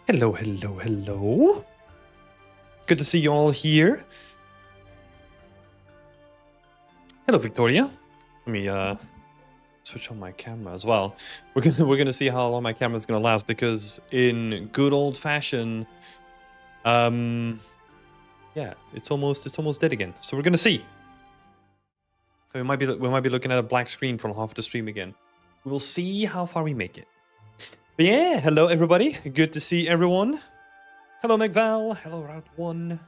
Hello, hello, hello. Good to see you all here. Hello, Victoria. Let me switch on my camera as well. We're gonna see how long my camera's gonna last because in good old fashion, yeah, it's almost dead again. So we're gonna see. So we might be looking at a black screen from half the stream again. We'll see how far we make it. But yeah, hello everybody. Good to see everyone. Hello, McVal. Hello, Route 1.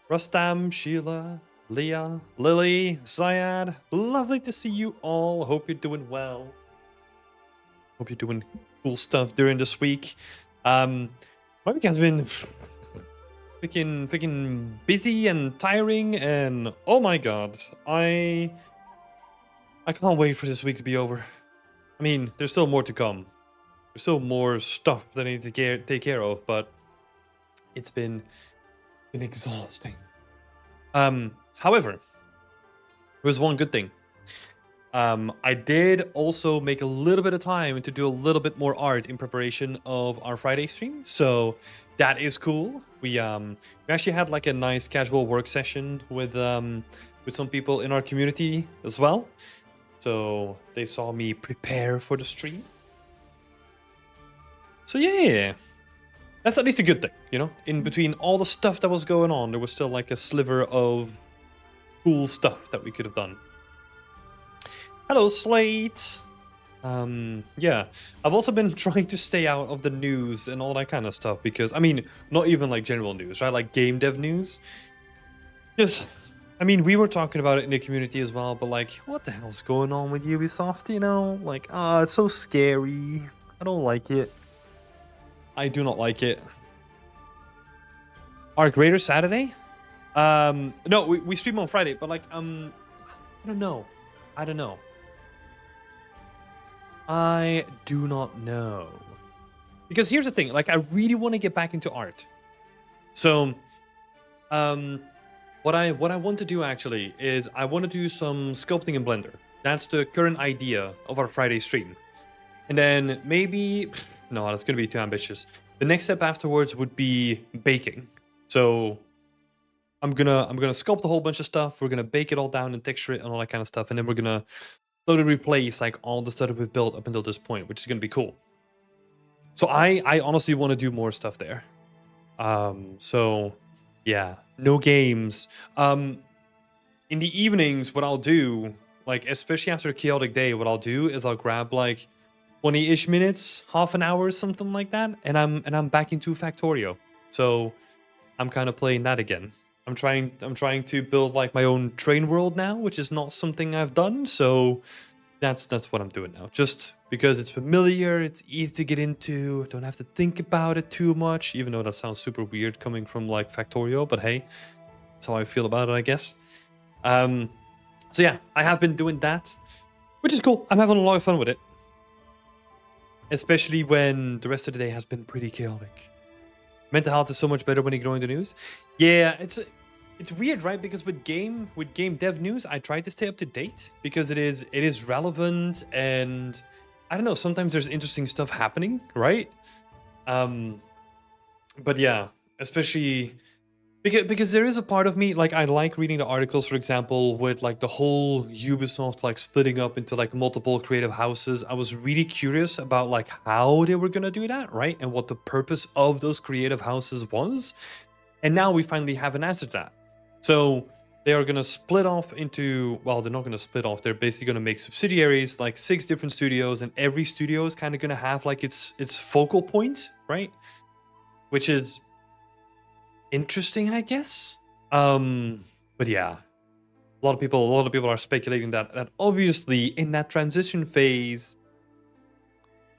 Rustam, Sheila, Leah, Lily, Zayad. Lovely to see you all. Hope you're doing well. Hope you're doing cool stuff during this week. My week has been freaking busy and tiring, and oh my god, I can't wait for this week to be over. I mean, there's still more to come. There's still more stuff that I need to take care of, but it's been exhausting. However, there was one good thing. I did also make a little bit of time to do a little bit more art in preparation of our Friday stream, so that is cool. We actually had like a nice casual work session with some people in our community as well. So they saw me prepare for the stream. So yeah. That's at least a good thing, you know? In between all the stuff that was going on, there was still like a sliver of cool stuff that we could have done. Hello, Slate! Yeah. I've also been trying to stay out of the news and all that kind of stuff because, I mean, not even like general news, right? Like game dev news. Because, I mean, we were talking about it in the community as well, but like, what the hell's going on with Ubisoft, you know? Like, it's so scary. I don't like it. I do not like it. Arc Raider Saturday? No, we stream on Friday, but like, I don't know. I do not know. Because here's the thing, like, I really want to get back into art. So, what I want to do actually is I want to do some sculpting in Blender. That's the current idea of our Friday stream. And then maybe, no, that's going to be too ambitious. The next step afterwards would be baking. So I'm gonna sculpt a whole bunch of stuff. We're gonna bake it all down and texture it and all that kind of stuff. And then we're gonna slowly replace like all the stuff that we've built up until this point, which is gonna be cool. So I honestly want to do more stuff there. So yeah, no games. In the evenings, what I'll do, like especially after a chaotic day, what I'll do is I'll grab like 20-ish minutes, half an hour, something like that, and I'm back into Factorio. So I'm kind of playing that again. I'm trying to build like my own train world now, which is not something I've done. So that's what I'm doing now. Just because it's familiar, it's easy to get into. Don't have to think about it too much, even though that sounds super weird coming from like Factorio. But hey, that's how I feel about it, I guess. So yeah, I have been doing that, which is cool. I'm having a lot of fun with it. Especially when the rest of the day has been pretty chaotic. Mental health is so much better when ignoring the news. Yeah, it's weird, right? Because with game dev news, I try to stay up to date because it is relevant, and I don't know, sometimes there's interesting stuff happening, right? But yeah, especially because there is a part of me, like I like reading the articles, for example, with like the whole Ubisoft like splitting up into like multiple creative houses. I was really curious about like how they were gonna do that, right? And what the purpose of those creative houses was. And now we finally have an answer to that. So they are gonna split off into, well, they're not gonna split off, they're basically gonna make subsidiaries, like 6 different studios, and every studio is kind of gonna have like its focal point, right? Which is interesting, I guess. But yeah, a lot of people are speculating that obviously in that transition phase,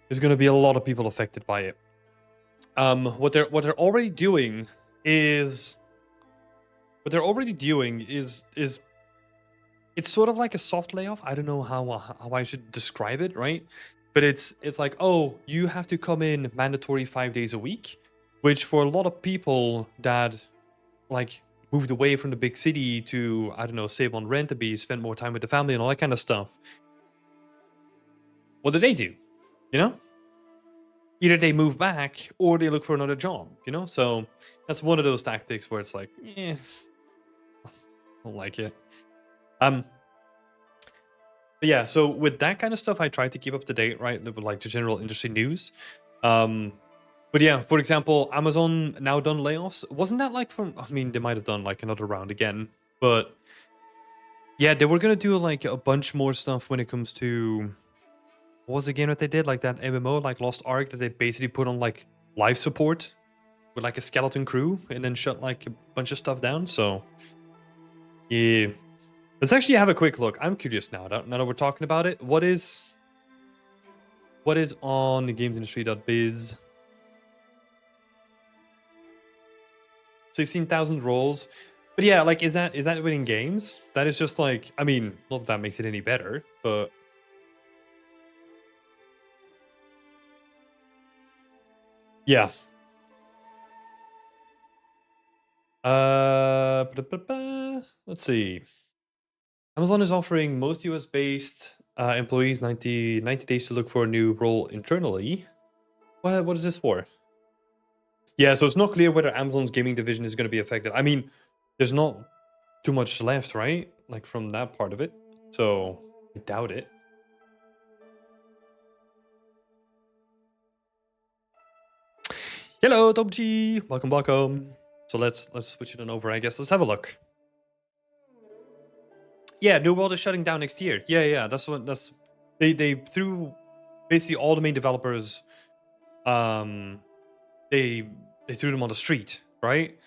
there's going to be a lot of people affected by it. What they're already doing is it's sort of like a soft layoff. I don't know how I should describe it, right? But it's like, oh, you have to come in mandatory 5 days a week. Which for a lot of people that like moved away from the big city to, I don't know, save on rent, to spend more time with the family and all that kind of stuff. What do? You know? either they move back or they look for another job, you know? So that's one of those tactics where it's like, I don't like it. But yeah, so with that kind of stuff, I try to keep up to date, right? With like the general industry news. But yeah, for example, Amazon now done layoffs. Wasn't that like from? I mean, they might have done like another round again, but yeah, they were gonna do like a bunch more stuff when it comes to what was the game that they did, like that MMO, like Lost Ark, that they basically put on like life support with like a skeleton crew and then shut like a bunch of stuff down. So yeah, let's actually have a quick look. I'm curious now. Now that we're talking about it, what is on the gamesindustry.biz? 16,000 roles. But yeah, like, is that winning games? That is just like, I mean, not that that makes it any better, but yeah. Let's see. Amazon is offering most US-based employees 90 days to look for a new role internally. What is this for? Yeah, so it's not clear whether Amazon's gaming division is going to be affected. I mean, there's not too much left, right? Like from that part of it. So I doubt it. Hello, Top G. Welcome, welcome. So let's switch it on over, I guess. Let's have a look. Yeah, New World is shutting down next year. Yeah. That's they threw basically all the main developers. They threw them on the street, right?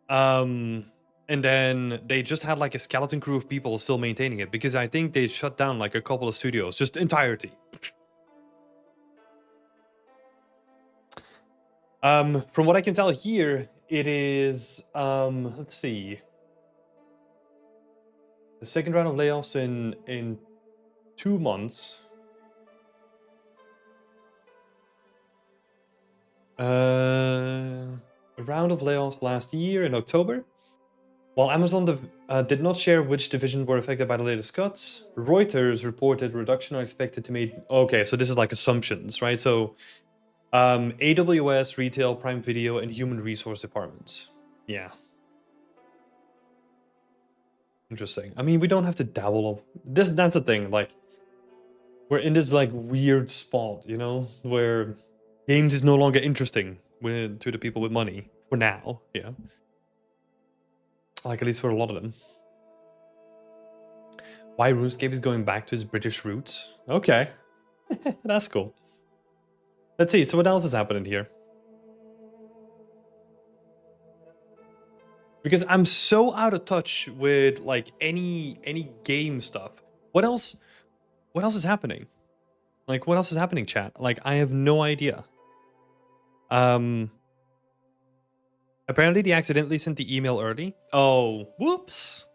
And then they just had like a skeleton crew of people still maintaining it because I think they shut down like a couple of studios, just entirety. From what I can tell here, it is let's see. The second round of layoffs in 2 months. A round of layoffs last year in October. While Amazon did not share which division were affected by the latest cuts, Reuters reported reduction are expected to make. Okay, so this is like assumptions, right? So AWS, retail, Prime Video, and human resource departments. Yeah. Interesting. I mean, we don't have to dabble. That's the thing. Like, we're in this like weird spot, you know, where games is no longer interesting to the people with money for now. You know, like at least for a lot of them. Why RuneScape is going back to its British roots? Okay, that's cool. Let's see. So what else is happening here? Because I'm so out of touch with like any game stuff. What else is happening? Like what else is happening, chat? Like I have no idea. Apparently they accidentally sent the email early. Oh, whoops.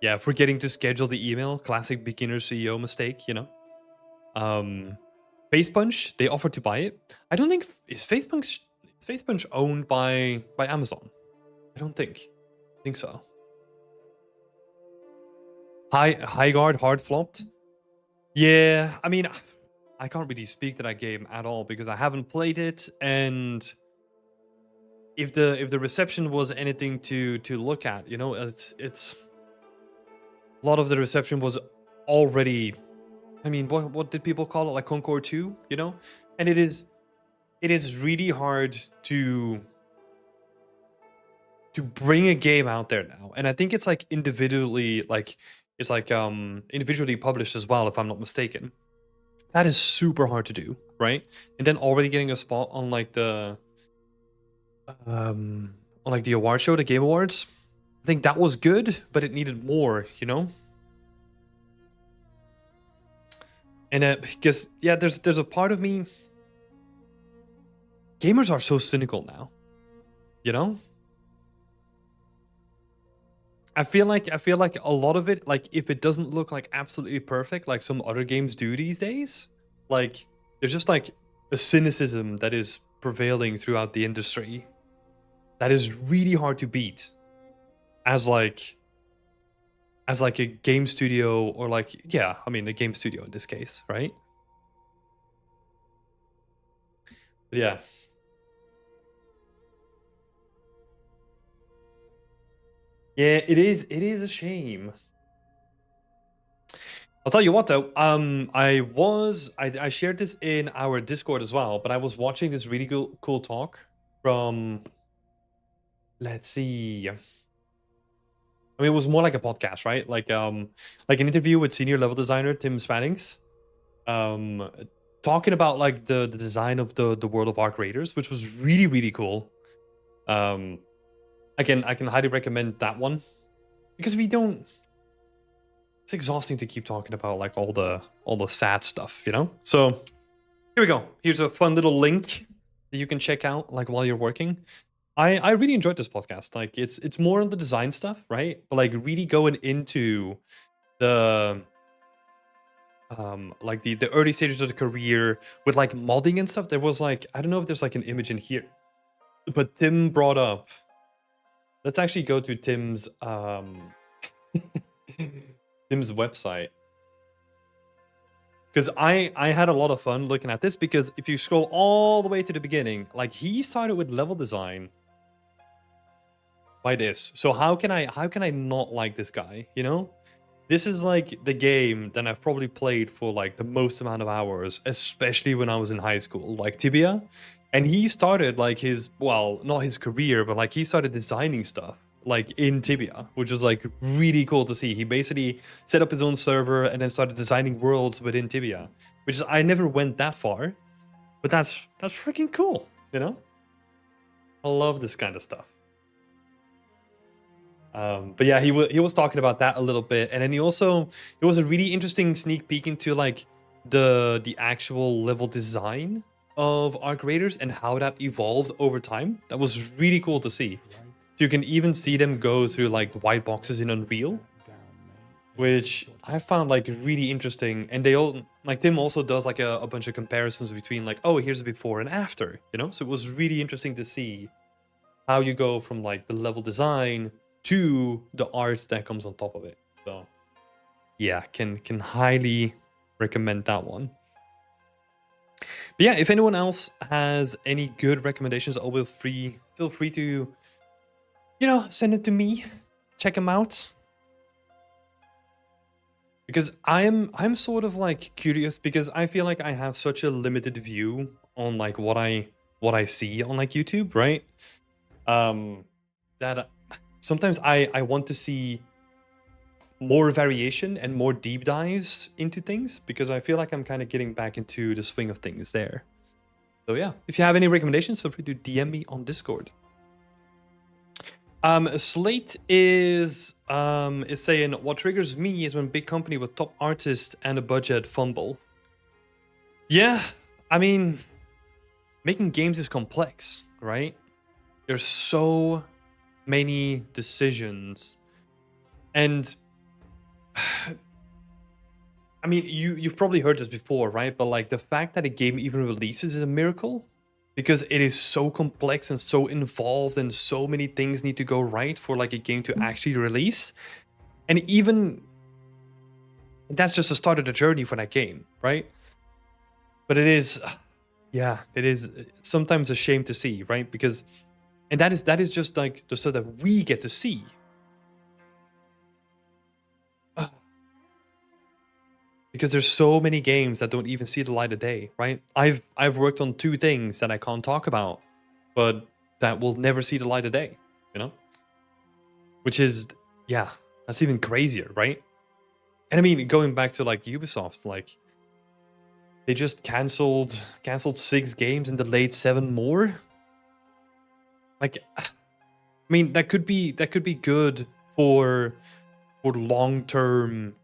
Yeah, forgetting to schedule the email. Classic beginner CEO mistake, you know. Facepunch, they offered to buy it. I don't think is Facepunch owned by Amazon? I don't think. I think so. High guard hard flopped. Yeah, I mean, I can't really speak to that game at all because I haven't played it, and if the reception was anything to look at, you know, it's a lot of the reception was already. I mean, what did people call it? Like Concord 2, you know, and it is really hard to bring a game out there now, and I think it's like individually like. It's like individually published as well, if I'm not mistaken. That is super hard to do, right? And then already getting a spot on like the award show, the Game Awards. I think that was good, but it needed more, you know? And because yeah, there's a part of me. Gamers are so cynical now, you know? I feel like a lot of it, like if it doesn't look like absolutely perfect, like some other games do these days, like there's just like a cynicism that is prevailing throughout the industry that is really hard to beat as like a game studio or like, yeah, I mean a game studio in this case, right? But yeah. Yeah, it is. It is a shame. I'll tell you what though. I shared this in our Discord as well, but I was watching this really cool talk from, let's see. I mean, it was more like a podcast, right? Like an interview with senior level designer Tim Spannings, um, talking about like the design of the world of Arc Raiders, which was really cool. Um, I can highly recommend that one because we don't. It's exhausting to keep talking about like all the sad stuff, you know. So here we go. Here's a fun little link that you can check out like while you're working. I really enjoyed this podcast. Like it's more on the design stuff, right? But like really going into the like the early stages of the career with like modding and stuff. There was like, I don't know if there's like an image in here, but Tim brought up, let's actually go to Tim's Tim's website, because I had a lot of fun looking at this, because if you scroll all the way to the beginning, like he started with level design by this. So how can I not like this guy, you know? This is like the game that I've probably played for like the most amount of hours, especially when I was in high school, like Tibia. And he started like his, well, not his career, but like he started designing stuff like in Tibia, which was like really cool to see. He basically set up his own server and then started designing worlds within Tibia, which is, I never went that far, but that's freaking cool, you know? I love this kind of stuff. But yeah, he was talking about that a little bit, and then it was a really interesting sneak peek into like the actual level design of Arc Raiders and how that evolved over time. That was really cool to see. So you can even see them go through like the white boxes in Unreal, which I found like really interesting. And they all, like Tim also does like a bunch of comparisons between like, oh, here's a before and after, you know? So it was really interesting to see how you go from like the level design to the art that comes on top of it. So yeah, can highly recommend that one. But yeah, if anyone else has any good recommendations, feel free to, you know, send it to me. Check them out. Because I'm sort of like curious, because I feel like I have such a limited view on like what I see on like YouTube, right? That sometimes I want to see more variation and more deep dives into things, because I feel like I'm kind of getting back into the swing of things there. So yeah, if you have any recommendations, feel free to DM me on Discord. Slate is saying, what triggers me is when big company with top artists and a budget fumble. Yeah, I mean, making games is complex, right? There's so many decisions, and I mean, you've probably heard this before, right? But like the fact that a game even releases is a miracle, because it is so complex and so involved, and so many things need to go right for like a game to actually release. And even that's just the start of the journey for that game, right? But it is, yeah, it is sometimes a shame to see, right? Because, and that is just like the stuff that we get to see. Because there's so many games that don't even see the light of day, right? I've worked on 2 things that I can't talk about, but that will never see the light of day, you know? Which is, yeah, that's even crazier, right? And I mean, going back to like Ubisoft, like they just canceled 6 games and delayed 7 more. Like, I mean, that could be good for long-term,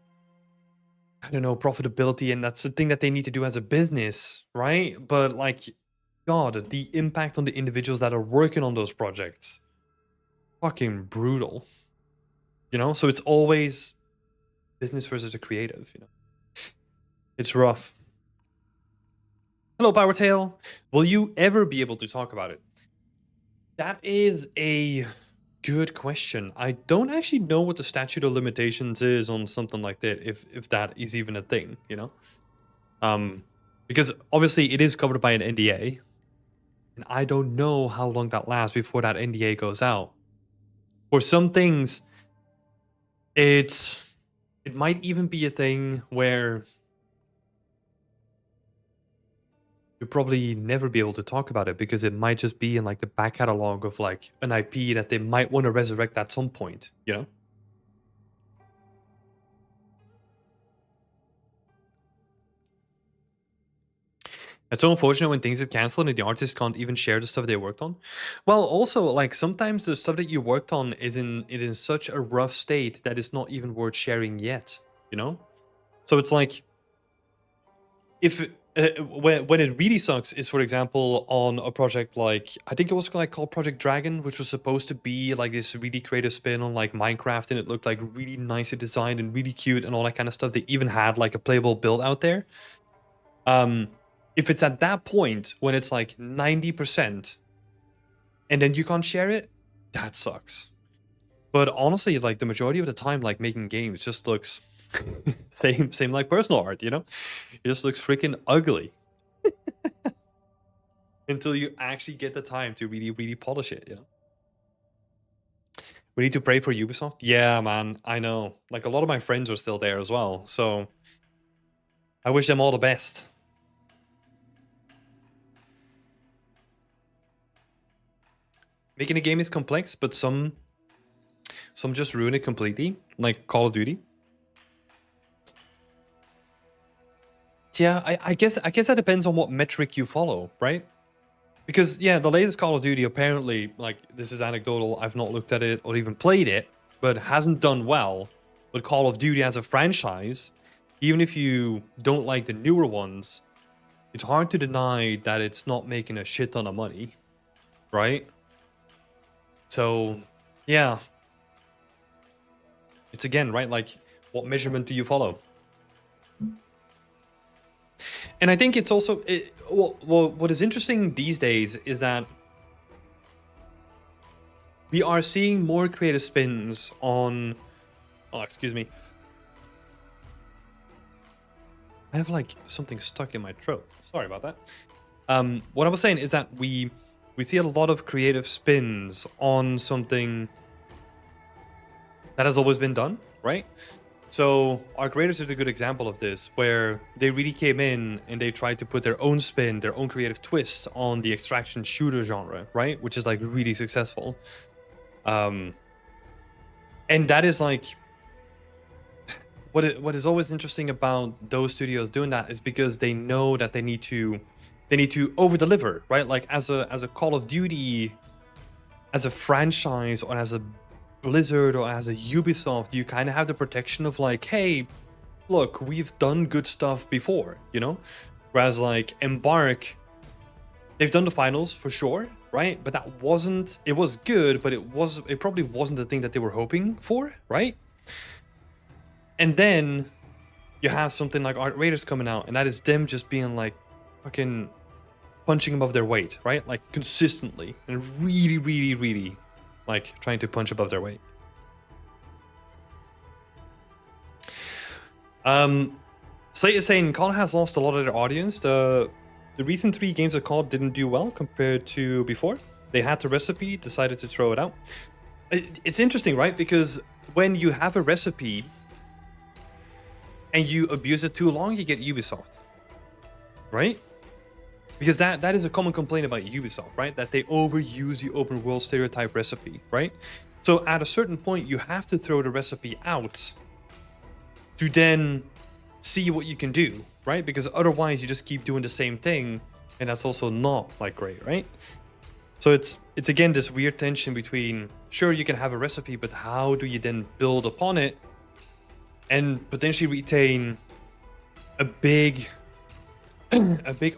I don't know, profitability, and that's the thing that they need to do as a business, right? But like, God, the impact on the individuals that are working on those projects, fucking brutal. You know, so it's always business versus the creative, you know. It's rough. Hello, Powertail. Will you ever be able to talk about it? That is a good question. I don't actually know what the statute of limitations is on something like that, if that is even a thing, you know? Because obviously it is covered by an NDA. And I don't know how long that lasts before that NDA goes out. For some things, it might even be a thing where you'll probably never be able to talk about it because it might just be in like the back catalog of like an IP that they might want to resurrect at some point, you know? It's so unfortunate when things get canceled and the artists can't even share the stuff they worked on. Well, also, like sometimes the stuff that you worked on is in such a rough state that it's not even worth sharing yet, you know? So it's like if when it really sucks is, for example, on a project like I think it was like called Project Dragon, which was supposed to be like this really creative spin on like Minecraft, and it looked like really nicely designed and really cute and all that kind of stuff. They even had like a playable build out there. If it's at that point when it's like 90% and then you can't share it, that sucks. But honestly, like the majority of the time, like making games just looks same like personal art, you know? It just looks freaking ugly until you actually get the time to really polish it, you know? We need to pray for Ubisoft. Yeah, man, I know. Like a lot of my friends are still there as well, so I wish them all the best. Making a game is complex, but some just ruin it completely, like Call of Duty. Yeah, I guess that depends on what metric you follow, right? Because yeah, the latest Call of Duty apparently, like this is anecdotal, I've not looked at it or even played it, but hasn't done well. But Call of Duty as a franchise, even if you don't like the newer ones, it's hard to deny that it's not making a shit ton of money, right? So, yeah. It's again, right? Like, what measurement do you follow? And I think it's also, what is interesting these days is that we are seeing more creative spins on, oh, excuse me. I have like something stuck in my throat. Sorry about that. What I was saying is that we see a lot of creative spins on something that has always been done, right? So our creators is a good example of this, where they really came in and they tried to put their own spin, their own creative twist on the extraction shooter genre, right? Which is like really successful. And that is like what is always interesting about those studios doing that is because they know that they need to over deliver, right? Like as a Call of Duty, as a franchise, or as a Blizzard or as a Ubisoft, you kind of have the protection of like, hey, look, we've done good stuff before, you know? Whereas like Embark, they've done the finals for sure, right? But that wasn't, it was good, but it probably wasn't the thing that they were hoping for, right? And then you have something like Art Raiders coming out, and that is them just being like fucking punching above their weight, right? Like consistently and really like trying to punch above their weight. Slate is saying COD has lost a lot of their audience. The recent 3 games of COD didn't do well compared to before. They had the recipe, decided to throw it out. It's interesting, right? Because when you have a recipe and you abuse it too long, you get Ubisoft, right? Because that is a common complaint about Ubisoft, right? That they overuse the open world stereotype recipe, right? So at a certain point, you have to throw the recipe out to then see what you can do, right? Because otherwise you just keep doing the same thing, and that's also not like great, right? So it's again this weird tension between, sure, you can have a recipe, but how do you then build upon it and potentially retain a big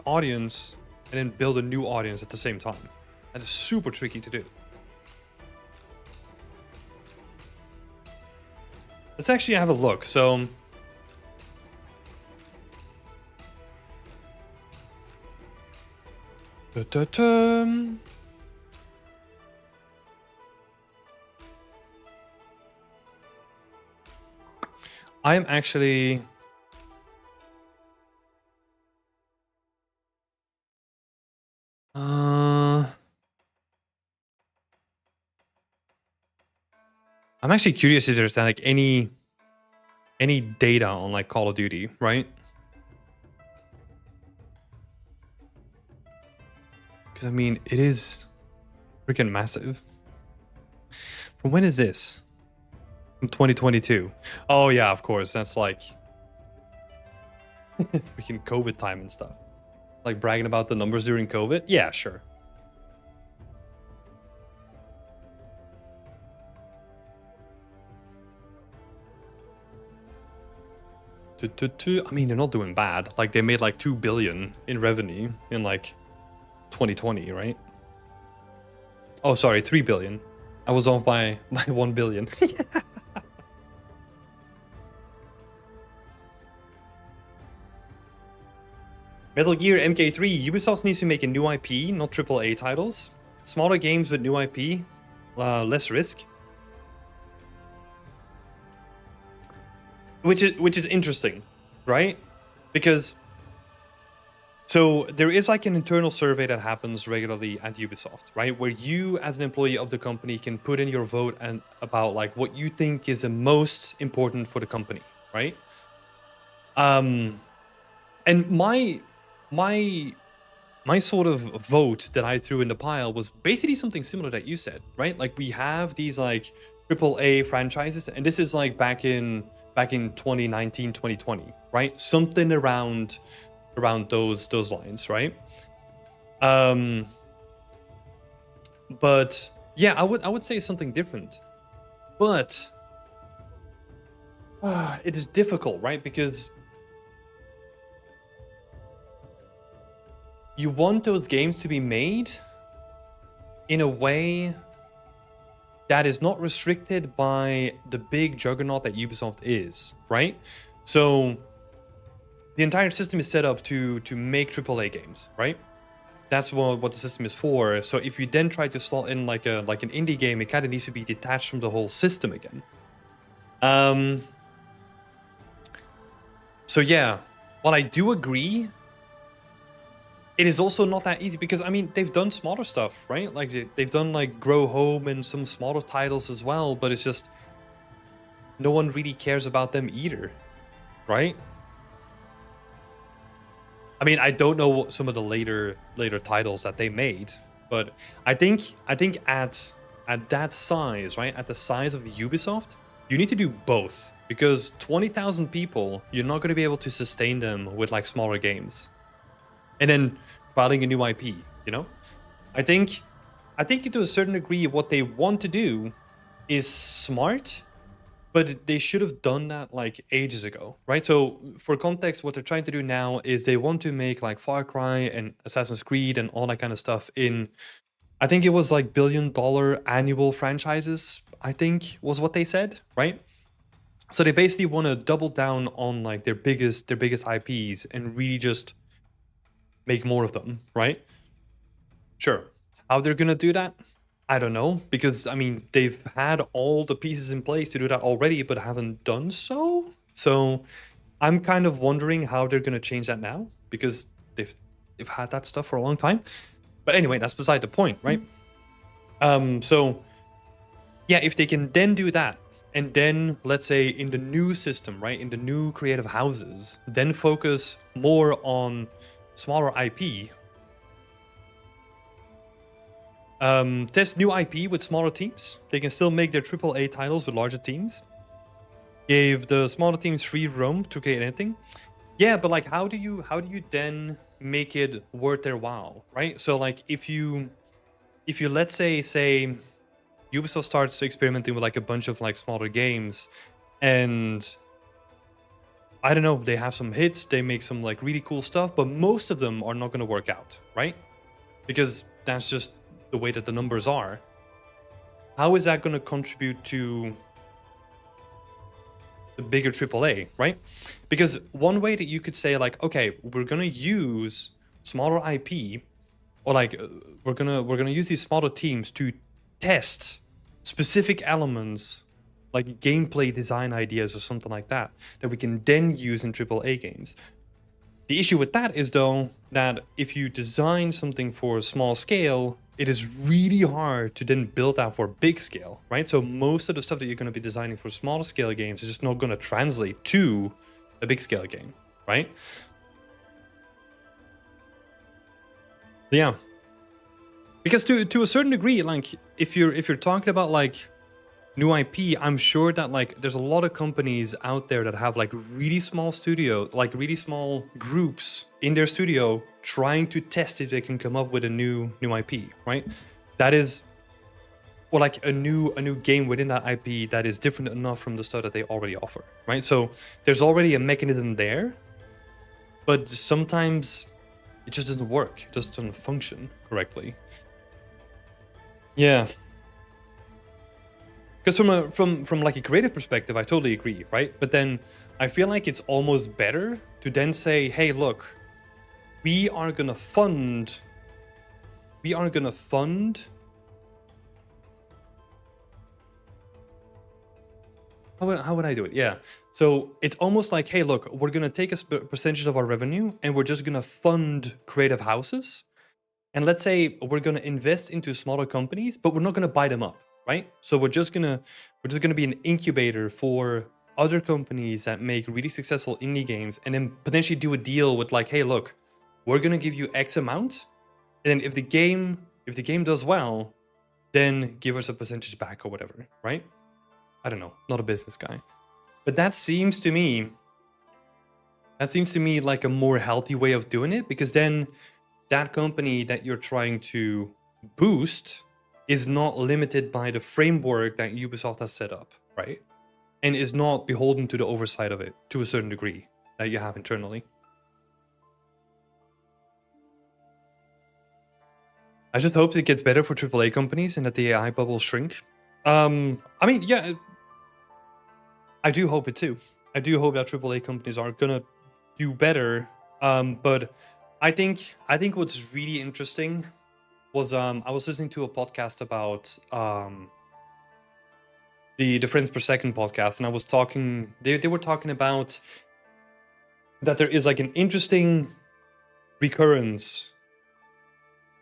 audience and then build a new audience at the same time? That is super tricky to do. Let's actually have a look. So I'm actually I'm actually curious if there's like any data on like Call of Duty, right? Because I mean, it is freaking massive. From when is this? From 2022. Oh yeah, of course. That's like freaking COVID time and stuff. Like bragging about the numbers during COVID. Yeah, sure. I mean, they're not doing bad. Like they made like 2 billion in revenue in like 2020, right? Oh, sorry, 3 billion. I was off by 1 billion. Metal Gear MK3. Ubisoft needs to make a new IP, not AAA titles. Smaller games with new IP, less risk. Which is interesting, right? Because so there is like an internal survey that happens regularly at Ubisoft, right? Where you as an employee of the company can put in your vote and about like what you think is the most important for the company, right? And my sort of vote that I threw in the pile was basically something similar that you said, right? Like we have these like AAA franchises, and this is like back in 2019, 2020, right? Something around those lines, right? But yeah, I would say something different. But it is difficult, right? Because you want those games to be made in a way that is not restricted by the big juggernaut that Ubisoft is, right? So the entire system is set up to make AAA games, right? That's what the system is for. So if you then try to slot in like an indie game, it kind of needs to be detached from the whole system again. So yeah, while I do agree, it is also not that easy because I mean they've done smaller stuff, right? Like they've done like Grow Home and some smaller titles as well, but it's just no one really cares about them either, right? I mean, I don't know what some of the later titles that they made, but I think at that size, right? At the size of Ubisoft, you need to do both because 20,000 people, you're not going to be able to sustain them with like smaller games. And then filing a new IP, you know? I think to a certain degree what they want to do is smart, but they should have done that like ages ago, right? So for context, what they're trying to do now is they want to make like Far Cry and Assassin's Creed and all that kind of stuff in, I think it was like $1 billion annual franchises, I think was what they said, right? So they basically want to double down on like their biggest IPs and really just make more of them, right? Sure. How they're gonna do that? I don't know, because I mean they've had all the pieces in place to do that already, but haven't done so. So I'm kind of wondering how they're gonna change that now, because they've had that stuff for a long time. But anyway, that's beside the point, right? So yeah, if they can then do that, and then let's say in the new system, right, in the new creative houses, then focus more on smaller IP. Test new IP with smaller teams. They can still make their AAA titles with larger teams. Gave the smaller teams free roam to create anything. Yeah, but like, how do you then make it worth their while, right? So like, if you let's say Ubisoft starts experimenting with like a bunch of like smaller games, and I don't know, they have some hits, they make some like really cool stuff, but most of them are not going to work out, right? Because that's just the way that the numbers are. How is that going to contribute to the bigger AAA, right? Because one way that you could say like, okay, we're going to use smaller IP, or like we're going to use these smaller teams to test specific elements like gameplay design ideas or something like that we can then use in AAA games. The issue with that is though that if you design something for a small scale, it is really hard to then build out for big scale, right? So most of the stuff that you're going to be designing for smaller scale games is just not going to translate to a big scale game, right? Yeah, because to a certain degree, like if you're talking about like new IP, I'm sure that like there's a lot of companies out there that have like really small studio, like really small groups in their studio trying to test if they can come up with a new IP, right? That is, or like a new game within that IP that is different enough from the stuff that they already offer, right? So there's already a mechanism there, but sometimes it just doesn't work. It just doesn't function correctly. Yeah. Because from like a creative perspective, I totally agree, right? But then I feel like it's almost better to then say, hey, look, we are gonna fund. How would I do it? Yeah. So it's almost like, hey, look, we're gonna take a percentage of our revenue and we're just gonna fund creative houses. And let's say we're gonna invest into smaller companies, but we're not gonna buy them up, right? So we're just gonna be an incubator for other companies that make really successful indie games, and then potentially do a deal with like, hey, look, we're gonna give you X amount, and then if the game does well, then give us a percentage back or whatever, right? I don't know, not a business guy, but that seems to me like a more healthy way of doing it, because then that company that you're trying to boost is not limited by the framework that Ubisoft has set up, right? And is not beholden to the oversight of it to a certain degree that you have internally. I just hope it gets better for AAA companies and that the AI bubbles shrink. I mean, yeah, I do hope it too. I do hope that AAA companies are gonna do better. But I think what's really interesting was I was listening to a podcast about the Frames Per Second podcast, and I was talking. They were talking about that there is like an interesting recurrence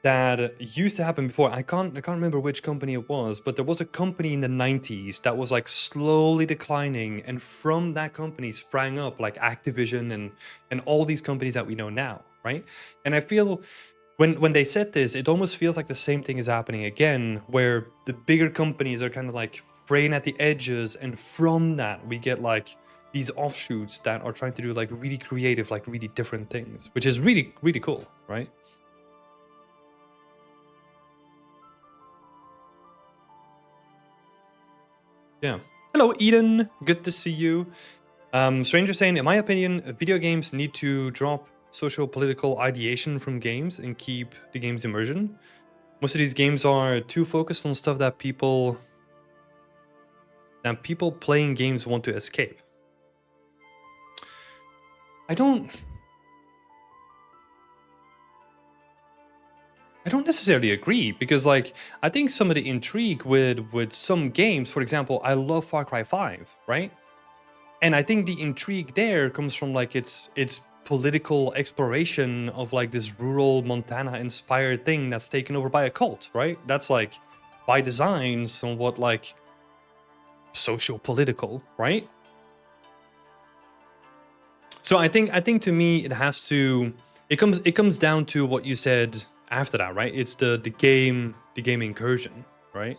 that used to happen before. I can't remember which company it was, but there was a company in the 90s that was like slowly declining, and from that company sprang up like Activision and all these companies that we know now, right? And I feel when they said this, it almost feels like the same thing is happening again, where the bigger companies are kind of like fraying at the edges, and from that we get like these offshoots that are trying to do like really creative, like really different things, which is really, really cool, right? Yeah. Hello, Eden. Good to see you. Stranger saying, in my opinion, video games need to drop socio-political ideation from games and keep the game's immersion. Most of these games are too focused on stuff that people playing games want to escape. I don't necessarily agree, because like I think some of the intrigue with some games, for example, I love Far Cry 5, right? And I think the intrigue there comes from like its political exploration of like this rural Montana inspired thing that's taken over by a cult, right? That's like by design somewhat like socio-political, right? So I think to me it comes down to what you said after that, right? It's the game incursion, right?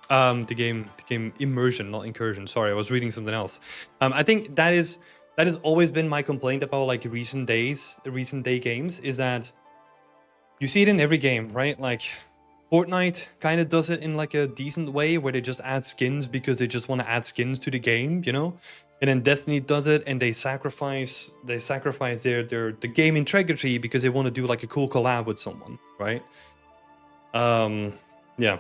The game immersion, not incursion. Sorry, I was reading something else. I think that has always been my complaint about like recent day games, is that you see it in every game, right? Like Fortnite kind of does it in like a decent way, where they just add skins because they just want to add skins to the game, you know? And then Destiny does it, and they sacrifice the game integrity because they want to do like a cool collab with someone, right? Yeah.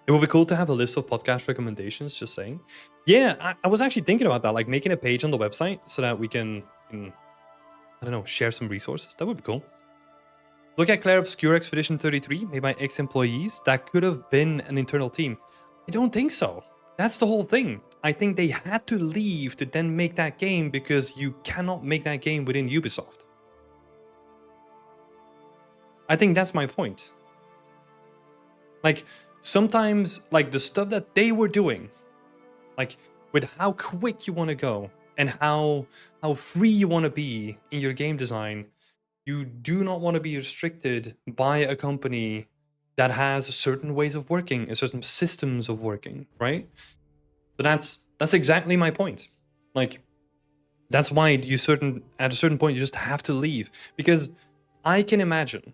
It would be cool to have a list of podcast recommendations, just saying. Yeah, I was actually thinking about that, like making a page on the website so that we can I don't know, share some resources. That would be cool. Look at Claire Obscure Expedition 33, made by ex-employees. That could have been an internal team. I don't think so. That's the whole thing. I think they had to leave to then make that game, because you cannot make that game within Ubisoft. I think that's my point. Like, sometimes, like, the stuff that they were doing, like, with how quick you want to go and how free you want to be in your game design, you do not want to be restricted by a company that has certain ways of working and certain systems of working, right? So that's exactly my point. Like, that's why at a certain point you just have to leave, because I can imagine,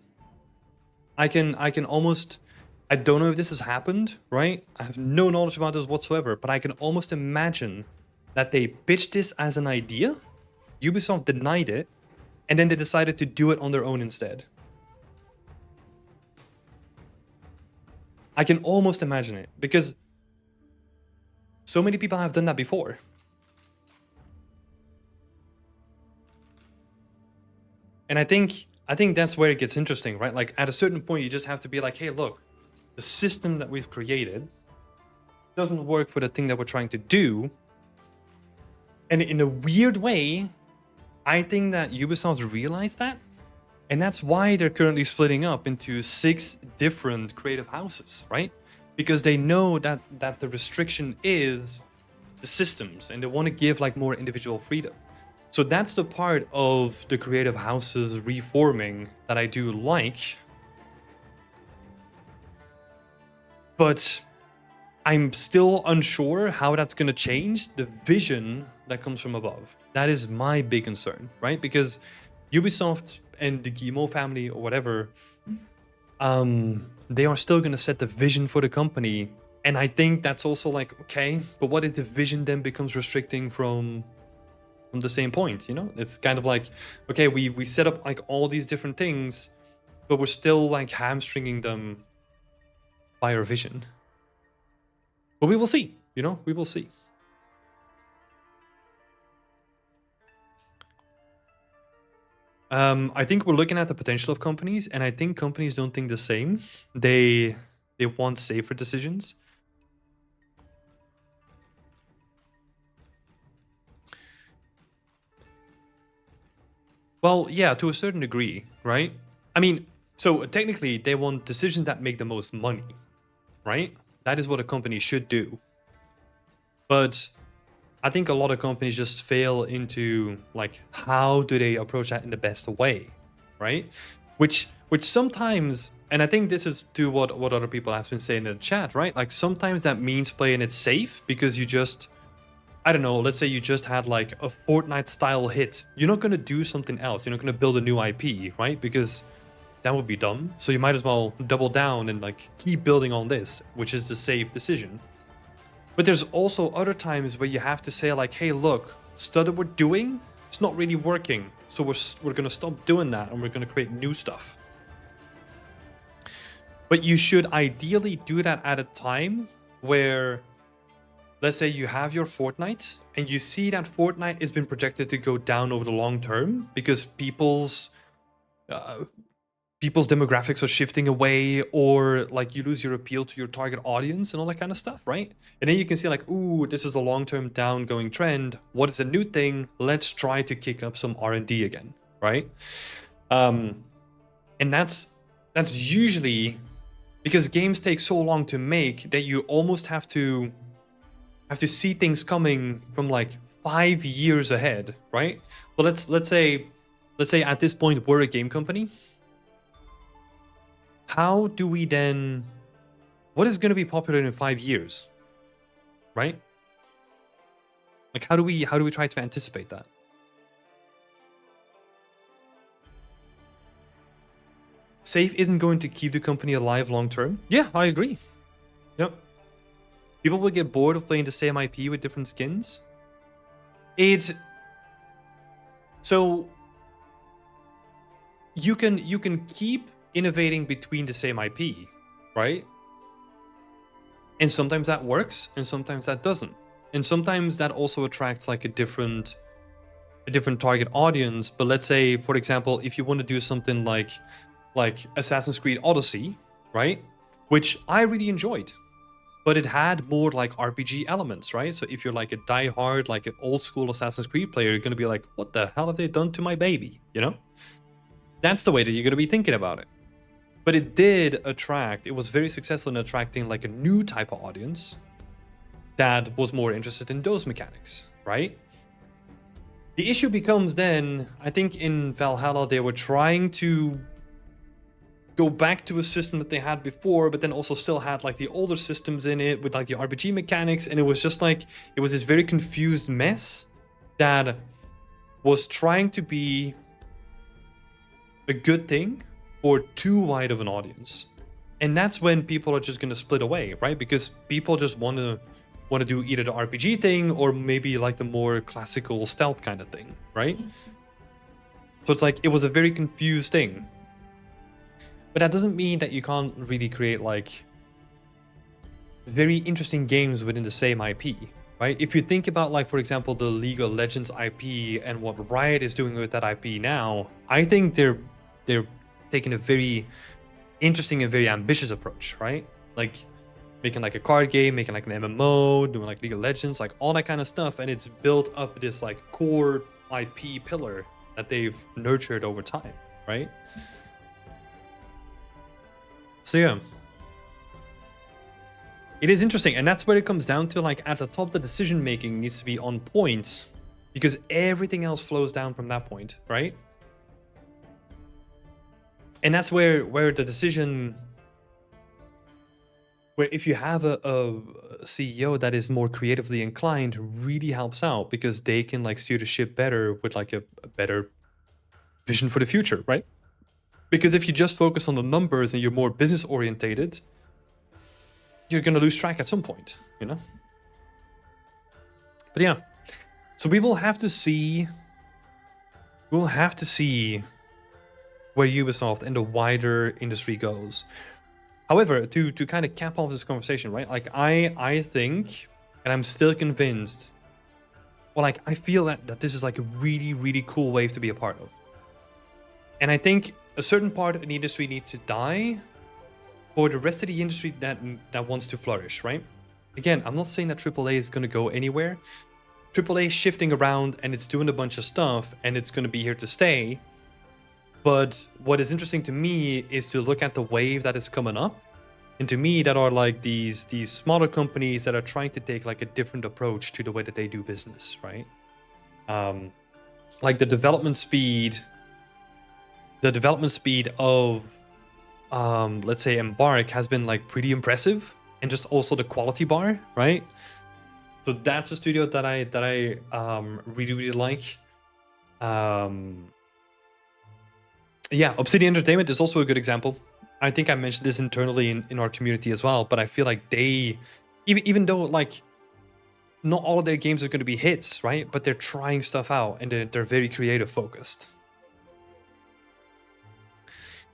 I can almost, I don't know if this has happened, right? I have no knowledge about this whatsoever, but I can almost imagine that they pitched this as an idea, Ubisoft denied it, and then they decided to do it on their own instead. I can almost imagine it, because so many people have done that before. And I think that's where it gets interesting, right? Like, at a certain point, you just have to be like, hey, look, the system that we've created doesn't work for the thing that we're trying to do. And in a weird way, I think that Ubisoft realized that. And that's why they're currently splitting up into 6 different creative houses, right? Because they know that the restriction is the systems, and they want to give like more individual freedom. So that's the part of the creative houses reforming that I do like. But I'm still unsure how that's going to change the vision that comes from above. That is my big concern, right? Because Ubisoft and the Guillemot family or whatever, they are still going to set the vision for the company. And I think that's also like, okay, but what if the vision then becomes restricting from the same point, you know? It's kind of like, okay, we set up like all these different things, but we're still like hamstringing them by our vision. But we will see, you know? We will see. I think we're looking at the potential of companies, and I think companies don't think the same. They want safer decisions. Well, yeah, to a certain degree, right? I mean, so technically they want decisions that make the most money, right? That is what a company should do. But I think a lot of companies just fail into like, how do they approach that in the best way, right? Which sometimes, and I think this is to what other people have been saying in the chat, right? Like, sometimes that means playing it safe because you just, I don't know, let's say you just had like a Fortnite style hit. You're not going to do something else. You're not going to build a new IP, right? Because that would be dumb. So you might as well double down and like keep building on this, which is the safe decision. But there's also other times where you have to say like, hey, look, stuff that we're doing, it's not really working. So we're going to stop doing that and we're going to create new stuff. But you should ideally do that at a time where, let's say you have your Fortnite and you see that Fortnite has been projected to go down over the long term because people's demographics are shifting away, or like you lose your appeal to your target audience and all that kind of stuff, right? And then you can see like, ooh, this is a long-term down-going trend. What is a new thing? Let's try to kick up some R&D again, right? And that's usually because games take so long to make that you almost have to see things coming from like 5 years ahead, right? But let's say at this point we're a game company. How do we then, what is going to be popular in 5 years, right? Like, how do we try to anticipate that? Safe isn't going to keep the company alive long term. Yeah, I agree. Yep. People will get bored of playing the same IP with different skins. So you can keep innovating between the same IP, right? And sometimes that works, and sometimes that doesn't. And sometimes that also attracts like a different target audience. But let's say, for example, if you want to do something like Assassin's Creed Odyssey, right? Which I really enjoyed, but it had more like RPG elements, right? So if you're like a diehard, like an old school Assassin's Creed player, you're gonna be like, what the hell have they done to my baby? You know? That's the way that you're gonna be thinking about it. But it did attract, it was very successful in attracting like a new type of audience that was more interested in those mechanics, right? The issue becomes then, I think in Valhalla, they were trying to go back to a system that they had before, but then also still had like the older systems in it with like the RPG mechanics. And it was just like, it was this very confused mess that was trying to be a good thing for too wide of an audience. And that's when people are just going to split away, right? Because people just want to do either the RPG thing or maybe like the more classical stealth kind of thing, right? So it's like, it was a very confused thing. But that doesn't mean that you can't really create like very interesting games within the same IP, right? If you think about like, for example, the League of Legends IP and what Riot is doing with that IP now, I think they're taking a very interesting and very ambitious approach, right? Like making like a card game, making like an MMO, doing like League of Legends, like all that kind of stuff. And it's built up this like core IP pillar that they've nurtured over time, right? So yeah, it is interesting. And that's where it comes down to, like at the top, the decision making needs to be on point because everything else flows down from that point, right? And that's where the decision, where if you have a CEO that is more creatively inclined, really helps out because they can like steer the ship better with like a better vision for the future, right? Because if you just focus on the numbers and you're more business orientated, you're going to lose track at some point, you know? But yeah, so we will have to see where Ubisoft and the wider industry goes. However, to kind of cap off this conversation, right? Like I think, and I'm still convinced, well, like I feel that this is like a really, really cool wave to be a part of. And I think a certain part of the industry needs to die for the rest of the industry that wants to flourish, right? Again, I'm not saying that AAA is going to go anywhere. AAA is shifting around and it's doing a bunch of stuff and it's going to be here to stay. But what is interesting to me is to look at the wave that is coming up. And to me, that are like these smaller companies that are trying to take like a different approach to the way that they do business, right? Like the development speed of, let's say Embark has been like pretty impressive, and just also the quality bar, right? So that's a studio that I really, really like. Yeah, Obsidian Entertainment is also a good example. I think I mentioned this internally in our community as well, but I feel like they, even though like not all of their games are going to be hits, right? But they're trying stuff out and they're very creative focused.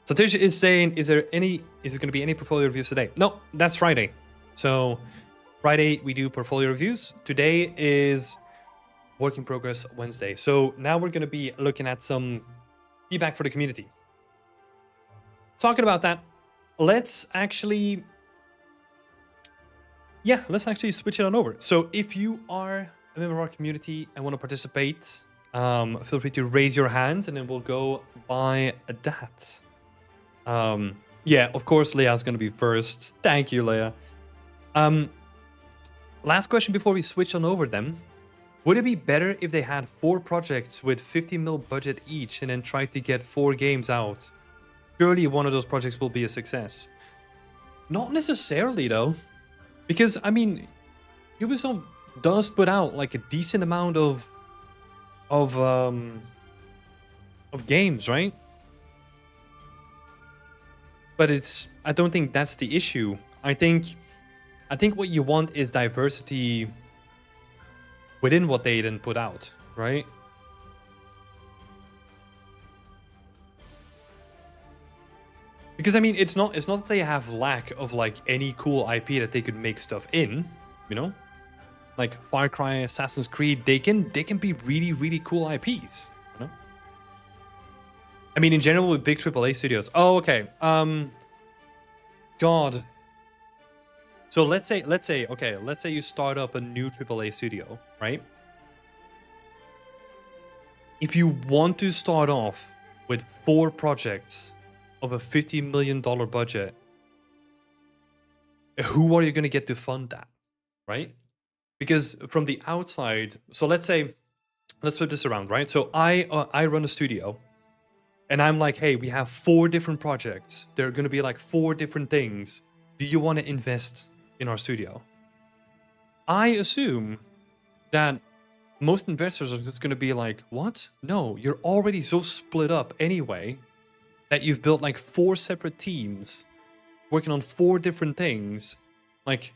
Satish is saying, is it going to be any portfolio reviews today? No, that's Friday. So Friday we do portfolio reviews. Today is Work in Progress Wednesday. So now we're going to be looking at some feedback for the community. Talking about that, let's actually switch it on over. So if you are a member of our community and want to participate, feel free to raise your hands and then we'll go by that. Yeah, of course, Leah's going to be first. Thank you, Leah. Last question before we switch on over them. Would it be better if they had 4 projects with 50 mil budget each and then tried to get 4 games out? Surely one of those projects will be a success. Not necessarily, though. Because, I mean, Ubisoft does put out like a decent amount of games, right? But I don't think that's the issue. I think what you want is diversity within what they then put out, right? Because I mean, it's not that they have lack of like any cool IP that they could make stuff in, you know? Like Far Cry, Assassin's Creed, they can be really, really cool IPs, you know? I mean, in general with big AAA studios. Oh, okay. God. So let's say you start up a new AAA studio, right? If you want to start off with 4 projects of a $50 million budget, who are you going to get to fund that, right? Because from the outside, so let's flip this around, right? So I run a studio, and I'm like, hey, we have 4 different projects. There are going to be like 4 different things. Do you want to invest in our studio? I assume that most investors are just going to be like, what? No, you're already so split up anyway that you've built like 4 separate teams working on 4 different things. Like,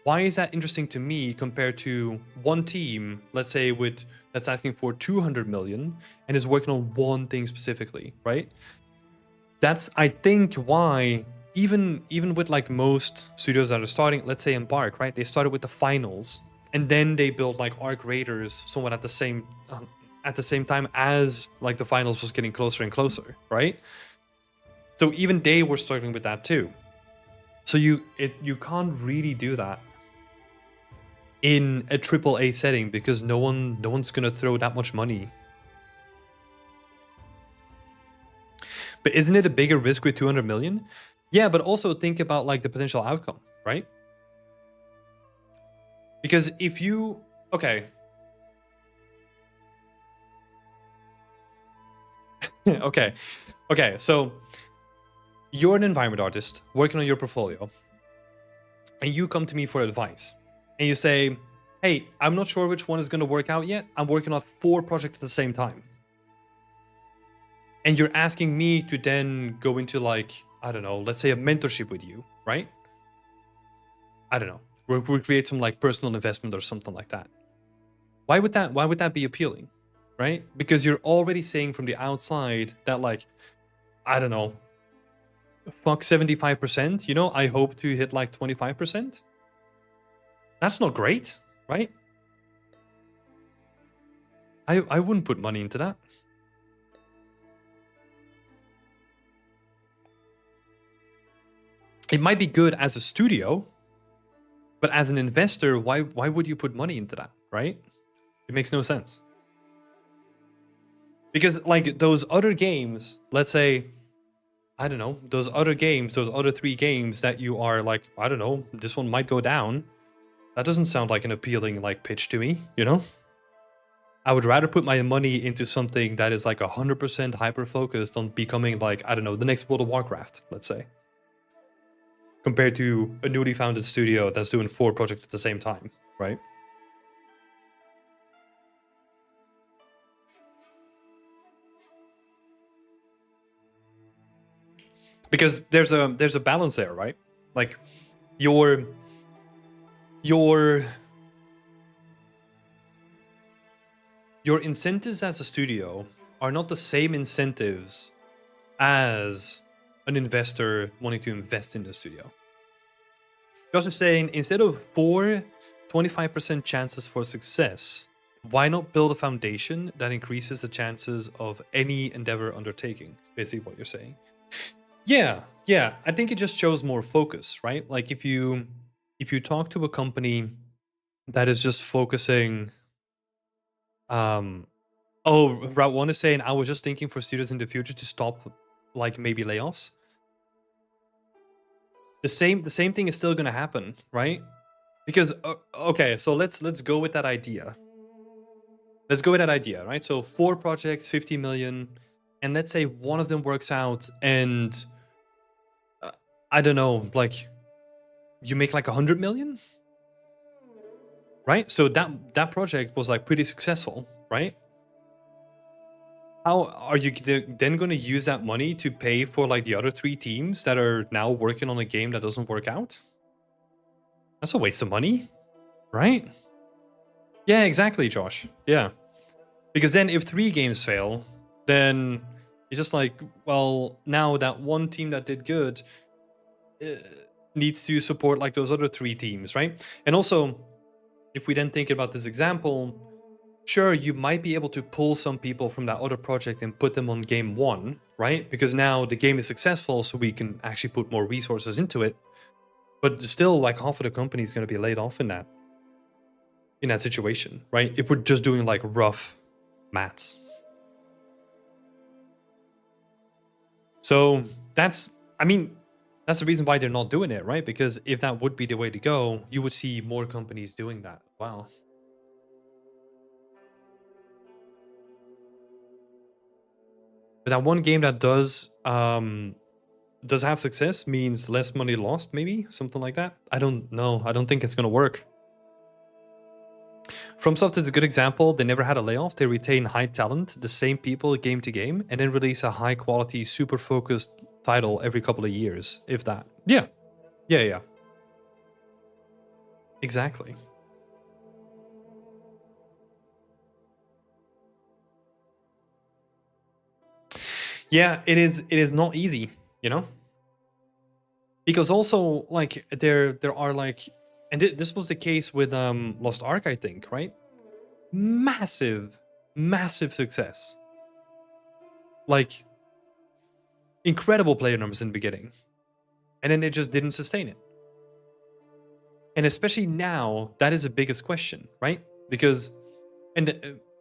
why is that interesting to me compared to one team, let's say that's asking for 200 million and is working on one thing specifically, right? That's, I think, why even with like most studios that are starting, let's say Embark, right? They started with the finals, and then they built like Arc Raiders somewhat at the same time as like the finals was getting closer and closer, right? So even they were struggling with that too. So you can't really do that in a AAA setting because no one's gonna throw that much money. But isn't it a bigger risk with 200 million? Yeah, but also think about like the potential outcome, right? Because if you okay. Okay, so you're an environment artist working on your portfolio, and you come to me for advice. And you say, hey, I'm not sure which one is going to work out yet. I'm working on 4 projects at the same time. And you're asking me to then go into like, I don't know, let's say a mentorship with you, right? I don't know. We'll create some like personal investment or something like that. Why would that be appealing, right? Because you're already saying from the outside that like, I don't know, fuck 75%, you know, I hope to hit like 25%. That's not great, right? I wouldn't put money into that. It might be good as a studio, but as an investor, why would you put money into that, right? It makes no sense. Because like those other games, let's say, I don't know, those other 3 games that you are like, I don't know, this one might go down. That doesn't sound like an appealing like pitch to me, you know? I would rather put my money into something that is like 100% hyper-focused on becoming like, I don't know, the next World of Warcraft, let's say. Compared to a newly founded studio that's doing 4 projects at the same time, right? Because there's a balance there, right? Like your incentives as a studio are not the same incentives as an investor wanting to invest in the studio. Just saying, instead of 25% chances for success, why not build a foundation that increases the chances of any endeavor undertaking? Basically what you're saying. Yeah. I think it just shows more focus, right? Like if you talk to a company that is just focusing, Route 1 is saying, I was just thinking for studios in the future to stop like maybe layoffs. The same thing is still gonna happen, right? Because okay, so let's go with that idea. Right? So 4 projects, 50 million, and let's say one of them works out, and I don't know, like you make like 100 million, right? So that project was like pretty successful, right? How are you then going to use that money to pay for like the other 3 teams that are now working on a game that doesn't work out? That's a waste of money, right? Yeah, exactly, Josh. Yeah. Because then if 3 games fail, then it's just like, well, now that one team that did good needs to support like those other 3 teams, right? And also, if we then think about this example, sure, you might be able to pull some people from that other project and put them on game 1, right? Because now the game is successful, so we can actually put more resources into it. But still, like half of the company is going to be laid off in that situation, right? If we're just doing like rough maths. So that's, I mean, that's the reason why they're not doing it, right? Because if that would be the way to go, you would see more companies doing that. Wow. But that one game that does have success means less money lost, maybe something like that. I don't know. I don't think it's gonna work. FromSoft is a good example. They never had a layoff. They retain high talent, the same people game to game, and then release a high quality, super focused title every couple of years, if that. Yeah. Yeah, yeah. Exactly. Yeah, it is not easy, you know? Because also like there are like, and this was the case with Lost Ark, I think, right? Massive, massive success. Like incredible player numbers in the beginning. And then it just didn't sustain it. And especially now, that is the biggest question, right? Because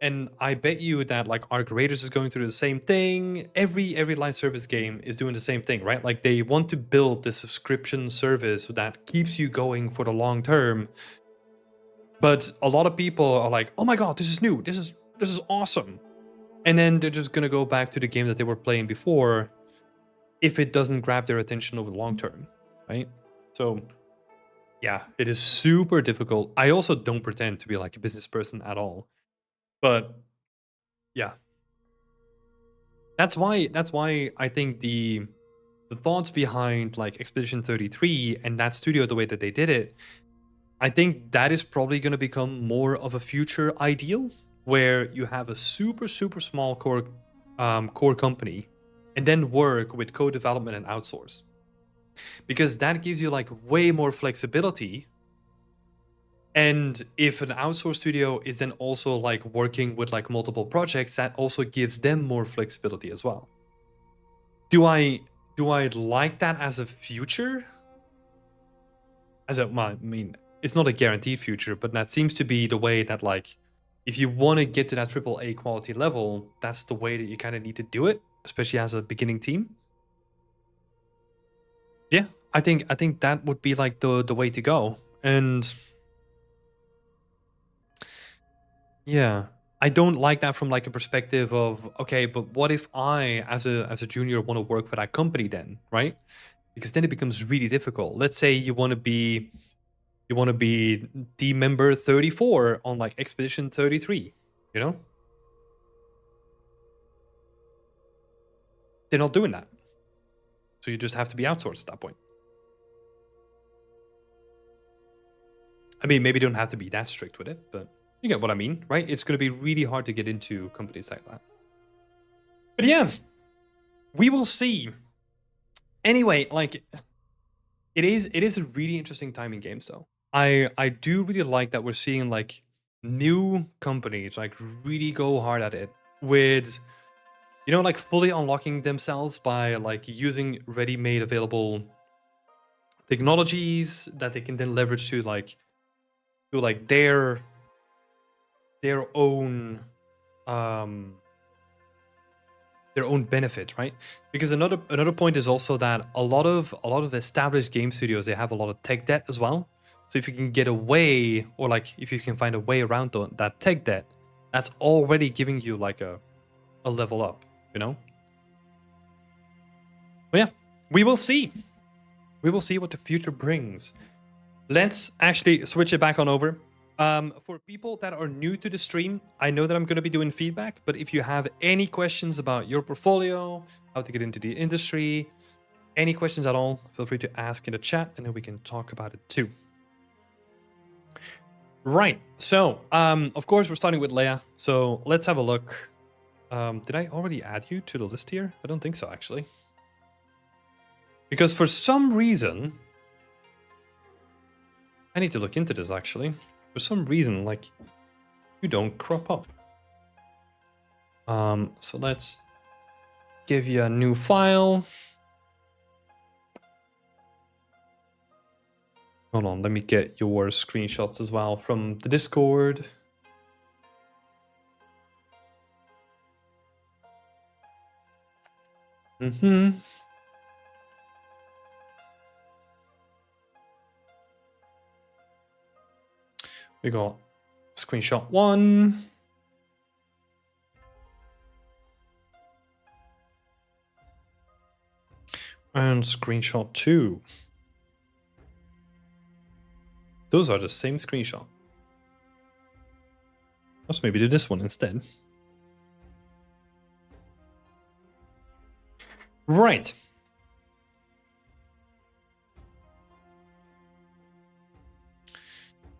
and I bet you that like Arc Raiders is going through the same thing. Every live service game is doing the same thing, right? Like they want to build the subscription service that keeps you going for the long term. But a lot of people are like, "Oh my god, this is new. This is awesome." And then they're just gonna go back to the game that they were playing before if it doesn't grab their attention over the long term, right? So yeah, it is super difficult. I also don't pretend to be like a business person at all. But yeah, that's why I think the thoughts behind like Expedition 33 and that studio, the way that they did it, I think that is probably going to become more of a future ideal where you have a super super small core company and then work with co-development and outsource, because that gives you like way more flexibility. And if an outsourced studio is then also like working with like multiple projects, that also gives them more flexibility as well. Do I like that as a future? Well, I mean, it's not a guaranteed future, but that seems to be the way that like if you want to get to that triple A quality level, that's the way that you kind of need to do it, especially as a beginning team. Yeah, I think that would be like the way to go. And yeah, I don't like that from like a perspective of, okay, but what if I as a junior want to work for that company then, right? Because then it becomes really difficult. Let's say you want to be team member 34 on like Expedition 33, you know? They're not doing that. So you just have to be outsourced at that point. I mean, maybe you don't have to be that strict with it, but you get what I mean, right? It's going to be really hard to get into companies like that. But yeah, we will see. Anyway, like it is a really interesting time in games though. I do really like that we're seeing like new companies like really go hard at it with, you know, like fully unlocking themselves by like using ready-made available technologies that they can then leverage to like their own um their own benefit, right? Because another point is also that a lot of established game studios, they have a lot of tech debt as well. So if you can get away, or like if you can find a way around that tech debt, that's already giving you like a level up, you know? But yeah, we will see. We will see what the future brings. Let's actually switch it back on over. For people that are new to the stream, I know that I'm going to be doing feedback, but if you have any questions about your portfolio, how to get into the industry, any questions at all, feel free to ask in the chat and then we can talk about it too. Right. So, of course, we're starting with Leia. So let's have a look. Did I already add you to the list here? I don't think so, actually. Because for some reason, I need to look into this, actually. For some reason, like, you don't crop up. So let's give you a new file. Hold on, let me get your screenshots as well from the Discord. We got screenshot 1. And screenshot 2. Those are the same screenshot. Let's maybe do this one instead. Right.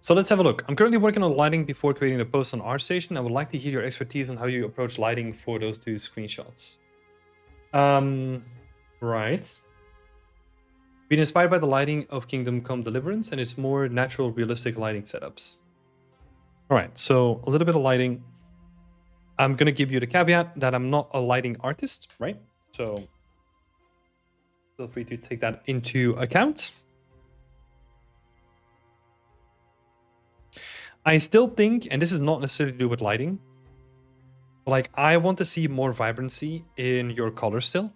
So let's have a look. I'm currently working on lighting before creating the post on ArtStation. I would like to hear your expertise on how you approach lighting for those 2 screenshots. Right. Been inspired by the lighting of Kingdom Come Deliverance and its more natural, realistic lighting setups. All right, so a little bit of lighting. I'm going to give you the caveat that I'm not a lighting artist, right? So feel free to take that into account. I still think, and this is not necessarily to do with lighting, like I want to see more vibrancy in your color still.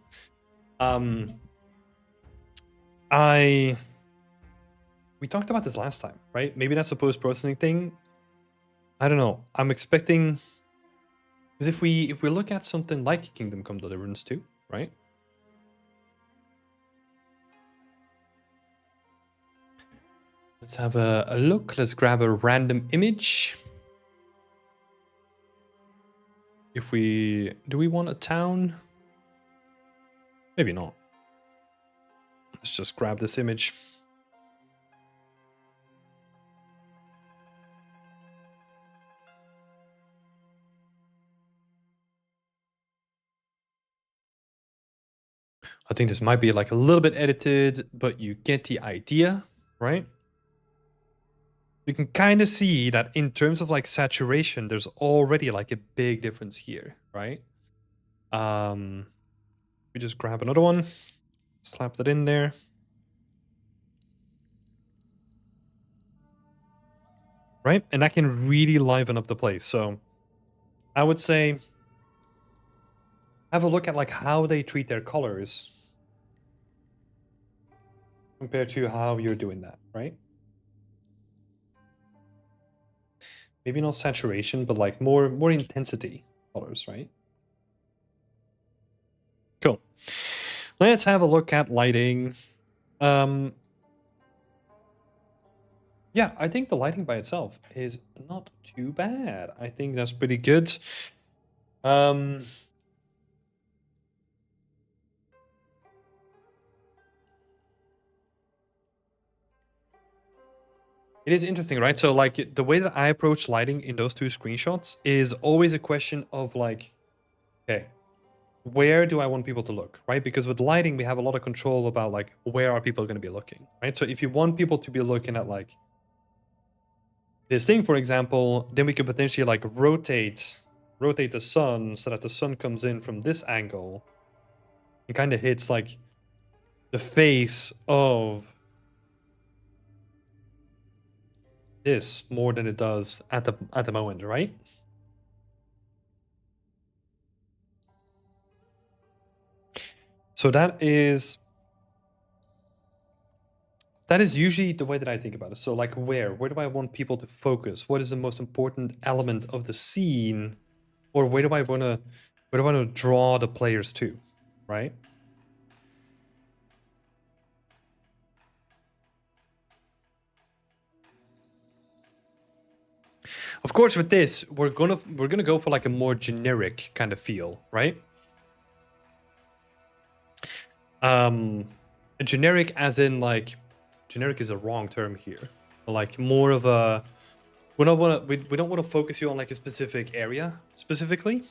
We talked about this last time, right? Maybe that's a post-processing thing. I don't know. I'm expecting, because if we look at something like Kingdom Come Deliverance 2, right? Let's have a look. Let's grab a random image. Do we want a town? Maybe not. Let's just grab this image. I think this might be like a little bit edited, but you get the idea, right? You can kind of see that in terms of like saturation, there's already like a big difference here, right? We just grab another one, slap that in there. Right? And that can really liven up the place. So I would say have a look at like how they treat their colors compared to how you're doing that, right? Maybe not saturation, but like more intensity colors, right? Cool. Let's have a look at lighting. Yeah, I think the lighting by itself is not too bad. I think that's pretty good. It is interesting, right? So like the way that I approach lighting in those 2 screenshots is always a question of like, okay, where do I want people to look, right? Because with lighting, we have a lot of control about like, where are people going to be looking, right? So if you want people to be looking at like this thing, for example, then we could potentially like rotate the sun so that the sun comes in from this angle and kind of hits like the face of this more than it does at the moment, right? So that is usually the way that I think about it. So like where do I want people to focus? What is the most important element of the scene? Or where do I want to draw the players to, right? Of course, with this, we're gonna go for like a more generic kind of feel, right? Generic as in like, generic is a wrong term here. Like more of a, we don't want to focus you on like a specific area specifically,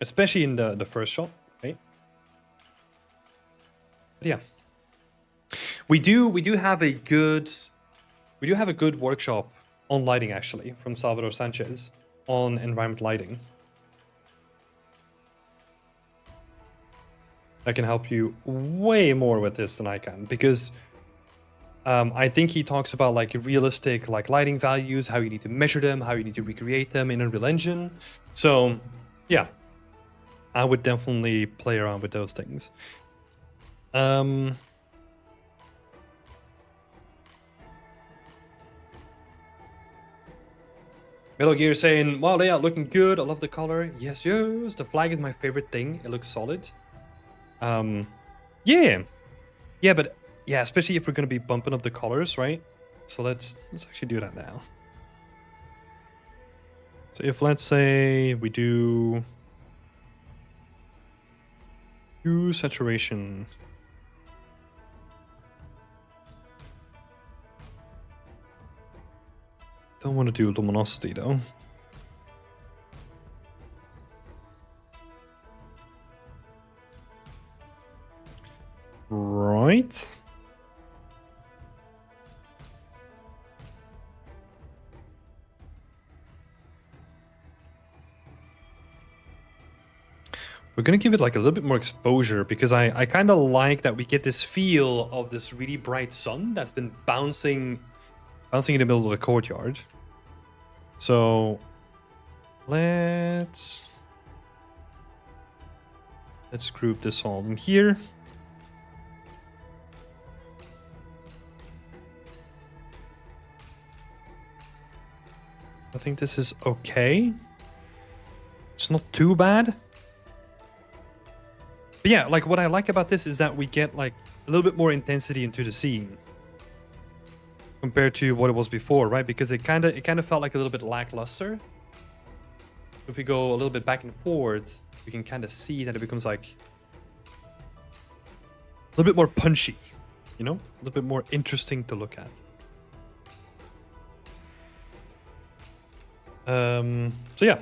especially in the first shot, right? But yeah, we do have a good workshop on lighting actually from Salvador Sanchez on environment lighting. I can help you way more with this than I can, because I think he talks about like realistic like lighting values, how you need to measure them, how you need to recreate them in Unreal Engine. So yeah, I would definitely play around with those things. Metal Gear saying, wow, they are looking good. I love the color. Yes, yes. The flag is my favorite thing. It looks solid. Yeah. Yeah, but yeah, especially if we're going to be bumping up the colors, right? So let's actually do that now. So if, let's say, we do hue saturation. Don't want to do luminosity though. Right. We're gonna give it like a little bit more exposure because I kind of like that we get this feel of this really bright sun that's been bouncing in the middle of the courtyard. So let's group this all in here. I think this is okay. It's not too bad. But yeah, like what I like about this is that we get like a little bit more intensity into the scene compared to what it was before, right? Because it kind of felt like a little bit lackluster. If we go a little bit back and forth, we can kind of see that it becomes like a little bit more punchy, you know, a little bit more interesting to look at. So yeah.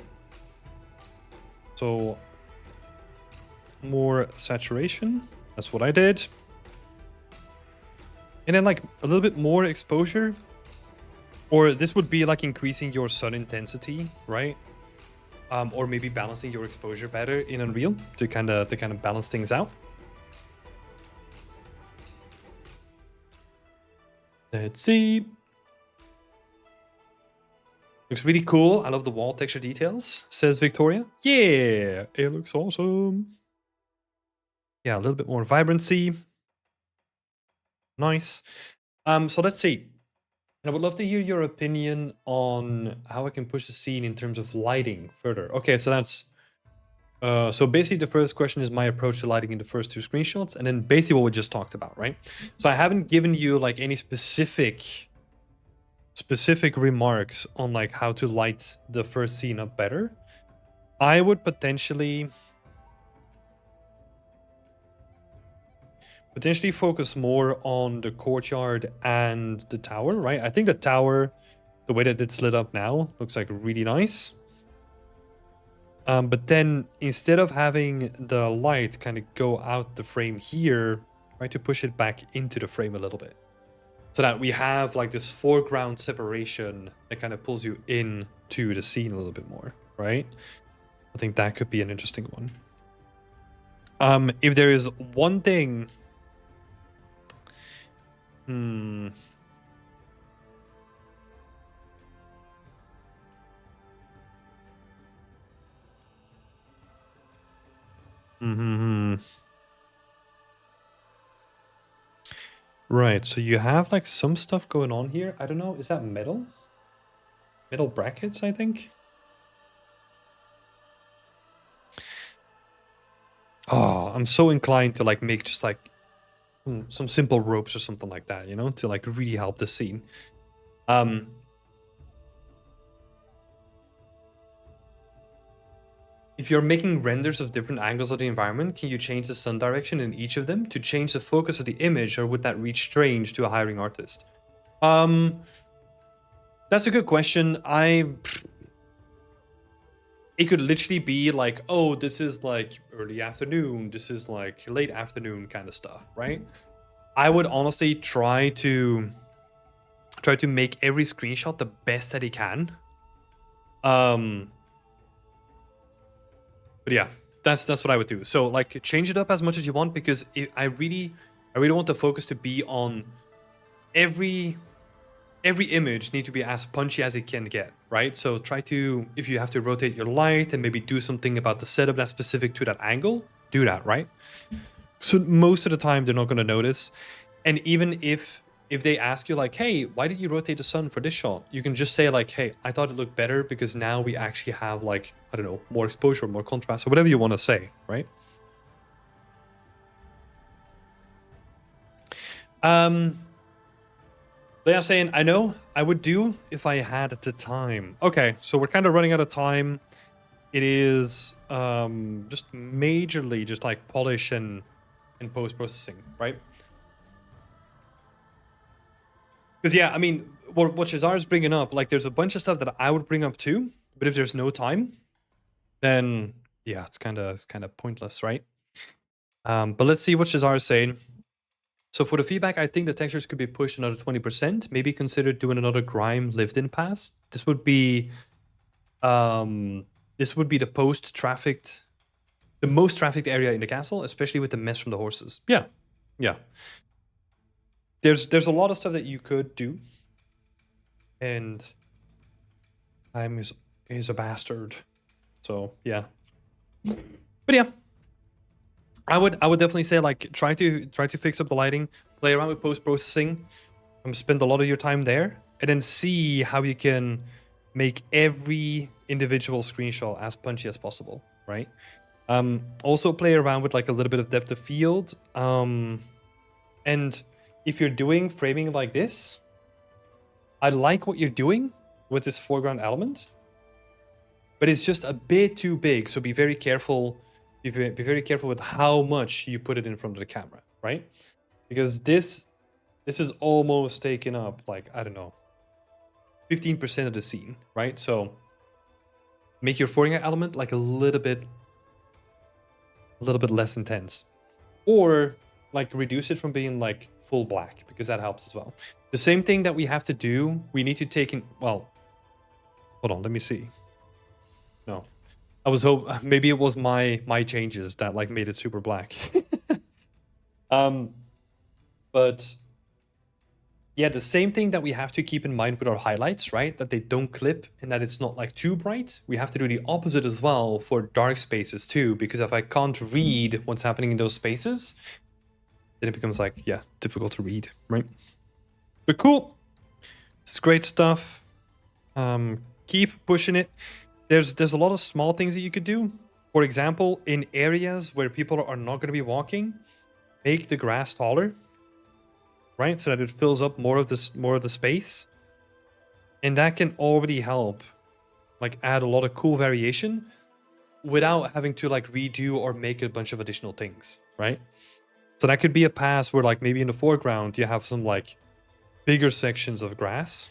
So more saturation. That's what I did. And then like a little bit more exposure. Or this would be like increasing your sun intensity, right? Or maybe balancing your exposure better in Unreal to kind of balance things out. Let's see. Looks really cool. I love the wall texture details, says Victoria. Yeah, it looks awesome. Yeah, a little bit more vibrancy. Nice. So let's see. And I would love to hear your opinion on how I can push the scene in terms of lighting further. Okay, so that's... so basically the first question is my approach to lighting in the first two screenshots, and then basically what we just talked about, right? So I haven't given you like any specific remarks on like how to light the first scene up better. I would potentially focus more on the courtyard and the tower, right? I think the tower, the way that it's lit up now, looks like really nice. But then instead of having the light kind of go out the frame here, try to push it back into the frame a little bit. So that we have like this foreground separation that kind of pulls you into the scene a little bit more, right? I think that could be an interesting one. If there is one thing... Right, so you have like some stuff going on here. I don't know, is that metal? Metal brackets, I think? Oh, I'm so inclined to like make just like some simple ropes or something like that, you know, to like really help the scene. If you're making renders of different angles of the environment, can you change the sun direction in each of them to change the focus of the image, or would that reach strange to a hiring artist? That's a good question. It could literally be like, oh, this is like early afternoon, this is like late afternoon kind of stuff, right? I would honestly try to make every screenshot the best that it can. But yeah, that's what I would do. So like change it up as much as you want, because I really want the focus to be on every image need to be as punchy as it can get, right? So try to, if you have to rotate your light and maybe do something about the setup that's specific to that angle, do that, right? So most of the time they're not going to notice. And even if if they ask you like, hey, why did you rotate the sun for this shot? You can just say like, hey, I thought it looked better because now we actually have like, I don't know, more exposure, more contrast, or whatever you want to say, right? They are saying, I know, I would do if I had the time. Okay, so we're kind of running out of time. It is just majorly just like polish and post-processing, right? Because yeah, I mean, what Shazar is bringing up, like there's a bunch of stuff that I would bring up too, but if there's no time, then yeah, it's kind of pointless, right? But let's see what Shazar is saying. So for the feedback, I think the textures could be pushed another 20%. Maybe consider doing another Grime lived-in pass. This would be the post-trafficked, the most trafficked area in the castle, especially with the mess from the horses. Yeah, yeah. There's a lot of stuff that you could do, and time is a bastard. So yeah, but yeah. I would definitely say like try to fix up the lighting, play around with post processing, spend a lot of your time there, and then see how you can make every individual screenshot as punchy as possible, right? Also play around with like a little bit of depth of field, and if you're doing framing like this, I like what you're doing with this foreground element, but it's just a bit too big, so be very careful. Be very careful with how much you put it in front of the camera, right? Because this is almost taking up like, I don't know, 15% of the scene, right? So make your foreground element like a little bit less intense, or like reduce it from being like full black, because that helps as well. The same thing that we have to do, we need to take in, well, hold on, let me see. No, I was maybe it was my changes that like made it super black. But yeah, the same thing that we have to keep in mind with our highlights, right? That they don't clip and that it's not like too bright. We have to do the opposite as well for dark spaces too, because if I can't read what's happening in those spaces, then it becomes like, yeah, difficult to read, right? But cool. It's great stuff. Keep pushing it. There's a lot of small things that you could do. For example, in areas where people are not going to be walking, make the grass taller, right? So that it fills up more of the space, and that can already help, like add a lot of cool variation, without having to like redo or make a bunch of additional things, right? So that could be a pass where like maybe in the foreground you have some like bigger sections of grass.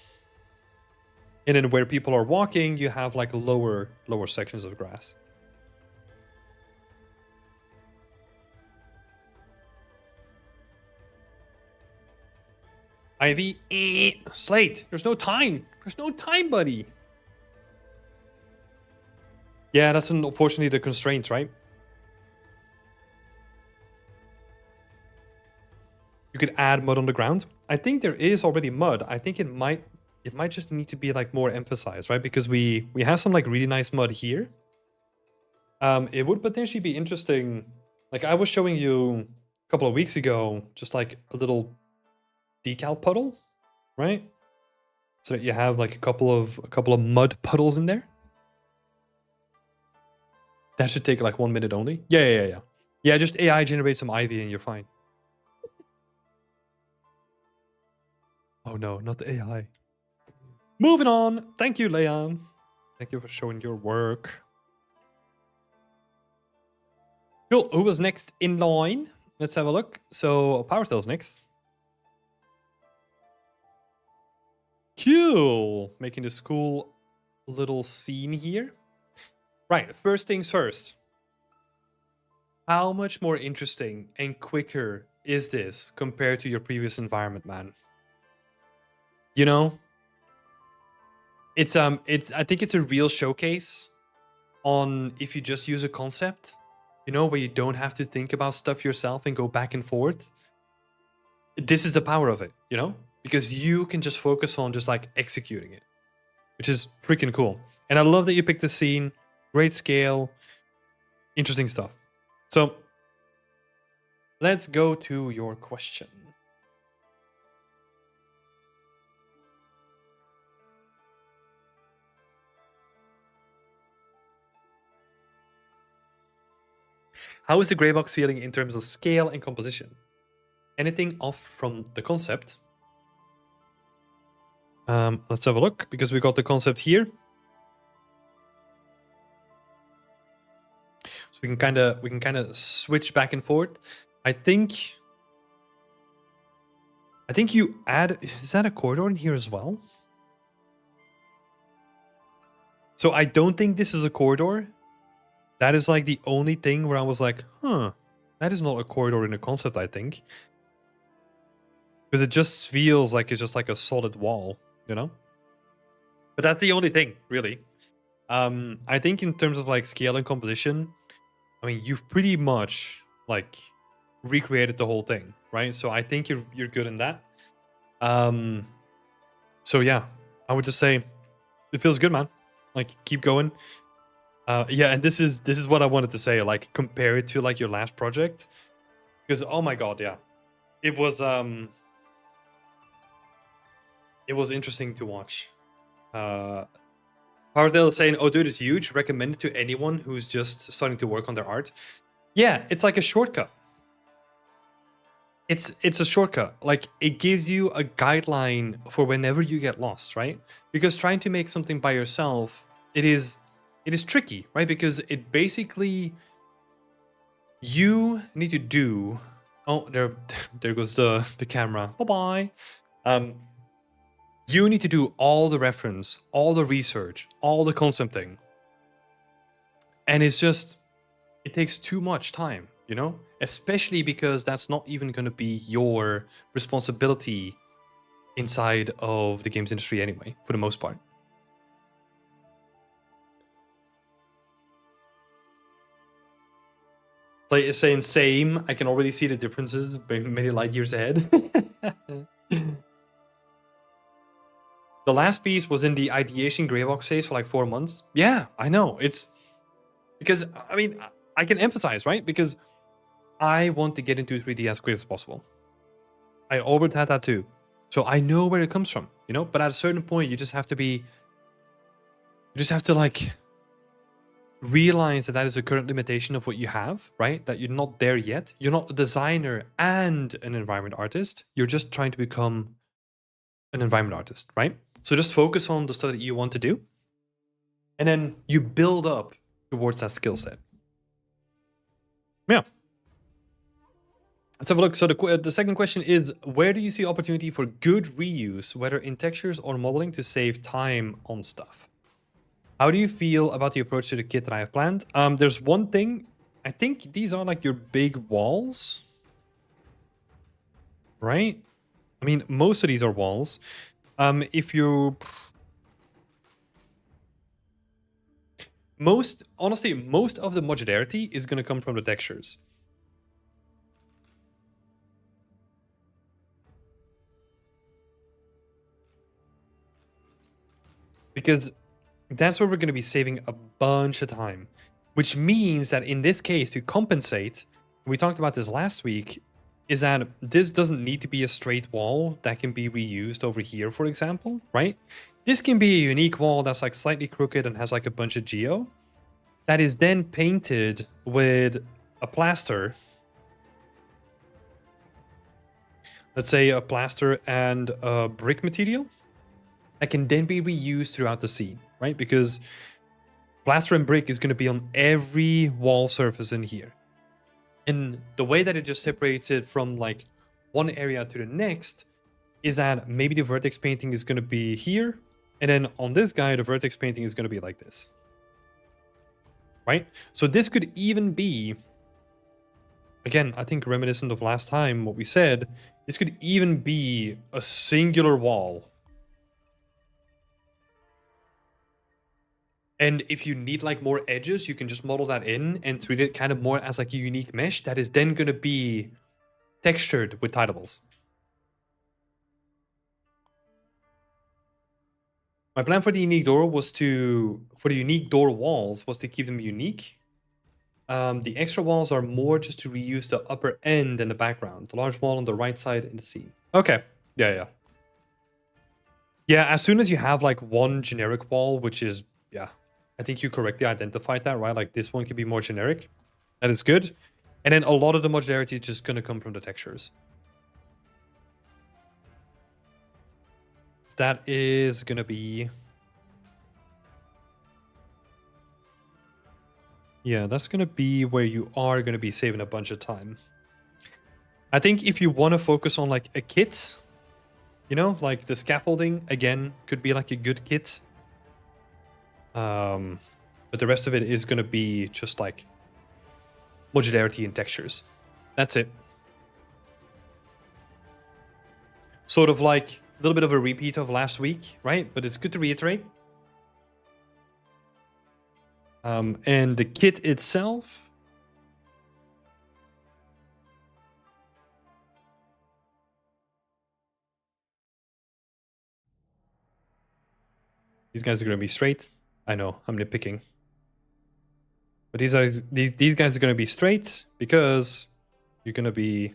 And then where people are walking, you have like lower sections of grass. Ivy, Slate, there's no time. There's no time, buddy. Yeah, that's unfortunately the constraints, right? You could add mud on the ground. I think there is already mud. I think it might just need to be like more emphasized, right? Because we have some like really nice mud here. It would potentially be interesting. Like I was showing you a couple of weeks ago, just like a little decal puddle, right? So that you have like a couple of mud puddles in there. That should take like 1 minute only. Yeah. Yeah, just AI generate some ivy and you're fine. Oh no, not the AI. Moving on. Thank you, Leon. Thank you for showing your work. Cool. Who was next in line? Let's have a look. So PowerTale's next. Cool. Making this cool little scene here. Right. First things first. How much more interesting and quicker is this compared to your previous environment, man? You know? I think it's a real showcase on if you just use a concept, you know, where you don't have to think about stuff yourself and go back and forth. This is the power of it, you know? Because you can just focus on just like executing it, which is freaking cool. And I love that you picked the scene, great scale, interesting stuff. So let's go to your question. How is the gray box feeling in terms of scale and composition? Anything off from the concept? Let's have a look, because we got the concept here. So we can kind of switch back and forth. I think you add, is that a corridor in here as well? So I don't think this is a corridor. That is like the only thing where I was like, huh, that is not a corridor in the concept, I think. Because it just feels like it's just like a solid wall, you know? But that's the only thing, really. I think in terms of like scale and composition, I mean, you've pretty much like recreated the whole thing, right? So I think you're good in that. So yeah, I would just say it feels good, man. Like, keep going. Yeah, and this is what I wanted to say. Like, compare it to like your last project, because oh my god, yeah, it was interesting to watch. Pardale is saying, "Oh, dude, it's huge. Recommend it to anyone who's just starting to work on their art." Yeah, it's like a shortcut. It's a shortcut. Like, it gives you a guideline for whenever you get lost, right? Because trying to make something by yourself, it is tricky, right? Because it basically, you need to do. Oh, there goes the camera. Bye bye. You need to do all the reference, all the research, all the concepting. And it's just, it takes too much time, you know? Especially because that's not even going to be your responsibility inside of the games industry anyway, for the most part. Play is saying same. I can already see the differences, many light years ahead. The last piece was in the ideation greybox phase for like 4 months. Yeah, I know. It's because, I mean, I can emphasize, right? Because I want to get into 3D as quick as possible. I always had that too. So I know where it comes from, you know? But at a certain point, you just have to like realize that is a current limitation of what you have, right? That you're not there yet. You're not a designer and an environment artist. You're just trying to become an environment artist, right? So just focus on the stuff that you want to do, and then you build up towards that skill set. Yeah. Let's have a look. So the second question is, where do you see opportunity for good reuse, whether in textures or modeling, to save time on stuff? How do you feel about the approach to the kit that I have planned? There's one thing. I think these are like your big walls, right? I mean, most of these are walls. If you... honestly, most of the modularity is going to come from the textures. Because that's where we're going to be saving a bunch of time. Which means that in this case, to compensate, we talked about this last week, is that this doesn't need to be a straight wall that can be reused over here, for example, right? This can be a unique wall that's like slightly crooked and has like a bunch of geo. That is then painted with a plaster. Let's say a plaster and a brick material that can then be reused throughout the scene, right? Because plaster and brick is going to be on every wall surface in here. And the way that it just separates it from like one area to the next is that maybe the vertex painting is going to be here. And then on this guy, the vertex painting is going to be like this. Right? So this could even be, again, I think reminiscent of last time, what we said, this could even be a singular wall. And if you need like more edges, you can just model that in and treat it kind of more as like a unique mesh that is then going to be textured with tidables. My plan for the unique door was for the unique door walls was to keep them unique. The extra walls are more just to reuse the upper end and the background. The large wall on the right side in the scene. Okay. Yeah. Yeah, as soon as you have like one generic wall, which is, yeah, I think you correctly identified that, right? Like this one can be more generic. That is good. And then a lot of the modularity is just going to come from the textures. So that is going to be... Yeah, that's going to be where you are going to be saving a bunch of time. I think if you want to focus on like a kit, you know, like the scaffolding, again, could be like a good kit. But the rest of it is going to be just like modularity and textures. That's it. Sort of like a little bit of a repeat of last week, right? But it's good to reiterate. And the kit itself... These guys are going to be straight. I know, I'm nitpicking. But these guys are going to be straight because you're going to be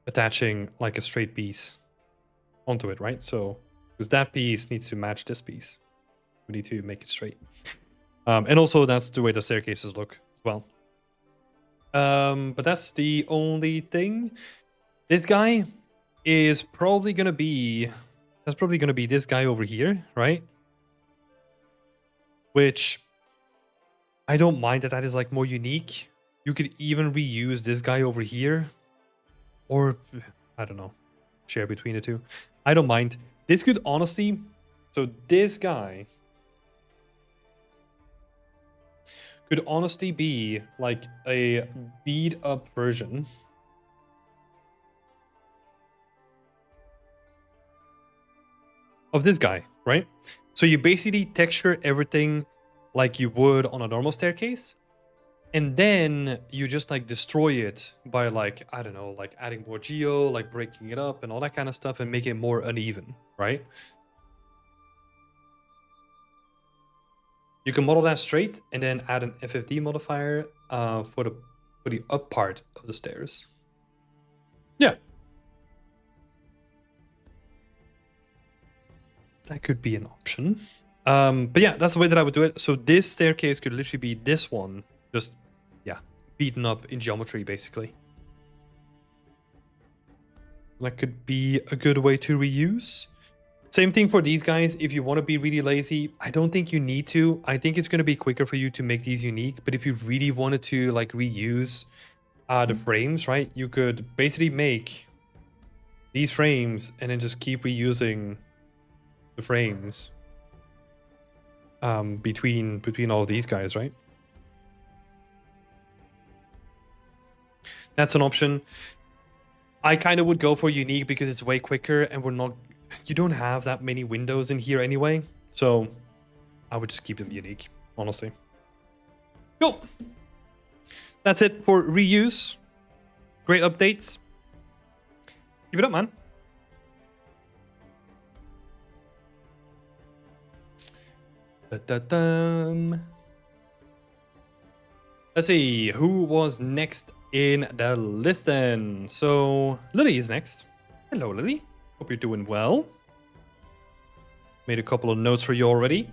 attaching like a straight piece onto it, right? So, because that piece needs to match this piece. We need to make it straight. And also that's the way the staircases look as well. But that's the only thing. This guy is probably going to be... That's probably going to be this guy over here, right? Which I don't mind that is like more unique. You could even reuse this guy over here. Or, I don't know, share between the two. I don't mind. This could honestly... So this guy could honestly be like a beat up version of this guy, right? So you basically texture everything like you would on a normal staircase, and then you just like destroy it by like, I don't know, like adding more geo, like breaking it up and all that kind of stuff and making it more uneven, right? You can model that straight and then add an FFD modifier for the up part of the stairs. Yeah. That could be an option. But yeah, that's the way that I would do it. So this staircase could literally be this one, just, yeah, beaten up in geometry, basically. That could be a good way to reuse. Same thing for these guys. If you want to be really lazy, I don't think you need to. I think it's going to be quicker for you to make these unique. But if you really wanted to like reuse the frames, right, you could basically make these frames and then just keep reusing the frames between all of these guys, right? That's an option. I kind of would go for unique because it's way quicker and you don't have that many windows in here anyway. So I would just keep them unique, honestly. Cool. That's it for reuse. Great updates. Keep it up, man. Let's see, who was next in the list then? So, Lily is next. Hello, Lily. Hope you're doing well. Made a couple of notes for you already.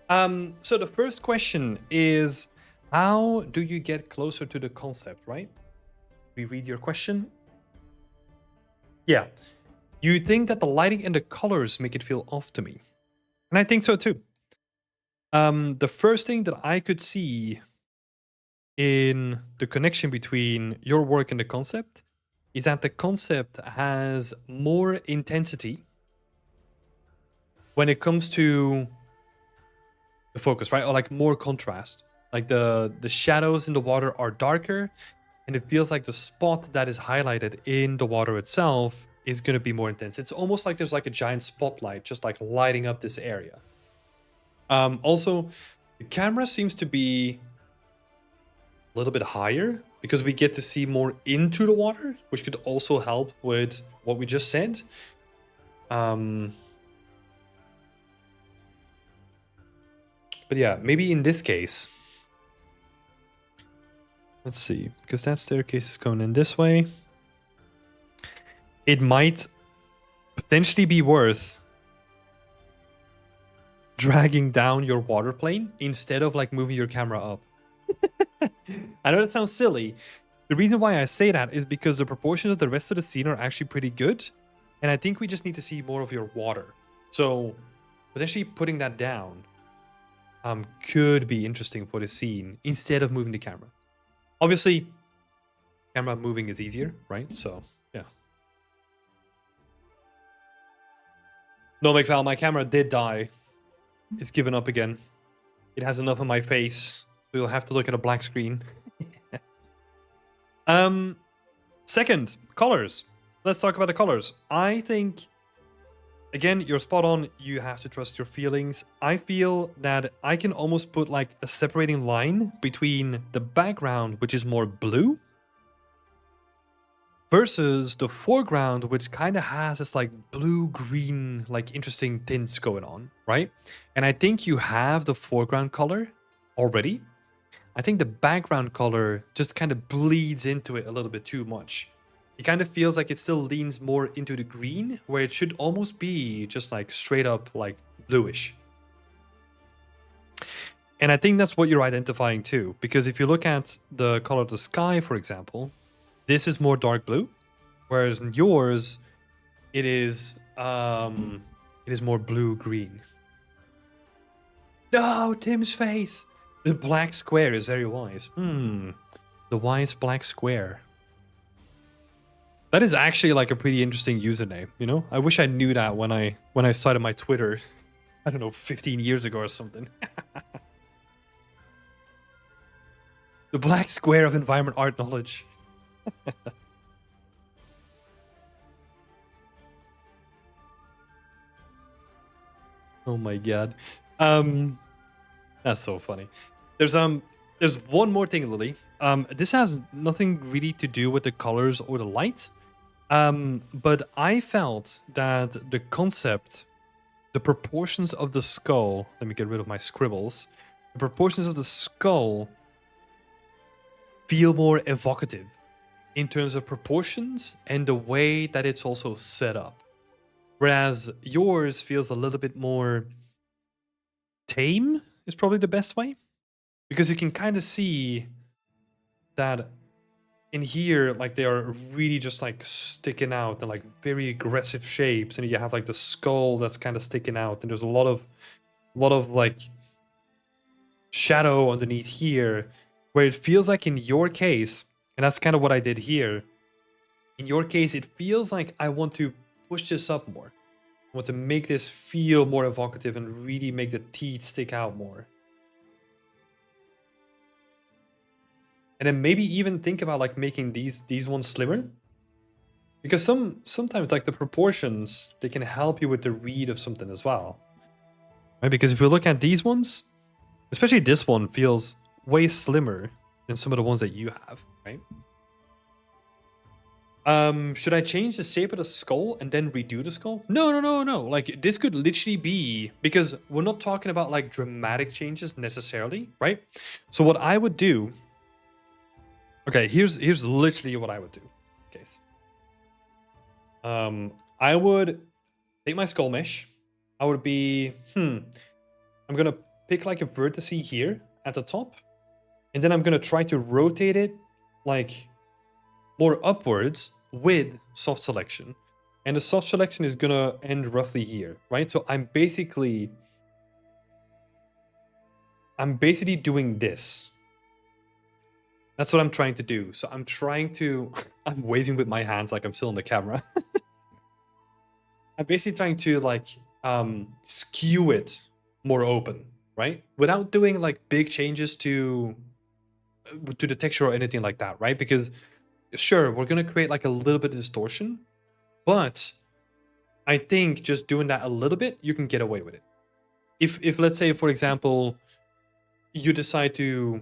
So the first question is, how do you get closer to the concept, right? We read your question. Yeah. You think that the lighting and the colors make it feel off to me. And I think so too. The first thing that I could see in the connection between your work and the concept is that the concept has more intensity when it comes to the focus, right? Or like more contrast. Like the shadows in the water are darker, and it feels like the spot that is highlighted in the water itself is going to be more intense. It's almost like there's like a giant spotlight just like lighting up this area. Also, the camera seems to be a little bit higher because we get to see more into the water, which could also help with what we just said. But yeah, maybe in this case, let's see, because that staircase is going in this way. It might potentially be worth dragging down your water plane instead of like moving your camera up. I know that sounds silly. The reason why I say that is because the proportions of the rest of the scene are actually pretty good. And I think we just need to see more of your water. So potentially putting that down could be interesting for the scene instead of moving the camera. Obviously, camera moving is easier, right? So, yeah. No, McVal, my camera did die. It's given up again. It has enough of my face. So you'll have to look at a black screen. Second, colors. Let's talk about the colors. I think, again, you're spot on. You have to trust your feelings. I feel that I can almost put like a separating line between the background, which is more blue, versus the foreground, which kind of has this like blue-green, like interesting tints going on, right? And I think you have the foreground color already. I think the background color just kind of bleeds into it a little bit too much. It kind of feels like it still leans more into the green, where it should almost be just like straight up like bluish. And I think that's what you're identifying too, because if you look at the color of the sky, for example, this is more dark blue, whereas in yours, it is more blue-green. No, Tim's face! The black square is very wise. The wise black square. That is actually like a pretty interesting username, you know? I wish I knew that when I started my Twitter, I don't know, 15 years ago or something. The black square of environment art knowledge. Oh my god. That's so funny. There's one more thing, Lily. This has nothing really to do with the colors or the light. But I felt that the concept, the proportions of the skull, let me get rid of my scribbles. The proportions of the skull feel more evocative in terms of proportions and the way that it's also set up. Whereas yours feels a little bit more tame, is probably the best way. Because you can kind of see that in here, like they are really just like sticking out and like very aggressive shapes. And you have like the skull that's kind of sticking out. And there's a lot of like shadow underneath here, where it feels like in your case, and that's kind of what I did here. In your case, it feels like I want to push this up more. I want to make this feel more evocative and really make the teeth stick out more. And then maybe even think about like making these ones slimmer. Because sometimes like the proportions, they can help you with the read of something as well. Right? Because if you look at these ones, especially this one feels way slimmer than some of the ones that you have, right? Should I change the shape of the skull and then redo the skull? No. Like this could literally be, because we're not talking about like dramatic changes necessarily, right? So what I would do, okay, here's literally what I would do. Okay. I would take my skull mesh. I would be, I'm gonna pick like a vertex here at the top, and then I'm gonna try to rotate it like more upwards with soft selection. And the soft selection is gonna end roughly here, right? So I'm basically doing this. That's what I'm trying to do. So I'm trying to, I'm waving with my hands like I'm still on the camera. I'm basically trying to like skew it more open, right? Without doing like big changes to the texture or anything like that, right? Because sure, we're gonna create like a little bit of distortion, but I think just doing that a little bit, you can get away with it. If let's say, for example, you decide to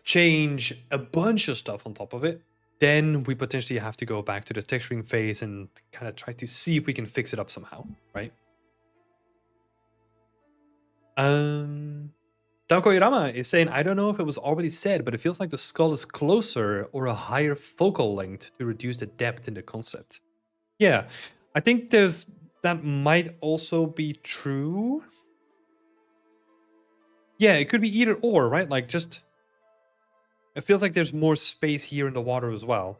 change a bunch of stuff on top of it, then we potentially have to go back to the texturing phase and kind of try to see if we can fix it up somehow, right? Danko Irama is saying, I don't know if it was already said, but it feels like the skull is closer or a higher focal length to reduce the depth in the concept. Yeah, I think that might also be true. Yeah, it could be either or, right? Like just It feels like there's more space here in the water as well.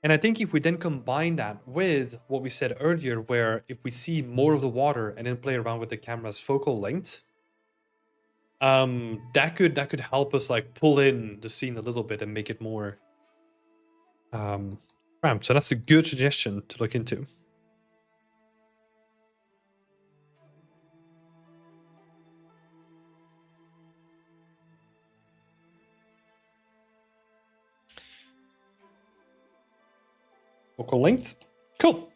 And I think if we then combine that with what we said earlier, where if we see more of the water and then play around with the camera's focal length, that could help us like pull in the scene a little bit and make it more cramped. So that's a good suggestion to look into. Focal length, cool.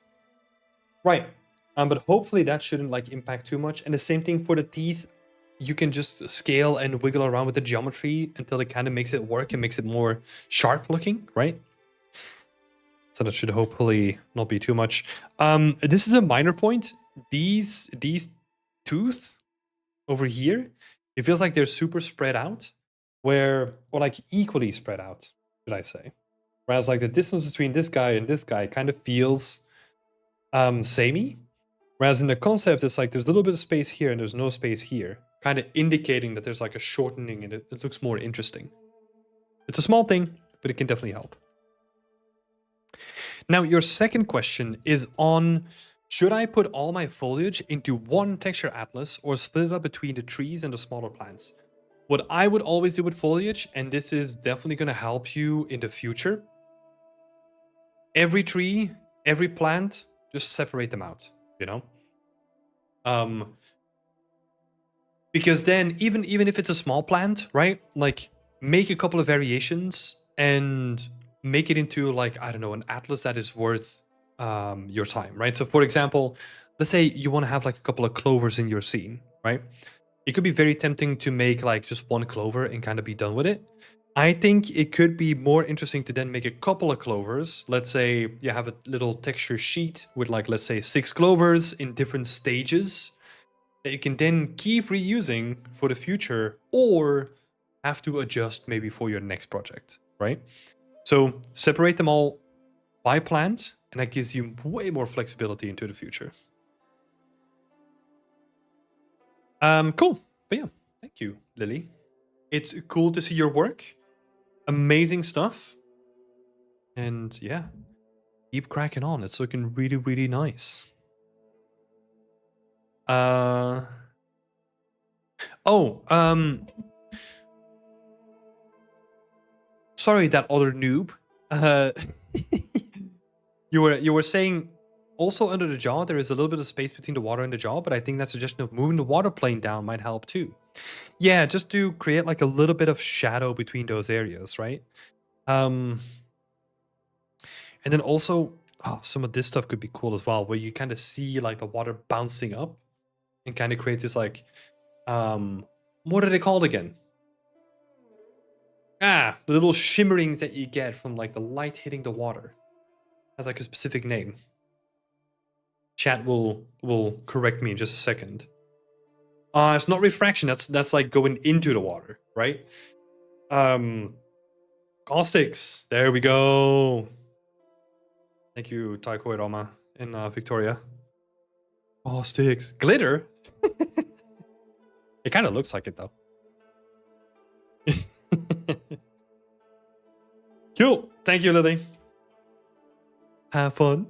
Right, but hopefully that shouldn't like impact too much. And the same thing for the teeth. You can just scale and wiggle around with the geometry until it kind of makes it work and makes it more sharp looking, right? So that should hopefully not be too much. This is a minor point. These tooth over here, it feels like they're super spread out, or like equally spread out, should I say? Whereas like the distance between this guy and this guy kind of feels samey. Whereas in the concept, it's like there's a little bit of space here and there's no space here, kind of indicating that there's like a shortening and it looks more interesting. It's a small thing, but it can definitely help. Now, your second question is on, should I put all my foliage into one texture atlas or split it up between the trees and the smaller plants? What I would always do with foliage, and this is definitely going to help you in the future, every tree, every plant, just separate them out, you know? Because then even if it's a small plant, right? Like make a couple of variations and make it into like, I don't know, an atlas that is worth your time, right? So for example, let's say you want to have like a couple of clovers in your scene, right? It could be very tempting to make like just one clover and kind of be done with it. I think it could be more interesting to then make a couple of clovers. Let's say you have a little texture sheet with like, let's say 6 clovers in different stages that you can then keep reusing for the future or have to adjust maybe for your next project, right? So separate them all by plant and that gives you way more flexibility into the future. Cool. But yeah, thank you, Lily. It's cool to see your work. Amazing stuff. And yeah, keep cracking on. It's looking really, really nice. Sorry, that other noob. You were saying also under the jaw there is a little bit of space between the water and the jaw, but I think that suggestion of moving the water plane down might help too. Yeah, just to create like a little bit of shadow between those areas, right? And then also, some of this stuff could be cool as well, where you kind of see like the water bouncing up and kind of create this like, what are they called again? The little shimmerings that you get from like the light hitting the water. Has like a specific name. Chat will correct me in just a second. It's not refraction. That's like going into the water, right? Caustics. There we go. Thank you, Taiko Roma in Victoria. Caustics. Glitter? It kind of looks like it though. Cool. Thank you, Lily. Have fun.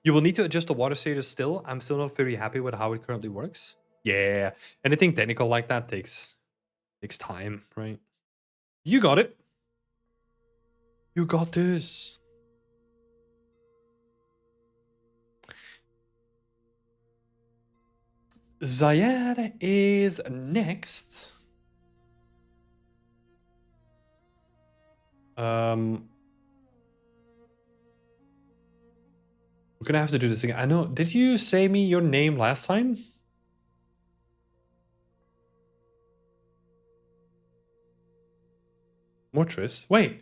You will need to adjust the water stages still. I'm still not very happy with how it currently works. Yeah, anything technical like that takes time, right? You got it. You got this. Zayed is next. We're gonna have to do this again. I know. Did you say me your name last time? Mortris? Wait.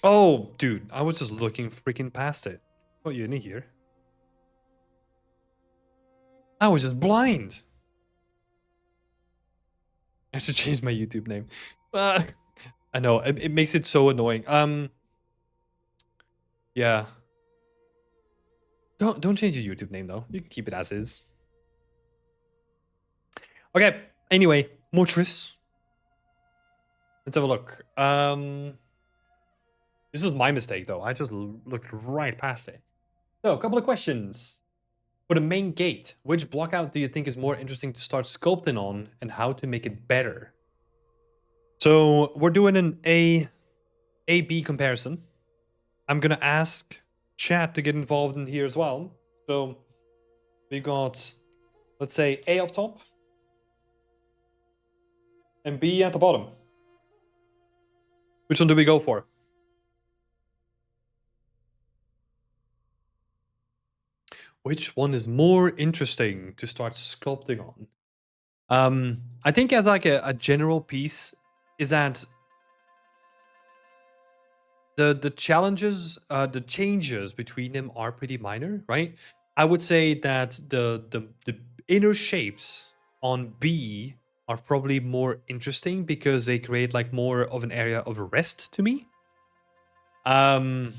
Oh, dude. I was just looking freaking past it. What, you in here? I was just blind. I should change my YouTube name. I know. It makes it so annoying. Yeah. Don't change your YouTube name though. You can keep it as is. Okay. Anyway, Mortris. Let's have a look. This is my mistake, though. I just looked right past it. So, a couple of questions. For the main gate, which blockout do you think is more interesting to start sculpting on, and how to make it better? So, we're doing an A-B comparison. I'm gonna ask chat to get involved in here as well. So, we got, let's say, A up top, and B at the bottom. Which one do we go for? Which one is more interesting to start sculpting on? I think as like a general piece is that the challenges, the changes between them are pretty minor, right? I would say that the inner shapes on B are probably more interesting because they create like more of an area of rest to me. But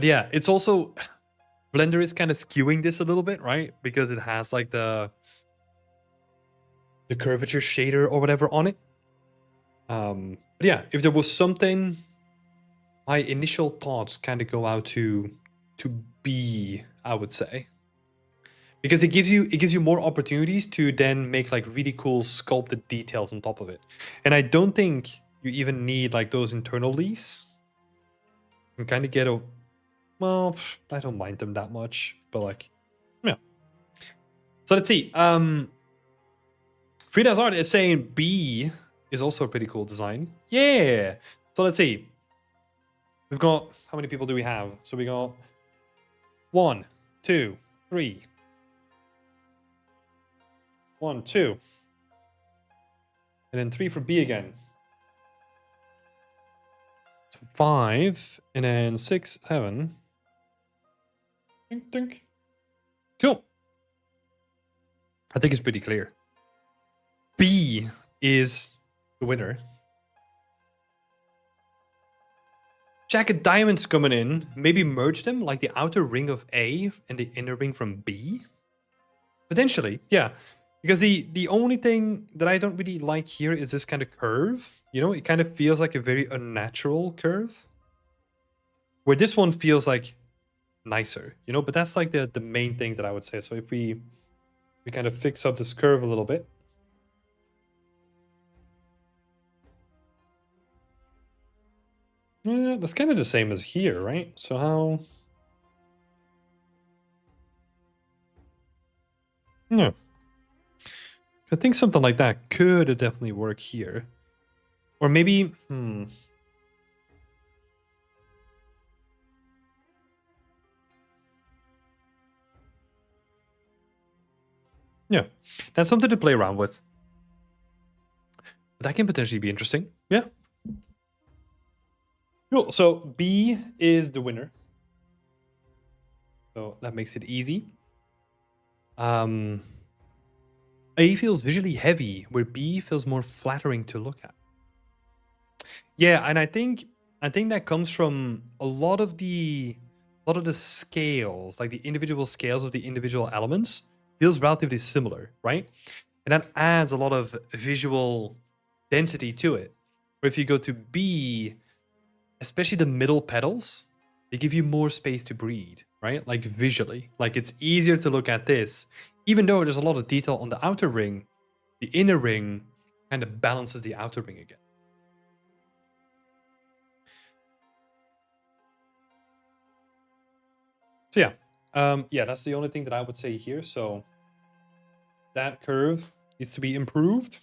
yeah, it's also Blender is kind of skewing this a little bit, right? Because it has like the curvature shader or whatever on it. But yeah, if there was something, my initial thoughts kind of go out to B, I would say, because it gives you more opportunities to then make like really cool sculpted details on top of it. And I don't think you even need like those internal leaves. You can kind of get a, well, I don't mind them that much, but like, yeah. So let's see. Frida's Art is saying B is also a pretty cool design. Yeah. So let's see. We've got, how many people do we have? So we got 1, 2, 3. 1, 2. And then 3 for B again. So 5. And then 6, 7. Dink, dink. Cool. I think it's pretty clear. B is the winner. Jack of Diamonds coming in. Maybe merge them, like the outer ring of A and the inner ring from B? Potentially, yeah. Because the only thing that I don't really like here is this kind of curve. You know, it kind of feels like a very unnatural curve. Where this one feels like nicer, you know? But that's like the main thing that I would say. So if we kind of fix up this curve a little bit. Yeah, that's kind of the same as here, right? So how... Yeah. I think something like that could definitely work here. Or maybe... Yeah, that's something to play around with. That can potentially be interesting. Yeah. Cool. So B is the winner. So that makes it easy. A feels visually heavy, where B feels more flattering to look at. Yeah, and I think that comes from a lot of the scales, like the individual scales of the individual elements, feels relatively similar, right? And that adds a lot of visual density to it. Where if you go to B, especially the middle petals, they give you more space to breathe, right? Like visually, like it's easier to look at this, even though there's a lot of detail on the outer ring. The inner ring kind of balances the outer ring again. So yeah, yeah, that's the only thing that I would say here. So that curve needs to be improved.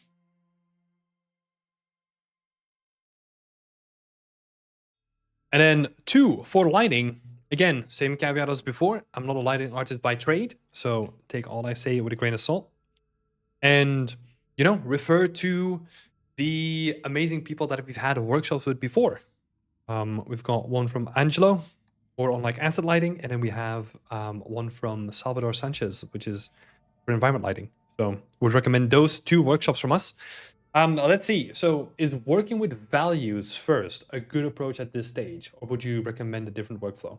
And then 2, for lighting. Again, same caveat as before. I'm not a lighting artist by trade, so take all I say with a grain of salt. And, you know, refer to the amazing people that we've had workshops with before. We've got one from Angelo, or on like asset lighting, and then we have one from Salvador Sanchez, which is for environment lighting. So would recommend those 2 workshops from us. Let's see. So is working with values first a good approach at this stage, or would you recommend a different workflow?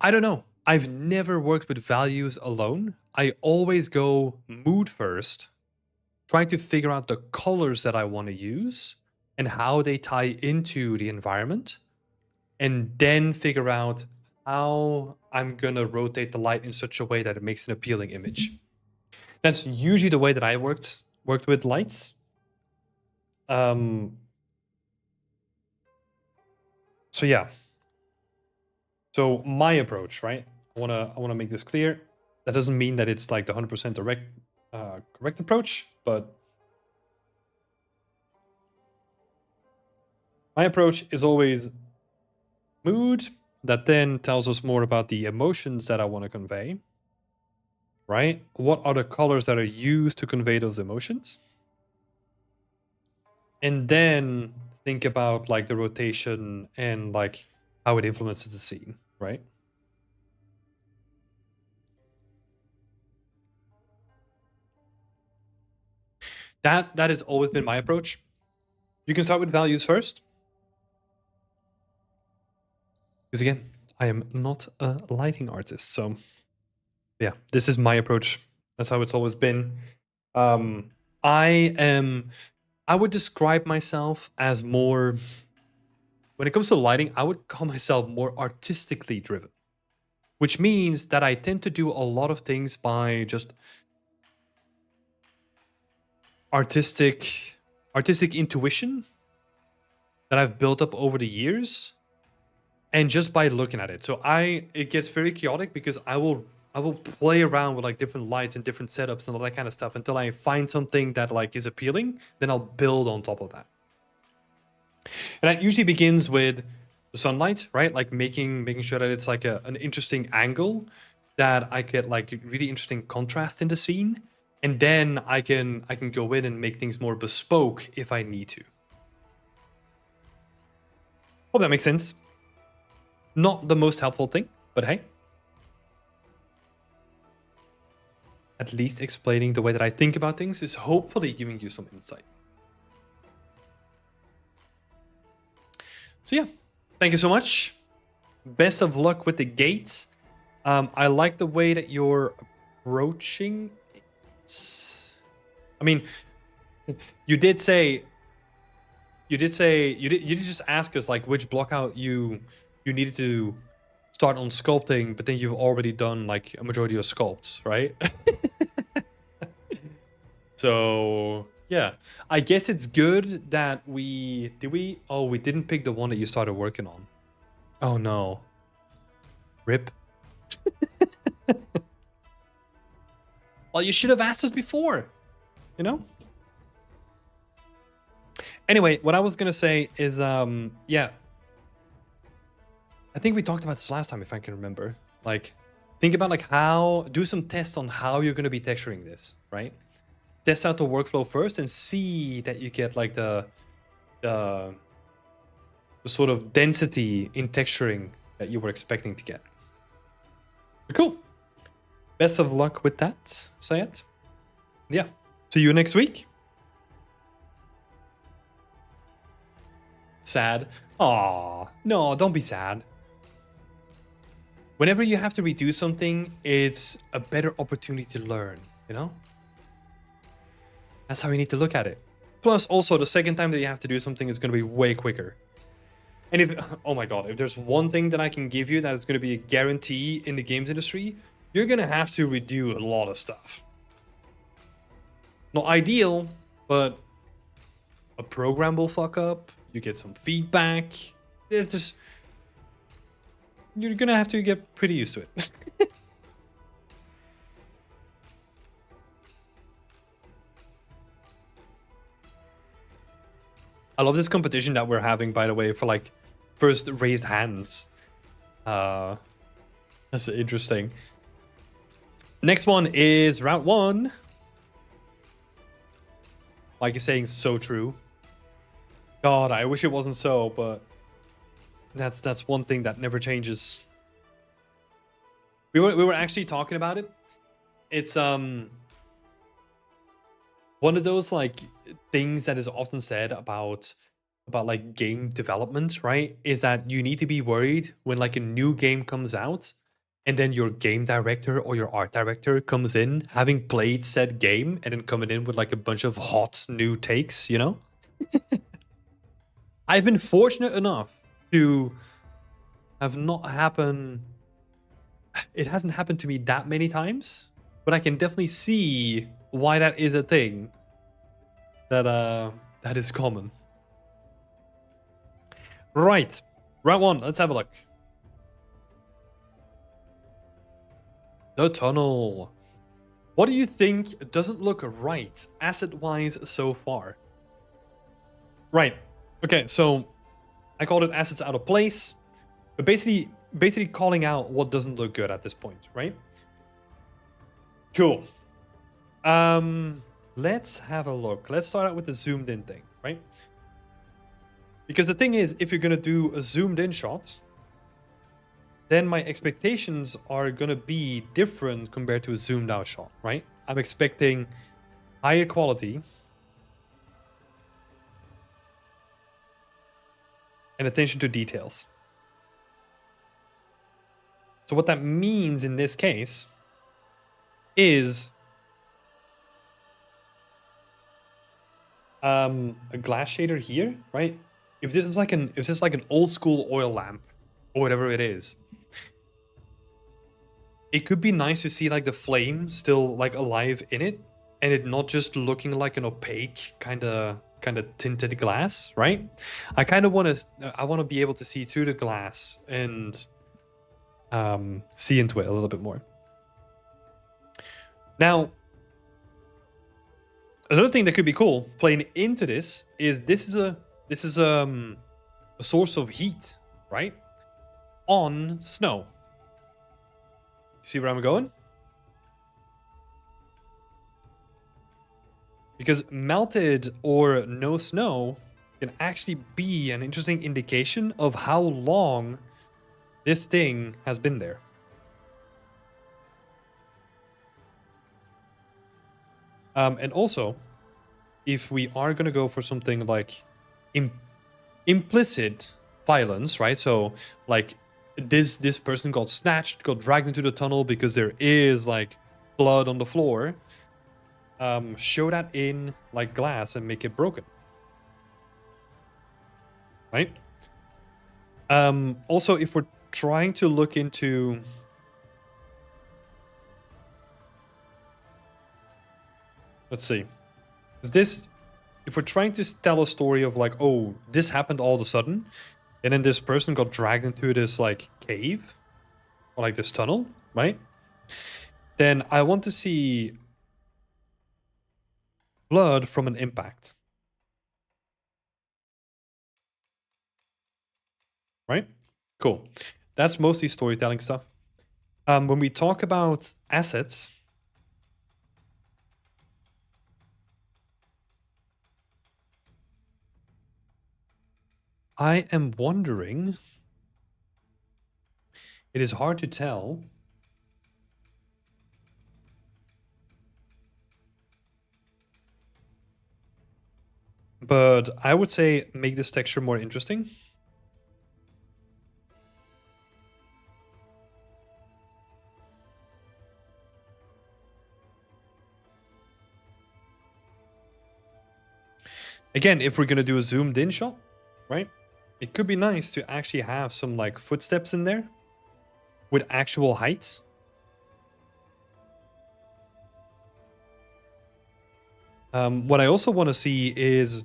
I don't know. I've never worked with values alone. I always go mood first, try to figure out the colors that I want to use and how they tie into the environment, and then figure out how I'm gonna rotate the light in such a way that it makes an appealing image. That's usually the way that I worked with lights. So yeah. So my approach, right? I wanna make this clear. That doesn't mean that it's like the 100% correct approach, but my approach is always mood that then tells us more about the emotions that I want to convey, right? What are the colors that are used to convey those emotions? And then think about like the rotation and like how it influences the scene, right? That has always been my approach. You can start with values first. Because again, I am not a lighting artist. So yeah, this is my approach. That's how it's always been. I would describe myself as more, when it comes to lighting, I would call myself more artistically driven, which means that I tend to do a lot of things by just artistic intuition that I've built up over the years, and just by looking at it. So it gets very chaotic because I will play around with like different lights and different setups and all that kind of stuff until I find something that like is appealing. Then I'll build on top of that. And that usually begins with the sunlight, right? Like making sure that it's like an interesting angle, that I get like really interesting contrast in the scene, and then I can go in and make things more bespoke if I need to. Hope that makes sense. Not the most helpful thing, but hey. At least explaining the way that I think about things is hopefully giving you some insight. So yeah, thank you so much. Best of luck with the gates. I like the way that you're approaching it. I mean, you did just ask us like which block out you needed to start on sculpting, but then you've already done like a majority of sculpts, right? So yeah, I guess it's good that we didn't pick the one that you started working on. Oh no. Rip. Well, you should have asked us before, you know? Anyway, what I was gonna say is, yeah. I think we talked about this last time, if I can remember. Like, think about like do some tests on how you're gonna be texturing this, right? Test out the workflow first and see that you get like the sort of density in texturing that you were expecting to get. Cool. Best of luck with that, Syed. Yeah. See you next week. Sad. Aw, no, don't be sad. Whenever you have to redo something, it's a better opportunity to learn, you know? That's how you need to look at it. Plus, also, the second time that you have to do something is going to be way quicker. And if, oh my god, if there's one thing that I can give you that is going to be a guarantee in the games industry, you're going to have to redo a lot of stuff. Not ideal, but a program will fuck up, you get some feedback. It's just, you're going to have to get pretty used to it. I love this competition that we're having, by the way, for like first raised hands. That's interesting. Next one is round 1. Like you're saying, so true. God, I wish it wasn't so, but that's one thing that never changes. We were actually talking about it. It's one of those like things that is often said about like game development, right? Is that you need to be worried when like a new game comes out and then your game director or your art director comes in having played said game and then coming in with like a bunch of hot new takes, you know? I've been fortunate enough to have not happen. It hasn't happened to me that many times, but I can definitely see why that is a thing that is common. Right. Round one, let's have a look. The tunnel. What do you think doesn't look right asset-wise so far? Right. Okay, so I called it assets out of place, but basically calling out what doesn't look good at this point, right? Cool. Let's have a look. Let's start out with the zoomed in thing, right? Because the thing is, if you're gonna do a zoomed in shot, then my expectations are gonna be different compared to a zoomed out shot, right? I'm expecting higher quality and attention to details. So what that means in this case is a glass shader here, right? If this is like an old school oil lamp or whatever it is, it could be nice to see like the flame still like alive in it, and it not just looking like an opaque kind of tinted glass, right? I kind of want to be able to see through the glass and see into it a little bit more. Now, another thing that could be cool playing into this is a source of heat, right? On snow. See where I'm going? Because melted or no snow can actually be an interesting indication of how long this thing has been there. And also, if we are going to go for something like implicit violence, right? So, like, this person got snatched, got dragged into the tunnel because there is, like, blood on the floor. Show that in, like, glass and make it broken. Right? Also, if we're trying to look into... Let's see. Is this... If we're trying to tell a story of like, oh, this happened all of a sudden, and then this person got dragged into this like cave, or like this tunnel, right? Then I want to see blood from an impact. Right? Cool. That's mostly storytelling stuff. When we talk about assets, I am wondering, it is hard to tell. But I would say make this texture more interesting. Again, if we're going to do a zoomed in shot, right? It could be nice to actually have some like footsteps in there with actual height. What I also want to see is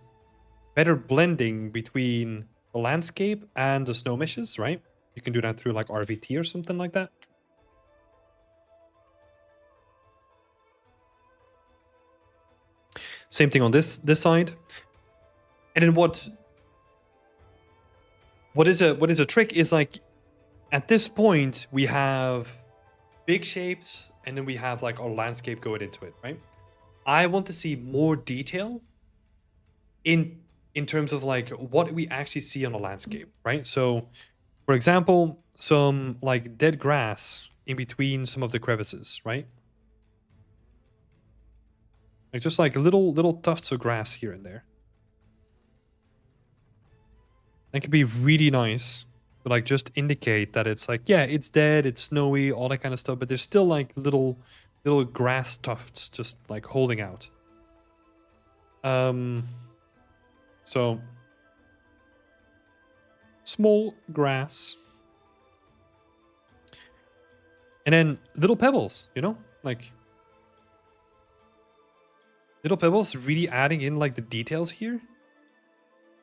better blending between the landscape and the snow meshes, right? You can do that through like RVT or something like that. Same thing on this side. And then what is a trick is like at this point we have big shapes and then we have like our landscape going into it, right? I want to see more detail in terms of like what we actually see on the landscape, right? So for example, some like dead grass in between some of the crevices, right? Like just like little tufts of grass here and there. That could be really nice to like just indicate that it's like, yeah, it's dead, it's snowy, all that kind of stuff, but there's still like little grass tufts just like holding out. So small grass. And then little pebbles, you know? Like little pebbles really adding in like the details here.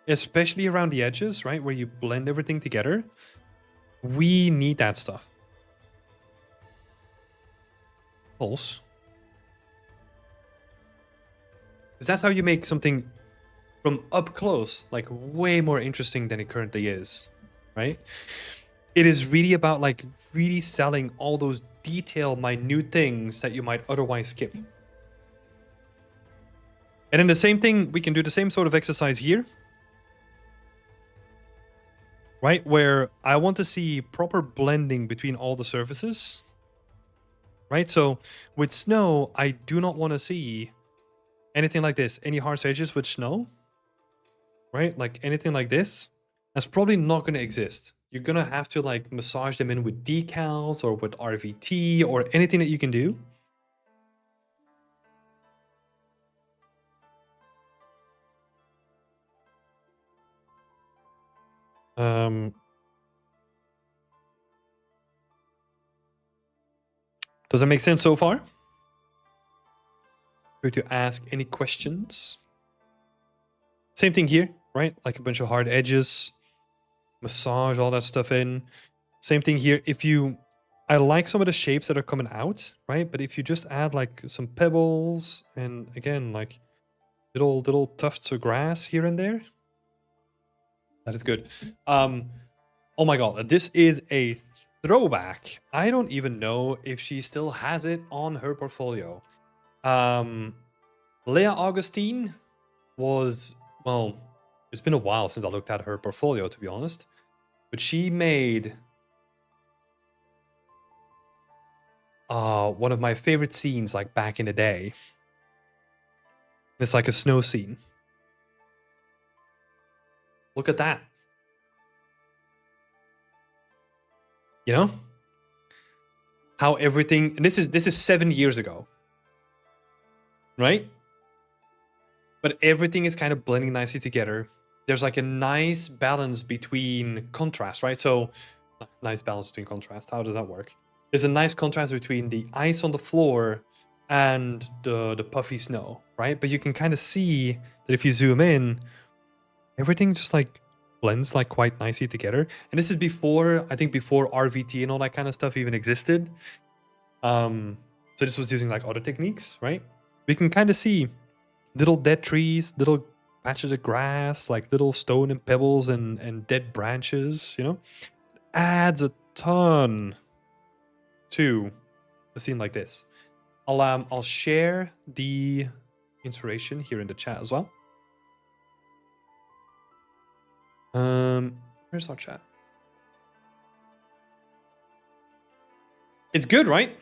Especially around the edges, right? Where you blend everything together. We need that stuff. Pulse. Because that's how you make something from up close, like way more interesting than it currently is, right? It is really about like really selling all those detailed, minute things that you might otherwise skip. And then the same thing, we can do the same sort of exercise here. Right, where I want to see proper blending between all the surfaces. Right, so with snow, I do not want to see anything like this. Any harsh edges with snow. Right, like anything like this. That's probably not going to exist. You're going to have to like massage them in with decals or with RVT or anything that you can do. Does that make sense so far? Free to ask any questions. Same thing here, right? Like a bunch of hard edges, massage all that stuff in. Same thing here. If you, I like some of the shapes that are coming out, right? But if you just add like some pebbles and again, like little tufts of grass here and there, that is good. Oh my god, this is a throwback. I don't even know if she still has it on her portfolio. Leah Augustine was, well, it's been a while since I looked at her portfolio, to be honest. But she made one of my favorite scenes like back in the day. It's like a snow scene. Look at that. You know? How everything, and this is 7 years ago. Right? But everything is kind of blending nicely together. There's like a nice balance between contrast, right? So, nice balance between contrast. How does that work? There's a nice contrast between the ice on the floor and the puffy snow, right? But you can kind of see that if you zoom in, everything just like blends like quite nicely together. And this is before, I think before RVT and all that kind of stuff even existed. So this was using like other techniques, right? We can kind of see little dead trees, little patches of grass, like little stone and pebbles and dead branches, you know? Adds a ton to a scene like this. I'll share the inspiration here in the chat as well. Where's our chat? It's good, right?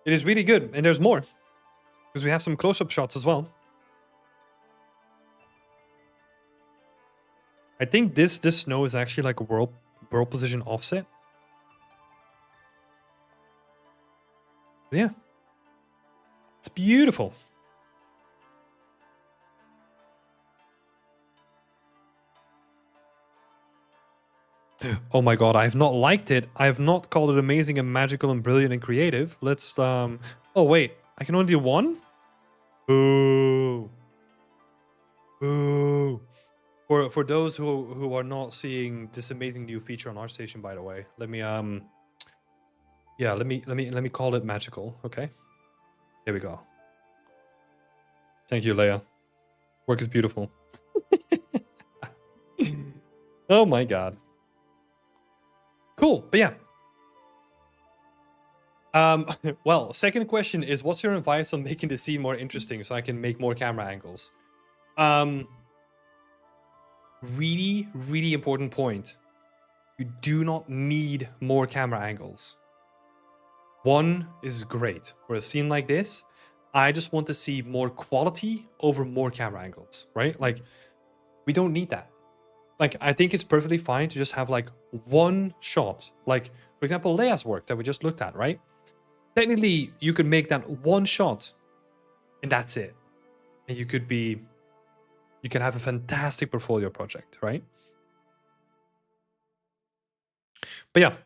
It is really good, and there's more because we have some close-up shots as well. I think this snow is actually like a world position offset. But yeah, it's beautiful. Oh my god, I have not liked it. I have not called it amazing and magical and brilliant and creative. Let's oh wait, I can only do one? Boo. Boo. For those who are not seeing this amazing new feature on ArtStation, by the way, let me yeah, let me call it magical, okay? There we go. Thank you, Leia. Work is beautiful. Oh my god. Cool, but yeah. Well, second question is, what's your advice on making the scene more interesting so I can make more camera angles? Really, really important point. You do not need more camera angles. One is great. For a scene like this, I just want to see more quality over more camera angles, right? Like, we don't need that. Like, I think it's perfectly fine to just have like one shot. Like, for example, Leia's work that we just looked at, right? Technically, you could make that one shot and that's it. And you could have a fantastic portfolio project, right? But yeah.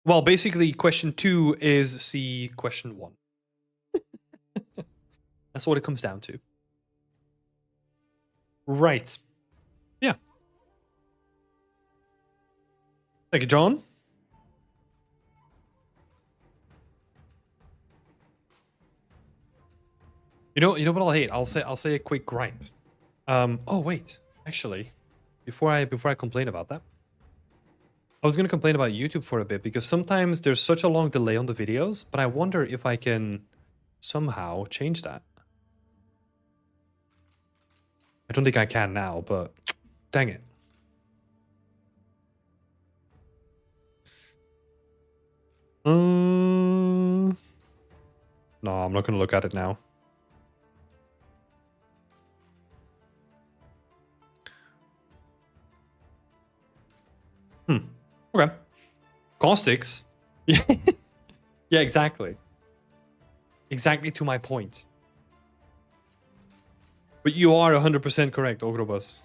Well, basically, question 2 is see question 1. That's what it comes down to. Right. Yeah. Thank you, John. You know what I'll hate? I'll say a quick gripe. Oh wait, actually, before I complain about that, I was gonna complain about YouTube for a bit because sometimes there's such a long delay on the videos, but I wonder if I can somehow change that. I don't think I can now, but dang it. No, I'm not gonna look at it now. Okay. Caustics. Yeah. Yeah, exactly. Exactly to my point. But you are 100% correct, Ogrobus.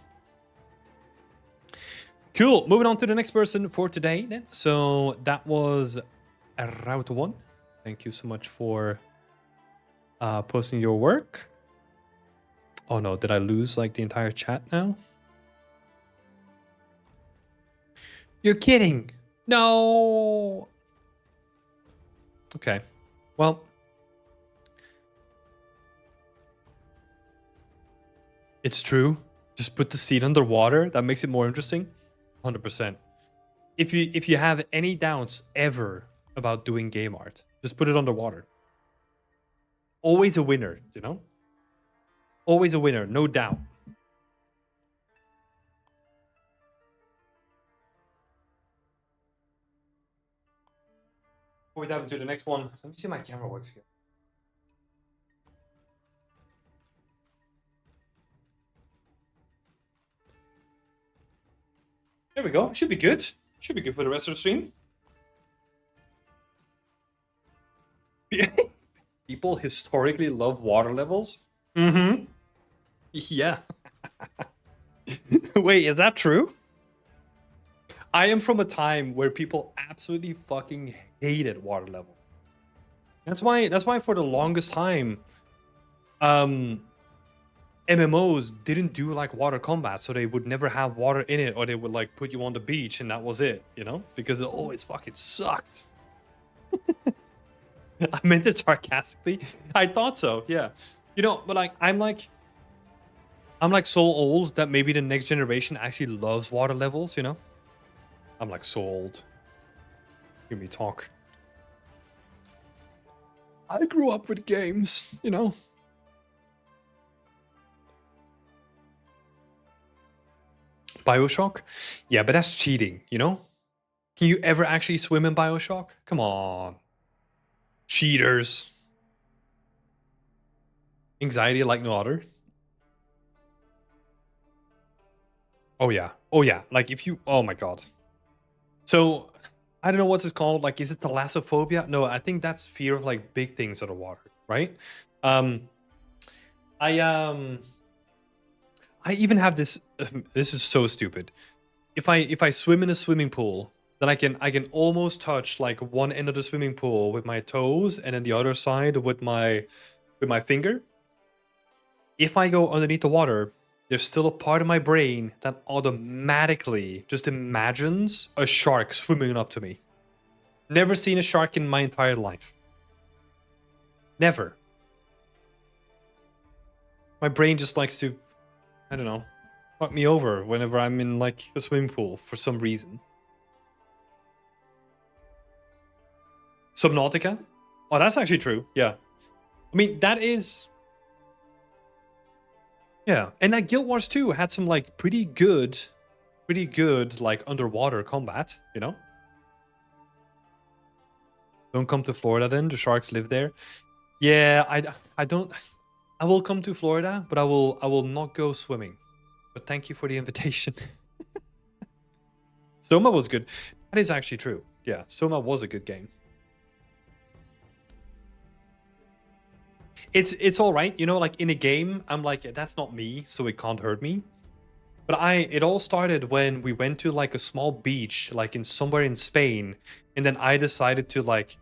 Cool. Moving on to the next person for today then. So that was Route 1. Thank you so much for posting your work. Oh no, did I lose like the entire chat now? You're kidding. No. Okay. Well. It's true. Just put the seed underwater. That makes it more interesting. 100%. If you have any doubts ever about doing game art, just put it underwater. Always a winner, you know? Always a winner, no doubt. Before we dive into the next one, let me see if my camera works here. There we go. Should be good. Should be good for the rest of the stream. People historically love water levels. Mm-hmm. Yeah. Wait, is that true? I am from a time where people absolutely fucking hated water level. That's why for the longest time, MMOs didn't do like water combat, so they would never have water in it, or they would like put you on the beach and that was it, you know? Because it always fucking sucked. I meant it sarcastically. I thought so, yeah. You know, but like I'm like so old that maybe the next generation actually loves water levels, you know? I'm like so old. Hear me talk. I grew up with games, you know? BioShock? Yeah, but that's cheating, you know? Can you ever actually swim in BioShock? Come on. Cheaters. Anxiety like no other. Oh yeah. Oh yeah. Like if you, oh my god. So I don't know what's it called. Like, is it thalassophobia? No, I think that's fear of like big things out of water, right? I even have this. This is so stupid. If I swim in a swimming pool, then I can almost touch like one end of the swimming pool with my toes, and then the other side with my finger. If I go underneath the water, there's still a part of my brain that automatically just imagines a shark swimming up to me. Never seen a shark in my entire life. Never. My brain just likes to, I don't know, fuck me over whenever I'm in like a swimming pool for some reason. Subnautica? Oh, that's actually true. Yeah. I mean, that is... Yeah. And that Guild Wars 2 had some like pretty good like underwater combat, you know? Don't come to Florida then. The sharks live there. Yeah, I don't... I will come to Florida, but I will not go swimming. But thank you for the invitation. Soma was good. That is actually true. Yeah, Soma was a good game. It's all right, you know. Like in a game, I'm like, that's not me, so it can't hurt me. But it all started when we went to like a small beach, like in somewhere in Spain, and then I decided to like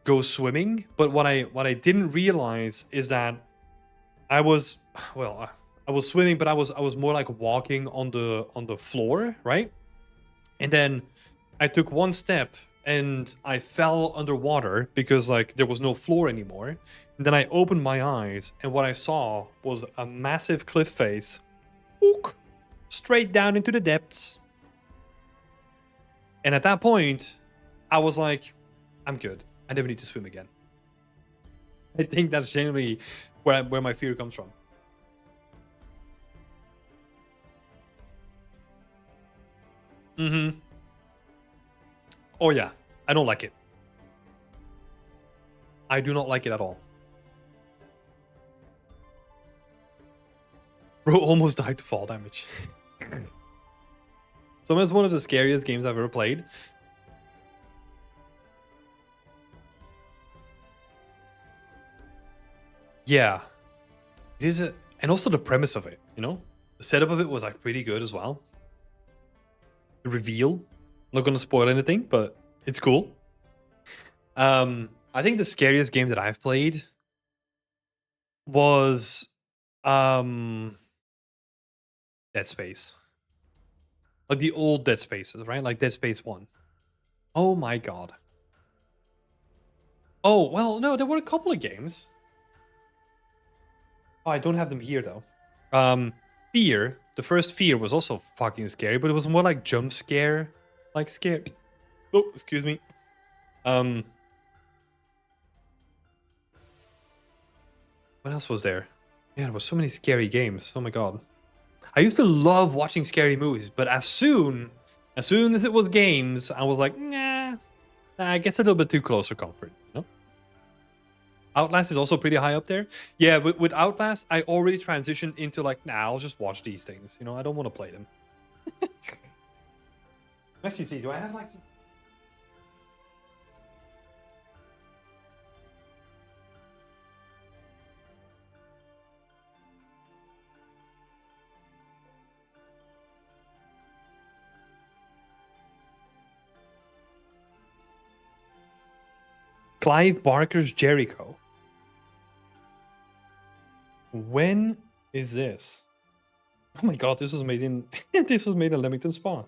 go swimming. But what I didn't realize is that I was well, I was swimming, but I was more like walking on the floor, right? And then I took one step and I fell underwater because like there was no floor anymore. And then I opened my eyes and what I saw was a massive cliff face. Ook, straight down into the depths. And at that point, I was like, I'm good. I never need to swim again. I think that's generally where my fear comes from. Mm-hmm. Oh yeah, I don't like it. I do not like it at all. Bro almost died to fall damage. So it's one of the scariest games I've ever played. Yeah, it is, and also the premise of it. You know, the setup of it was like pretty good as well. The reveal. I'm not gonna spoil anything, but it's cool. I think the scariest game that I've played was Dead Space. Like the old Dead Spaces, right? Like Dead Space 1. Oh my god. Oh, well, no, there were a couple of games. Oh, I don't have them here though. Fear. The first Fear was also fucking scary, but it was more like jump scare, like scare. Oh, excuse me. What else was there? Yeah, there was so many scary games. Oh my god. I used to love watching scary movies, but as soon as it was games, I was like, nah, I guess a little bit too close for comfort, you know? Outlast is also pretty high up there. Yeah, with Outlast, I already transitioned into like, nah, I'll just watch these things. You know, I don't want to play them. Actually, see, do I have like some... Clive Barker's Jericho. When is this? Oh my god, this was made in this was made in Leamington Spa.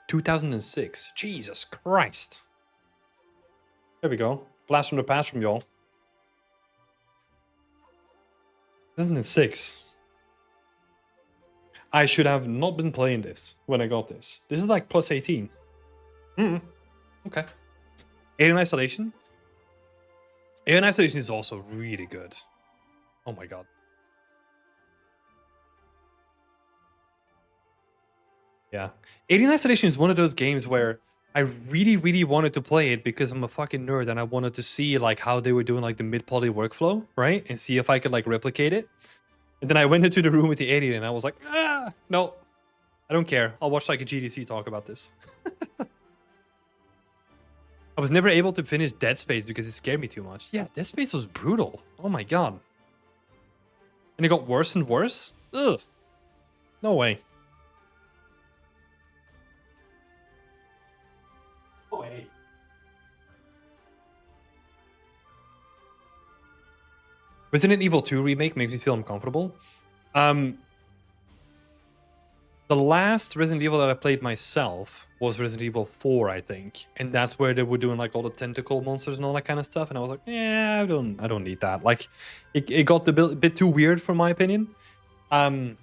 2006. Jesus Christ. There we go. Blast from the past from y'all. 2006. I should have not been playing this when I got this. This is like plus 18. Okay. Alien Isolation. Alien Isolation is also really good. Oh my god. Yeah. Alien Isolation is one of those games where I really, really wanted to play it because I'm a fucking nerd and I wanted to see like how they were doing like the mid-poly workflow, right? And see if I could like replicate it. And then I went into the room with the alien and I was like, no, I don't care. I'll watch like a GDC talk about this. I was never able to finish Dead Space because it scared me too much. Yeah, Dead Space was brutal. Oh my god. And it got worse and worse? Ugh. No way. No way. Resident Evil 2 remake makes me feel uncomfortable. The last Resident Evil that I played myself was Resident Evil 4, I think, and that's where they were doing like all the tentacle monsters and all that kind of stuff. And I was like, yeah, I don't need that. Like, it got a bit too weird for my opinion. I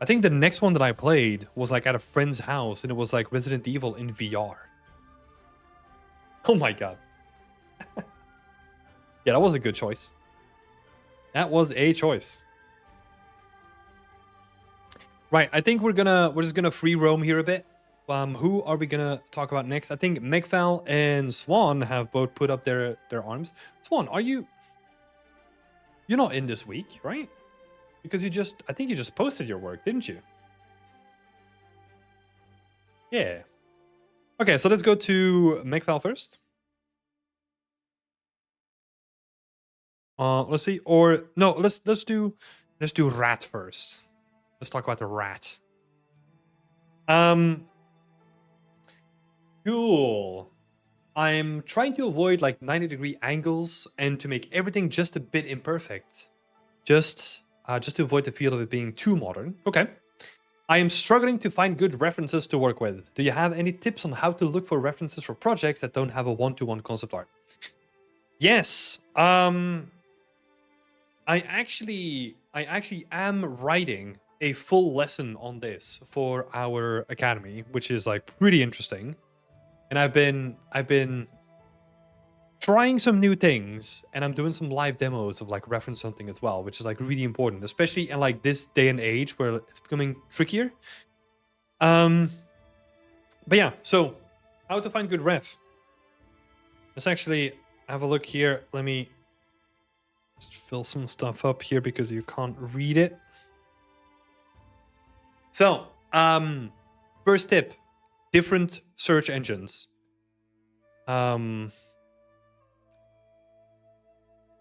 think the next one that I played was like at a friend's house, and it was like Resident Evil in VR. Oh my god. Yeah, that was a good choice. That was a choice. Right, I think we're just gonna free roam here a bit. Who are we gonna talk about next? I think Megfal and Swan have both put up their arms. Swan, you're not in this week, right? Because I think you just posted your work, didn't you? Yeah. Okay, so let's go to Makefile first. Let's see, or no, let's do rat first. Let's talk about the rat. Cool. I'm trying to avoid like 90-degree angles and to make everything just a bit imperfect. Just to avoid the feel of it being too modern. Okay. I am struggling to find good references to work with. Do you have any tips on how to look for references for projects that don't have a one-to-one concept art? Yes. I actually am writing a full lesson on this for our academy, which is like pretty interesting. And I've been trying some new things, and I'm doing some live demos of like reference hunting as well, which is like really important, especially in like this day and age where it's becoming trickier. But yeah, so how to find good ref. Let's actually have a look here. Let me just fill some stuff up here because you can't read it. So, first tip, different search engines.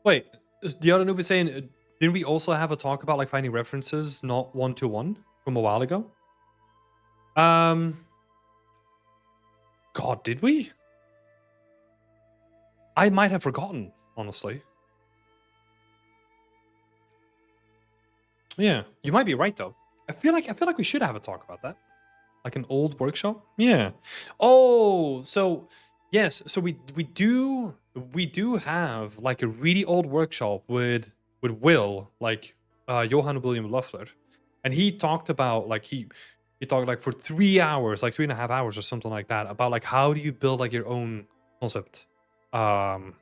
Wait, the other noob is saying, didn't we also have a talk about like finding references, not one-to-one from a while ago? God, did we? I might have forgotten, honestly. Yeah, you might be right though. I feel like we should have a talk about that. Like an old workshop? Yeah. Oh, so yes, so we do have like a really old workshop with Will, like Johann William Luffler. And he talked about like he talked like for 3 hours, like 3.5 hours or something like that, about like how do you build like your own concept. Your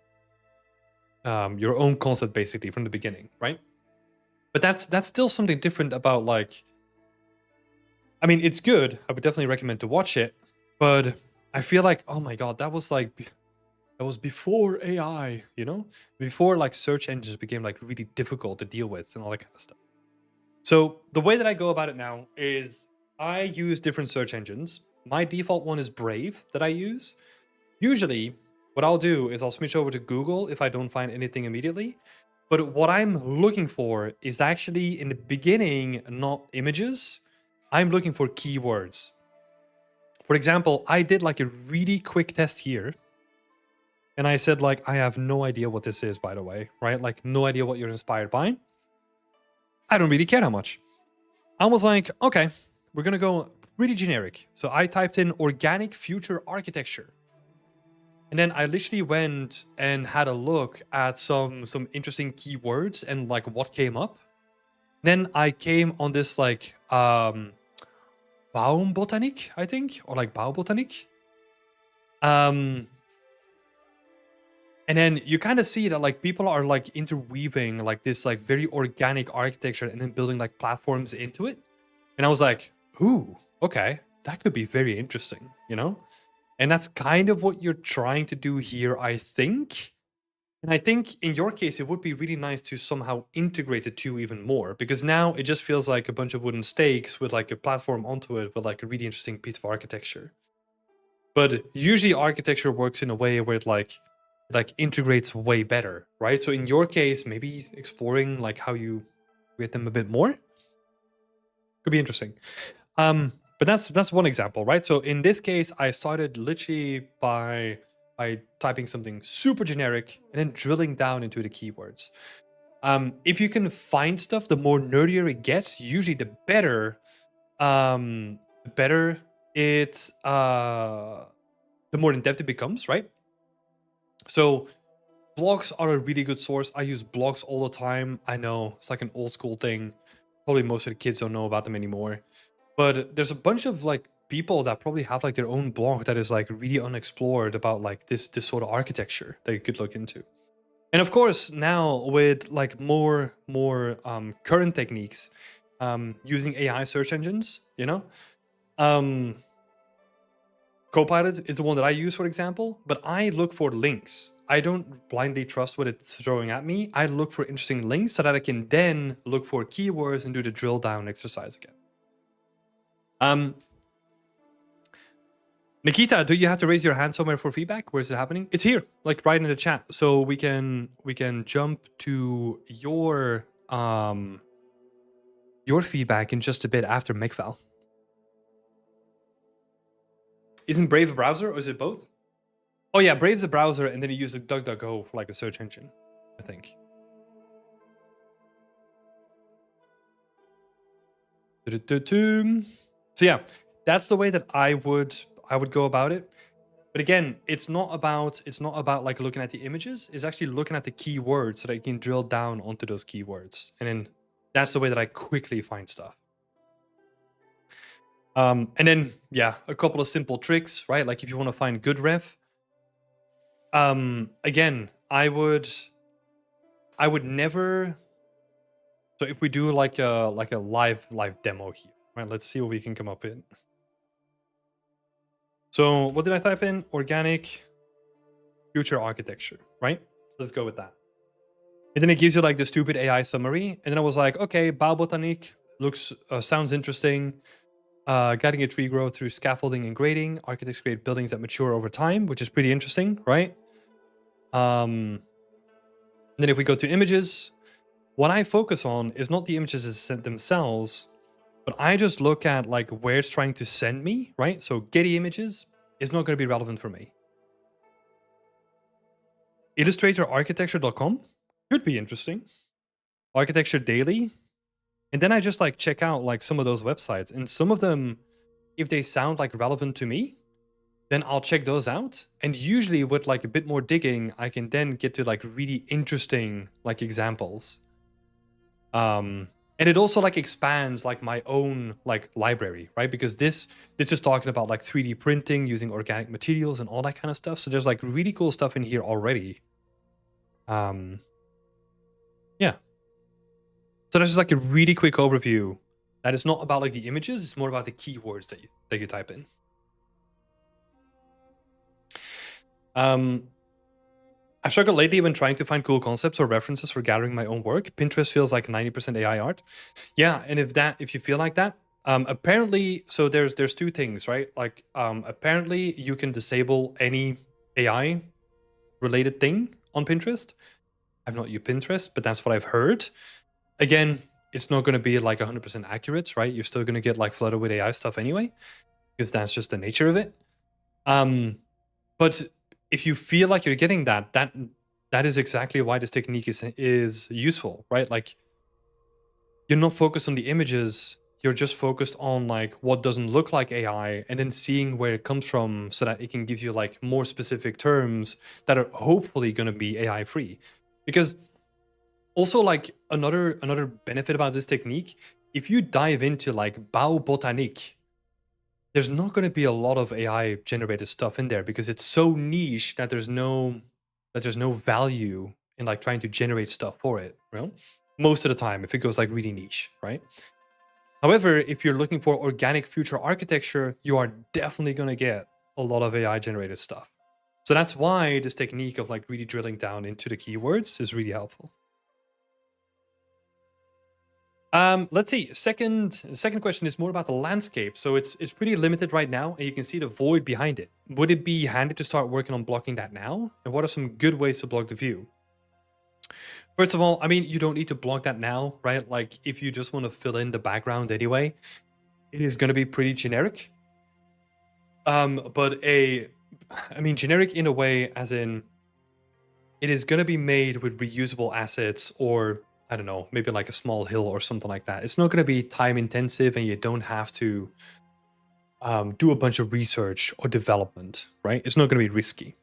own concept basically from the beginning, right? But that's still something different about like, I mean, it's good. I would definitely recommend to watch it, but I feel like, oh my god, that was before AI, you know, before like search engines became like really difficult to deal with and all that kind of stuff. So the way that I go about it now is I use different search engines. My default one is Brave that I use. Usually, what I'll do is I'll switch over to Google if I don't find anything immediately. But what I'm looking for is actually in the beginning, not images. I'm looking for keywords. For example, I did like a really quick test here. And I said like, I have no idea what this is, by the way, right? Like no idea what you're inspired by. I don't really care how much. I was like, okay, we're going to go pretty generic. So I typed in organic future architecture. And then I literally went and had a look at some interesting keywords and like what came up. Then I came on this like Baumbotanik, I think, or like Baubotanik. And then you kind of see that like people are like interweaving like this like very organic architecture and then building like platforms into it. And I was like, ooh, okay, that could be very interesting, you know? And that's kind of what you're trying to do here, I think. And I think in your case, it would be really nice to somehow integrate the two even more, because now it just feels like a bunch of wooden stakes with like a platform onto it with like a really interesting piece of architecture. But usually architecture works in a way where it like integrates way better, right? So in your case, maybe exploring like how you create them a bit more could be interesting. But that's one example, right? So in this case, I started literally by typing something super generic and then drilling down into the keywords. If you can find stuff, the more nerdier it gets, usually the better. The better it's the more in depth it becomes, right? So blogs are a really good source. I use blogs all the time. I know it's like an old school thing. Probably most of the kids don't know about them anymore. But there's a bunch of like people that probably have like their own blog that is like really unexplored about like this sort of architecture that you could look into. And of course, now with like more current techniques, using AI search engines, you know, Copilot is the one that I use, for example, but I look for links. I don't blindly trust what it's throwing at me. I look for interesting links so that I can then look for keywords and do the drill down exercise again. Nikita, do you have to raise your hand somewhere for feedback? Where is it happening? It's here, like right in the chat. So we can jump to your feedback in just a bit after Mekval. Isn't Brave a browser, or is it both? Oh yeah, Brave's a browser, and then you use a DuckDuckGo for like a search engine, I think. So yeah, that's the way that I would go about it. But again, it's not about like looking at the images. It's actually looking at the keywords so that you can drill down onto those keywords, and then that's the way that I quickly find stuff. And then yeah, a couple of simple tricks, right? Like if you want to find good ref, again, I would never. So if we do like a live demo here, right? Let's see what we can come up with. So what did I type in? Organic future architecture, right? So let's go with that. And then it gives you like the stupid AI summary. And then I was like, okay, Baubotanique looks sounds interesting. Guiding a tree growth through scaffolding and grading. Architects create buildings that mature over time, which is pretty interesting, right? And then if we go to images, what I focus on is not the images themselves, but I just look at like where it's trying to send me, right? So Getty Images is not going to be relevant for me. IllustratorArchitecture.com could be interesting. Architecture Daily. And then I just like check out like some of those websites, and some of them, if they sound like relevant to me, then I'll check those out. And usually with like a bit more digging, I can then get to like really interesting like examples. And it also like expands like my own like library, right? Because this is talking about like 3D printing using organic materials and all that kind of stuff. So there's like really cool stuff in here already. Yeah. So that's just like a really quick overview. That is not about like the images, it's more about the keywords that you type in. I've struggled lately when trying to find cool concepts or references for gathering my own work. Pinterest feels like 90% AI art. Yeah, and if you feel like that, apparently, so there's two things, right? Like apparently you can disable any AI related thing on Pinterest. I've not used Pinterest, but that's what I've heard. Again, it's not going to be like 100% accurate, right? You're still going to get like flooded with AI stuff anyway, because that's just the nature of it. But if you feel like you're getting that is exactly why this technique is useful, right? Like you're not focused on the images, you're just focused on like what doesn't look like AI, and then seeing where it comes from so that it can give you like more specific terms that are hopefully going to be AI free. Because also like another benefit about this technique, if you dive into like Baubotanique, there's not going to be a lot of AI generated stuff in there because it's so niche that there's no value in like trying to generate stuff for it, right? Most of the time, if it goes like really niche, right? However, if you're looking for organic future architecture, you are definitely going to get a lot of AI generated stuff. So that's why this technique of like really drilling down into the keywords is really helpful. Let's see. Second question is more about the landscape. So it's pretty limited right now, and you can see the void behind it. Would it be handy to start working on blocking that now? And what are some good ways to block the view? First of all, I mean, you don't need to block that now, right? Like if you just want to fill in the background anyway, it is going to be pretty generic. But generic in a way as in it is going to be made with reusable assets, or I don't know, maybe like a small hill or something like that. It's not going to be time intensive, and you don't have to do a bunch of research or development, right? It's not going to be risky.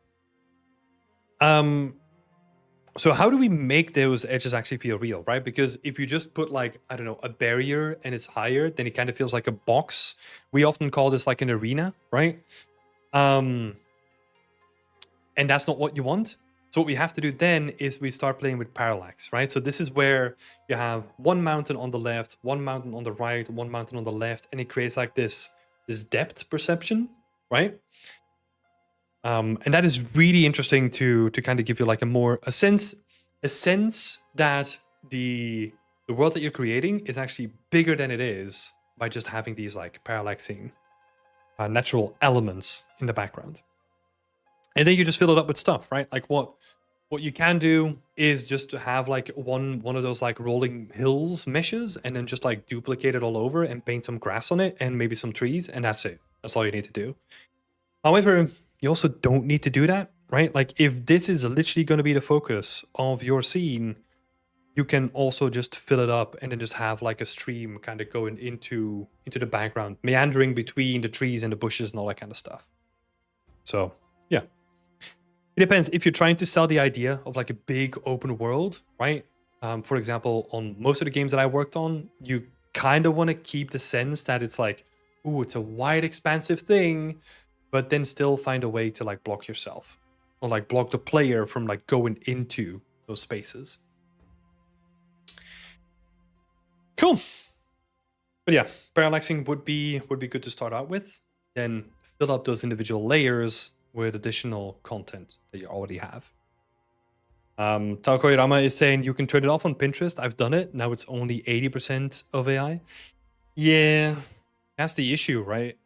So how do we make those edges actually feel real, right? Because if you just put like, I don't know, a barrier and it's higher, then it kind of feels like a box. We often call this like an arena, right? And that's not what you want. So what we have to do then is we start playing with parallax, right? So this is where you have one mountain on the left, one mountain on the right, one mountain on the left, and it creates like this depth perception, right? And that is really interesting to kind of give you like a sense that the world that you're creating is actually bigger than it is by just having these like parallaxing natural elements in the background. And then you just fill it up with stuff, right? Like what you can do is just to have like one of those like rolling hills meshes and then just like duplicate it all over and paint some grass on it and maybe some trees, and that's it. That's all you need to do. However, you also don't need to do that, right? Like if this is literally going to be the focus of your scene, you can also just fill it up and then just have like a stream kind of going into the background, meandering between the trees and the bushes and all that kind of stuff. So yeah. It depends. If you're trying to sell the idea of like a big open world, right? For example, on most of the games that I worked on, you kind of want to keep the sense that it's like, ooh, it's a wide, expansive thing, but then still find a way to like block yourself or like block the player from like going into those spaces. Cool. But yeah, parallaxing would be good to start out with. Then fill up those individual layers with additional content that you already have. Tao Koirama is saying you can turn it off on Pinterest. I've done it. Now it's only 80% of AI. Yeah, that's the issue, right?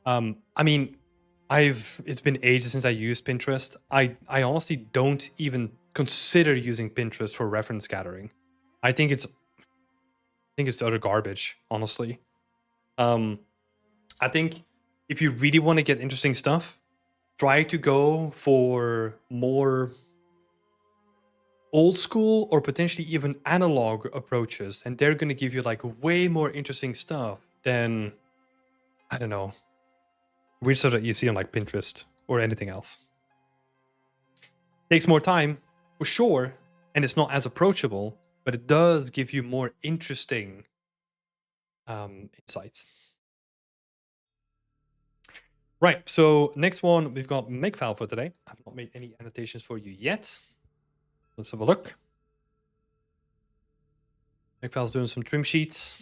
I mean, it's been ages since I used Pinterest. I honestly don't even consider using Pinterest for reference gathering. I think it's utter garbage, honestly. I think if you really want to get interesting stuff, try to go for more old school or potentially even analog approaches, and they're going to give you like way more interesting stuff than, I don't know, weird stuff that you see on like Pinterest or anything else. Takes more time, for sure, and it's not as approachable, but it does give you more interesting insights. Right, so next one, we've got Makefile for today. I've not made any annotations for you yet. Let's have a look. Makefile's doing some trim sheets.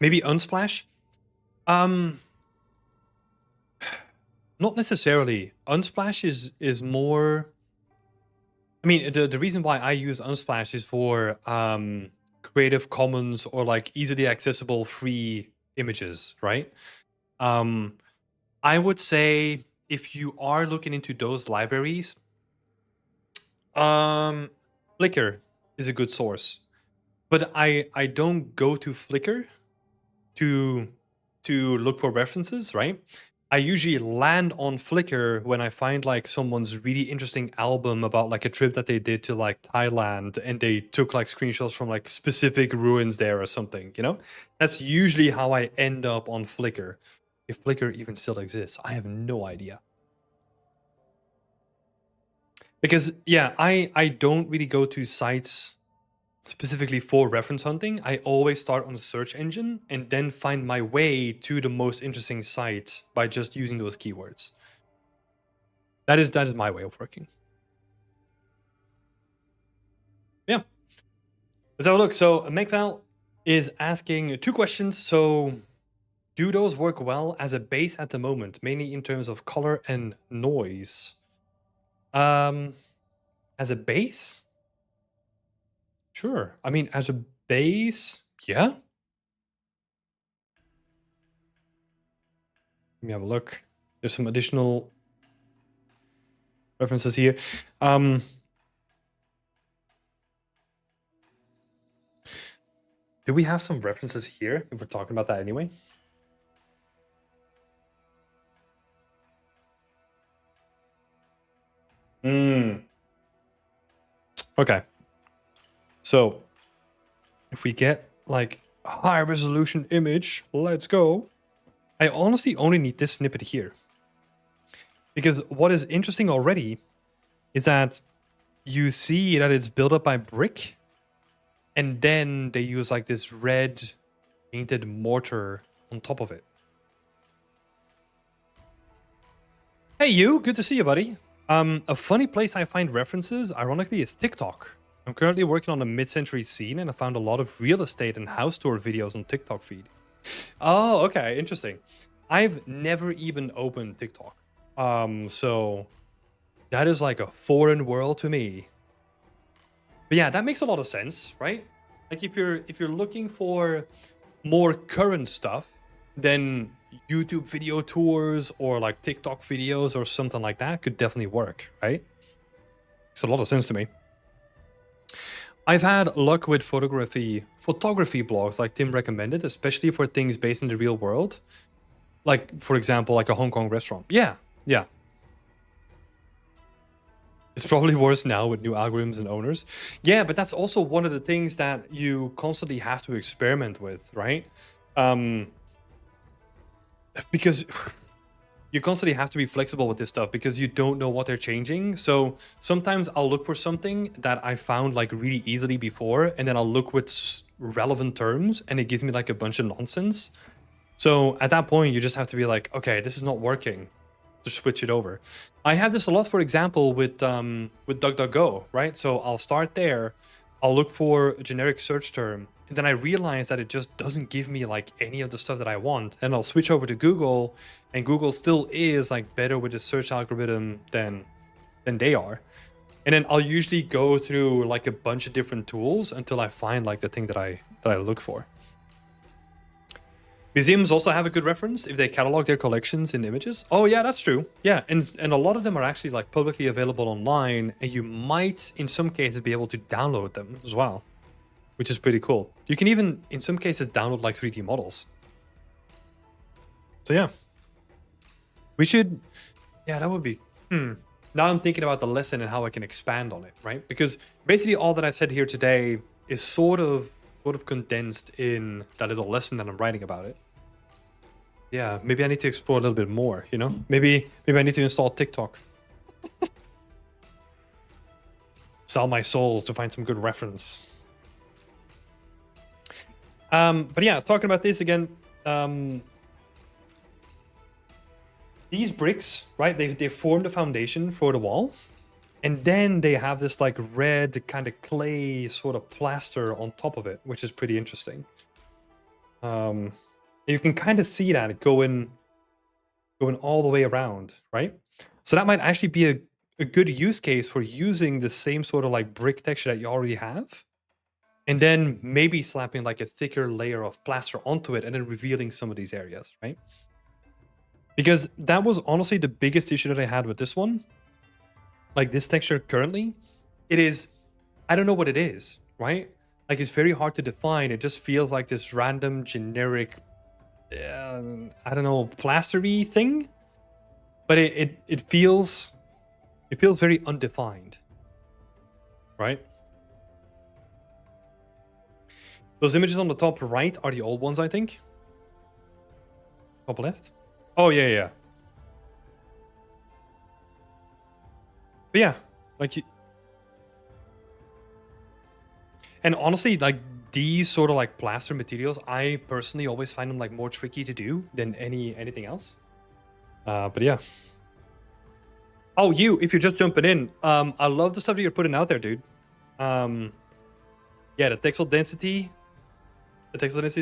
Maybe Unsplash? Not necessarily. Unsplash is more... I mean, the reason why I use Unsplash is for Creative Commons or like easily accessible free images, right? I would say if you are looking into those libraries, Flickr is a good source. But I don't go to Flickr to look for references, right? I usually land on Flickr when I find like someone's really interesting album about like a trip that they did to like Thailand and they took like screenshots from like specific ruins there or something, you know? That's usually how I end up on Flickr. If Flickr even still exists, I have no idea. Because yeah, I don't really go to sites specifically for reference hunting. I always start on the search engine and then find my way to the most interesting site by just using those keywords. That is my way of working. Yeah. Let's have a look. So Makefile is asking two questions. So do those work well as a base at the moment, mainly in terms of color and noise? As a base? Sure. I mean, as a base, yeah. Let me have a look. There's some additional references here. Do we have some references here if we're talking about that anyway? Okay. So if we get like a high resolution image, let's go. I honestly only need this snippet here. Because what is interesting already is that you see that it's built up by brick, and then they use like this red painted mortar on top of it. Hey you, good to see you, buddy. A funny place I find references, ironically, is TikTok. I'm currently working on a mid-century scene, and I found a lot of real estate and house tour videos on TikTok feed. Oh, okay, interesting. I've never even opened TikTok. So That is like a foreign world to me. But yeah, that makes a lot of sense, right? Like if you're looking for more current stuff, then YouTube video tours or like TikTok videos or something like that could definitely work, right? Makes a lot of sense to me. I've had luck with photography blogs like Tim recommended, especially for things based in the real world. Like, for example, like a Hong Kong restaurant. Yeah, yeah. It's probably worse now with new algorithms and owners. Yeah, but that's also one of the things that you constantly have to experiment with, right? Because you constantly have to be flexible with this stuff because you don't know what they're changing. So sometimes I'll look for something that I found like really easily before, and then I'll look with relevant terms and it gives me like a bunch of nonsense. So at that point, you just have to be like, okay, this is not working. Just switch it over. I have this a lot, for example, with DuckDuckGo, right? So I'll start there. I'll look for a generic search term, and then I realize that it just doesn't give me like any of the stuff that I want. And I'll switch over to Google, and Google still is like better with the search algorithm than they are. And then I'll usually go through like a bunch of different tools until I find like the thing that I look for. Museums also have a good reference if they catalog their collections in images. Oh yeah, that's true. Yeah, and a lot of them are actually like publicly available online, and you might in some cases be able to download them as well, which is pretty cool. You can even in some cases download like 3D models. So yeah. We should, yeah, that would be, Now I'm thinking about the lesson and how I can expand on it, right? Because basically all that I said here today is sort of condensed in that little lesson that I'm writing about it. Yeah, maybe I need to explore a little bit more, you know? Maybe I need to install TikTok. Sell my souls to find some good reference. But yeah, talking about this again, these bricks, right? They form the foundation for the wall. And then they have this like red kind of clay sort of plaster on top of it, which is pretty interesting. You can kind of see that going all the way around, right? So that might actually be a good use case for using the same sort of like brick texture that you already have. And then maybe slapping like a thicker layer of plaster onto it and then revealing some of these areas, right? Because that was honestly the biggest issue that I had with this one. Like this texture currently, it is, I don't know what it is, right? Like it's very hard to define. It just feels like this random generic, I don't know, plastery thing. But it feels very undefined, right? Those images on the top right are the old ones, I think. Top left. Oh yeah, yeah. But yeah, like you... And honestly, like these sort of like plaster materials, I personally always find them like more tricky to do than anything else. But yeah. Oh, if you're just jumping in, I love the stuff that you're putting out there, dude. Yeah, the texel density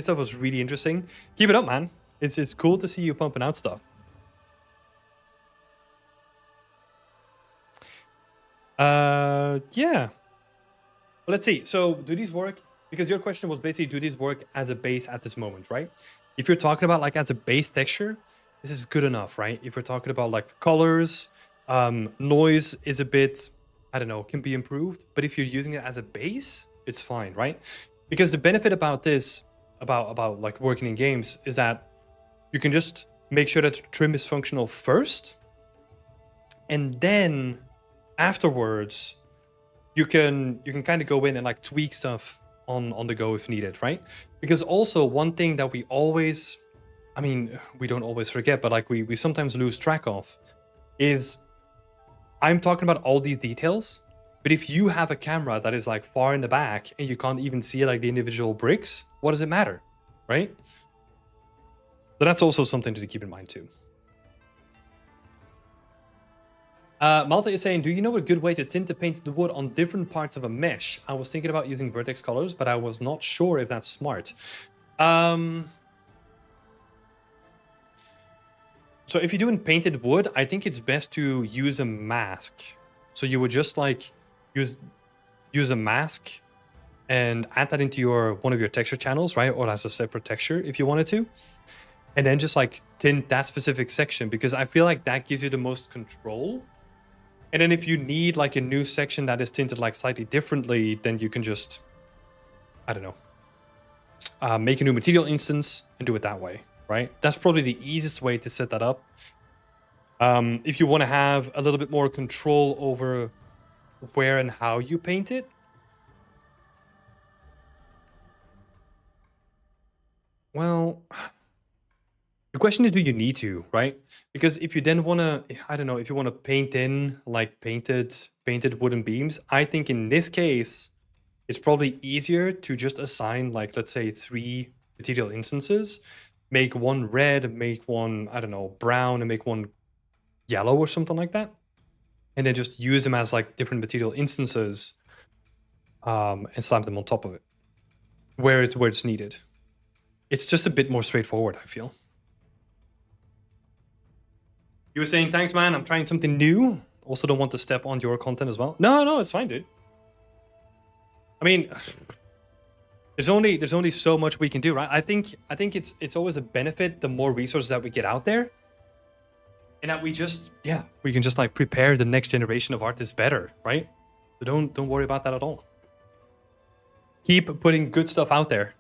stuff was really interesting. Keep it up, man. It's cool to see you pumping out stuff. Yeah. Well, let's see. So do these work? Because your question was basically, do these work as a base at this moment, right? If you're talking about like as a base texture, this is good enough, right? If we're talking about like colors, noise is a bit, I don't know, can be improved. But if you're using it as a base, it's fine, right? Because the benefit about this, about like working in games, is that you can just make sure that trim is functional first, and then afterwards you can kind of go in and like tweak stuff on the go if needed, right? Because also one thing that we always, I mean, we don't always forget, but like we sometimes lose track of, is I'm talking about all these details, but if you have a camera that is like far in the back and you can't even see like the individual bricks, what does it matter, right? So that's also something to keep in mind too. Malta is saying, do you know a good way to tint the paint the wood on different parts of a mesh? I was thinking about using vertex colors, but I was not sure if that's smart. So if you're doing painted wood, I think it's best to use a mask, So you would just like use a mask and add that into one of your texture channels, right? Or as a separate texture if you wanted to. And then just like tint that specific section, because I feel like that gives you the most control. And then if you need like a new section that is tinted like slightly differently, then you can just, I don't know, make a new material instance and do it that way, right? That's probably the easiest way to set that up. If you want to have a little bit more control over where and how you paint it, well, the question is, do you need to, right? Because if you then want to, I don't know, if you want to paint in like painted wooden beams, I think in this case, it's probably easier to just assign like, let's say 3 material instances, make one red, make one, I don't know, brown, and make one yellow or something like that. And then just use them as like different material instances and slap them on top of it where it's needed. It's just a bit more straightforward, I feel. You were saying, thanks, man. I'm trying something new. Also, don't want to step on your content as well. No, it's fine, dude. I mean, there's only so much we can do, right? I think it's always a benefit the more resources that we get out there, and that we can just like prepare the next generation of artists better, right? So don't worry about that at all. Keep putting good stuff out there.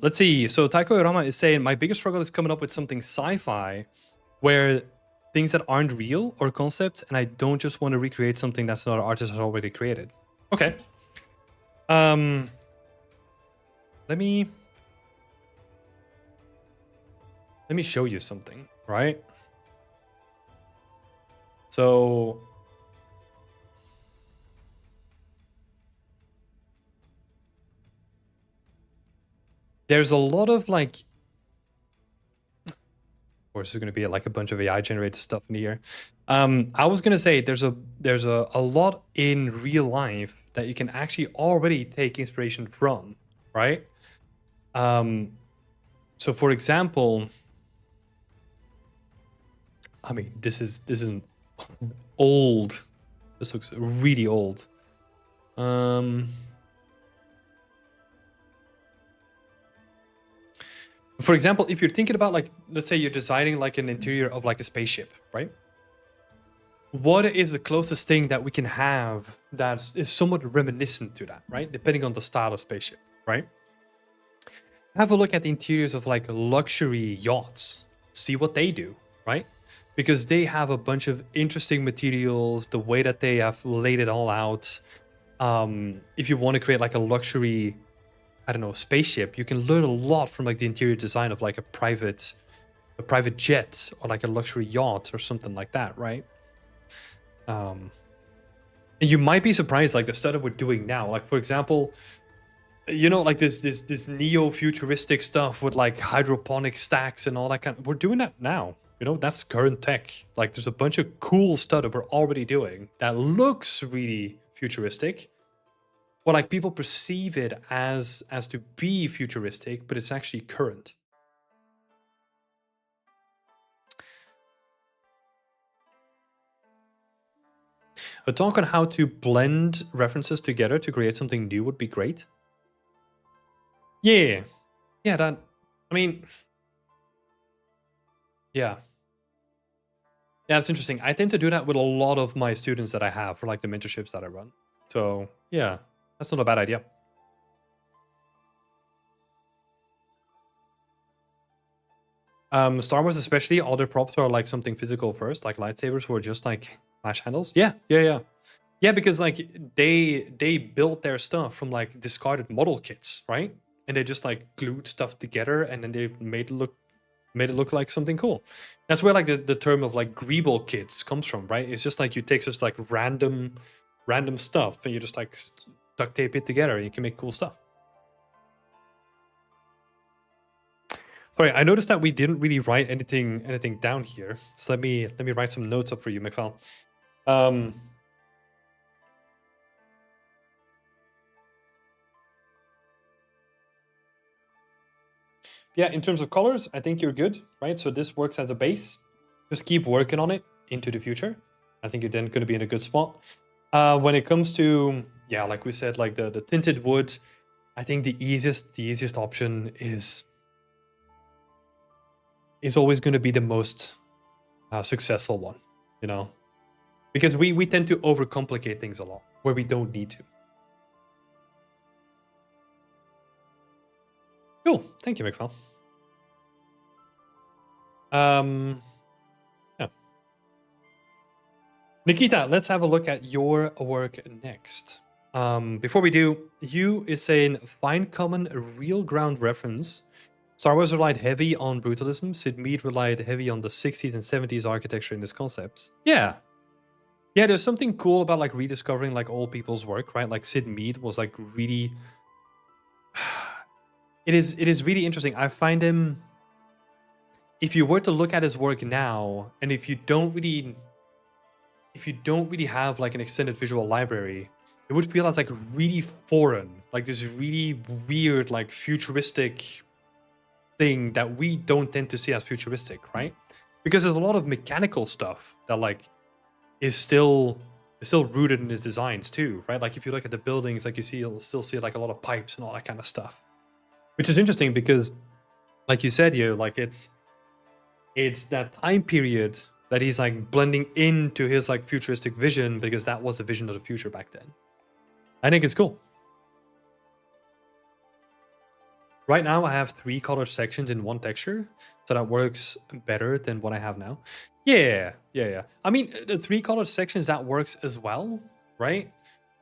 Let's see. So Taiko Yorama is saying, my biggest struggle is coming up with something sci-fi where things that aren't real or concepts, and I don't just want to recreate something that's not an artist has already created. Okay. Let me show you something, right? So there's a lot of like, of course, there's going to be like a bunch of AI generated stuff in here. I was going to say there's a lot in real life that you can actually already take inspiration from, right? So for example, I mean, this is an old. This looks really old. For example, if you're thinking about like, let's say you're designing like an interior of like a spaceship, right? What is the closest thing that we can have that is somewhat reminiscent to that, right? Depending on the style of spaceship, right? Have a look at the interiors of like luxury yachts. See what they do, right? Because they have a bunch of interesting materials, the way that they have laid it all out. If you want to create like a luxury, I don't know, spaceship, you can learn a lot from like the interior design of like a private jet or like a luxury yacht or something like that, right? And you might be surprised, like the stuff that we're doing now. Like for example, you know, like this neo-futuristic stuff with like hydroponic stacks and all that kind. We're doing that now. You know, that's current tech. Like there's a bunch of cool stuff that we're already doing that looks really futuristic. Well, like people perceive it as to be futuristic, but it's actually current. A talk on how to blend references together to create something new would be great. Yeah. Yeah, that, I mean, yeah. Yeah, it's interesting. I tend to do that with a lot of my students that I have for like the mentorships that I run. So yeah, that's not a bad idea. Star Wars especially, all their props are like something physical first, like lightsabers were just like flash handles. Yeah. Yeah, because like they built their stuff from like discarded model kits, right? And they just like glued stuff together and then they made it look like something cool. That's where like the term of like greeble kits comes from, right? It's just like you take just like random stuff and you just like duct tape it together and you can make cool stuff. Sorry, I noticed that we didn't really write anything down here. So let me write some notes up for you, McFall. yeah, in terms of colors, I think you're good, right? So this works as a base. Just keep working on it into the future. I think you're then going to be in a good spot. When it comes to, yeah, like we said, like the tinted wood, I think the easiest option is always going to be the most successful one, you know, because we tend to overcomplicate things a lot where we don't need to. Cool, thank you, McFall. Yeah. Nikita, let's have a look at your work next. Before we do, you is saying find common real ground reference. Star Wars relied heavy on brutalism. Sid Mead relied heavy on the 60s and 70s architecture in this concept. Yeah. Yeah, there's something cool about like rediscovering like old people's work, right? Like Sid Mead was like really it is really interesting. I find him, if you were to look at his work now, and if you don't really have like an extended visual library, it would feel as like really foreign, like this really weird, like futuristic thing that we don't tend to see as futuristic, right? Because there's a lot of mechanical stuff that like is still rooted in his designs too, right? Like if you look at the buildings, like you'll still see like a lot of pipes and all that kind of stuff, which is interesting because, like you said, like it's that time period that he's like blending into his like futuristic vision, because that was the vision of the future back then. I think it's cool. Right now I have 3 color sections in one texture, so that works better than what I have now. Yeah. I mean, the 3 color sections, that works as well, right?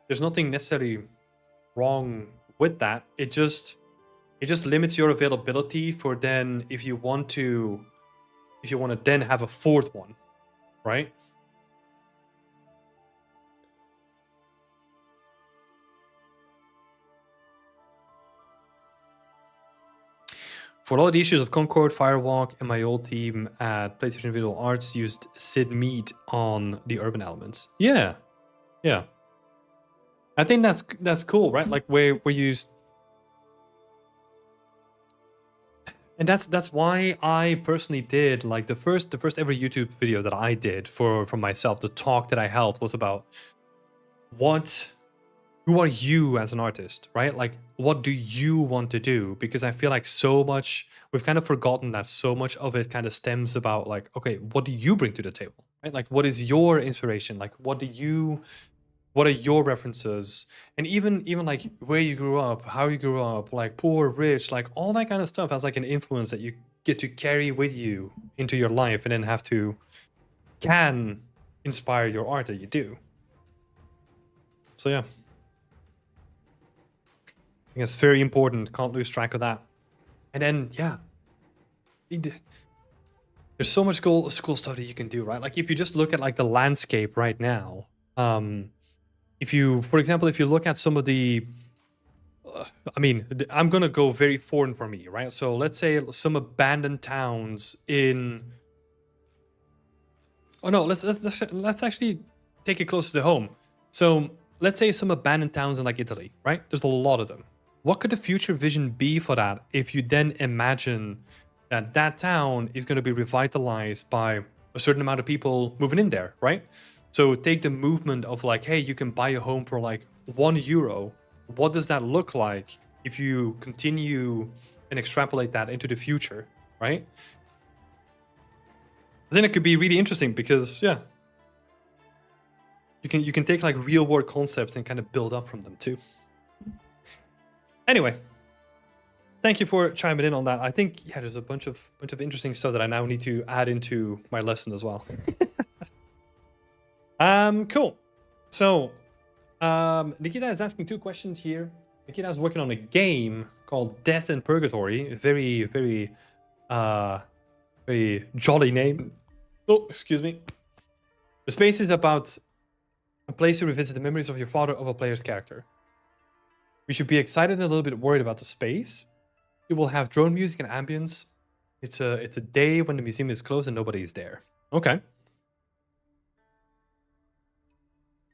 There's nothing necessarily wrong with that. It just limits your availability for then if you want to then have a 4th one, right? For a lot of the issues of Concord, Firewalk, and my old team at PlayStation Visual Arts used Sid Mead on the urban elements. Yeah. I think that's cool, right? Like where we used, and that's why I personally did like the first ever YouTube video that I did for myself. The talk that I held was about who are you as an artist, right? Like, what do you want to do? Because I feel like so much, we've kind of forgotten that so much of it kind of stems about like, okay, what do you bring to the table, right? Like, what is your inspiration? Like, what are your references? And even like where you grew up, how you grew up, like poor, rich, like all that kind of stuff has like an influence that you get to carry with you into your life and then can inspire your art that you do. So yeah. I think it's very important. Can't lose track of that. And then, yeah, there's so much cool stuff that you can do, right? Like if you just look at like the landscape right now, if you, for example, if you look at some of the, I mean, I'm gonna go very foreign for me, right? So let's say some abandoned towns in. Oh no, let's actually take it closer to home. So let's say some abandoned towns in like Italy, right? There's a lot of them. What could the future vision be for that if you then imagine that town is going to be revitalized by a certain amount of people moving in there, right? So take the movement of like, hey, you can buy a home for like €1. What does that look like if you continue and extrapolate that into the future, right? Then it could be really interesting because, yeah, you can take like real world concepts and kind of build up from them too. Anyway, thank you for chiming in on that. I think, yeah, there's a bunch of interesting stuff that I now need to add into my lesson as well. Cool. So, Nikita is asking 2 questions here. Nikita is working on a game called Death in Purgatory. Very, very, very jolly name. Oh, excuse me. The space is about a place to revisit the memories of your father of a player's character. We should be excited and a little bit worried about the space. It will have drone music and ambience. It's a day when the museum is closed and nobody is there. Okay.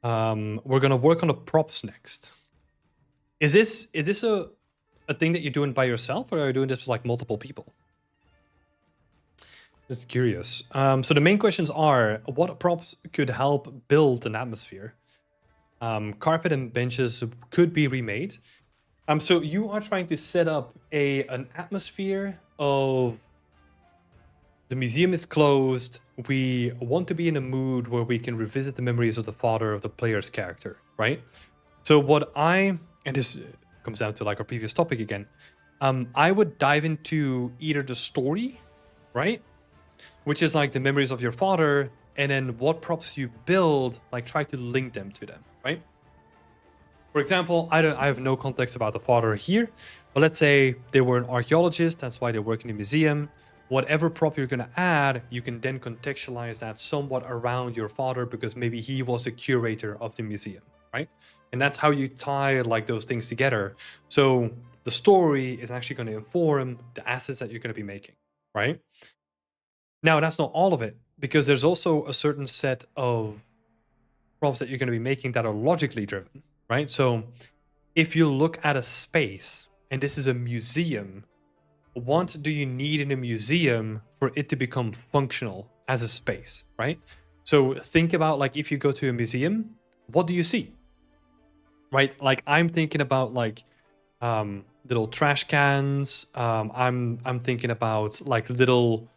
We're gonna work on the props next. Is this a a thing that you're doing by yourself, or are you doing this with like multiple people? Just curious. So the main questions are: what props could help build an atmosphere? Carpet and benches could be remade. So you are trying to set up an atmosphere of the museum is closed. We want to be in a mood where we can revisit the memories of the father of the player's character, right? So and this comes down to like our previous topic again. I would dive into either the story, right? Which is like the memories of your father, and then what props you build, like try to link them to them, right? For example, I have no context about the father here, but let's say they were an archaeologist, that's why they work in a museum. Whatever prop you're going to add, you can then contextualize that somewhat around your father because maybe he was the curator of the museum, right? And that's how you tie like those things together. So the story is actually going to inform the assets that you're going to be making, right? Now, that's not all of it, because there's also a certain set of props that you're going to be making that are logically driven, right? So if you look at a space and this is a museum, what do you need in a museum for it to become functional as a space, right? So think about like if you go to a museum, what do you see? Right? Like I'm thinking about like little trash cans. I'm thinking about like little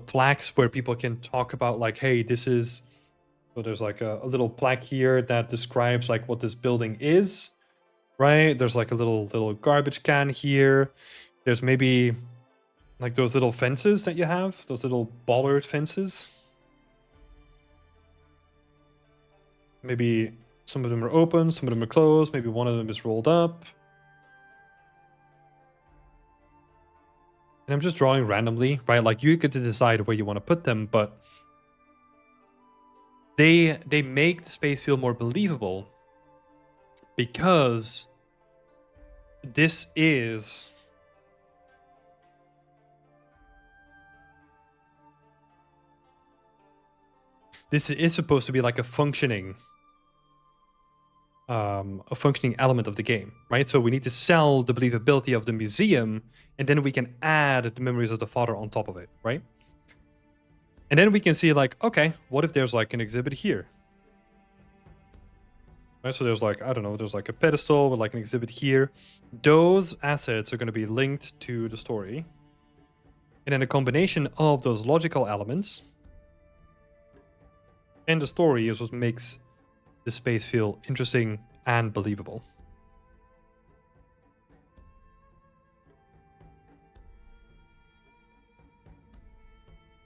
plaques where people can talk about like, hey, this is, so there's like a little plaque here that describes like what this building is, right? There's like a little garbage can here. There's maybe like those little fences that you have, those little bollard fences. Maybe some of them are open, some of them are closed, maybe one of them is rolled up. And I'm just drawing randomly, right? Like you get to decide where you want to put them, but they make the space feel more believable because this is supposed to be like a functioning element of the game, right? So we need to sell the believability of the museum, and then we can add the memories of the father on top of it, right? And then we can see like, okay, what if there's like an exhibit here? Right, so there's like, I don't know, there's like a pedestal with like an exhibit here. Those assets are going to be linked to the story. And then a combination of those logical elements and the story is what makes the space feel interesting and believable.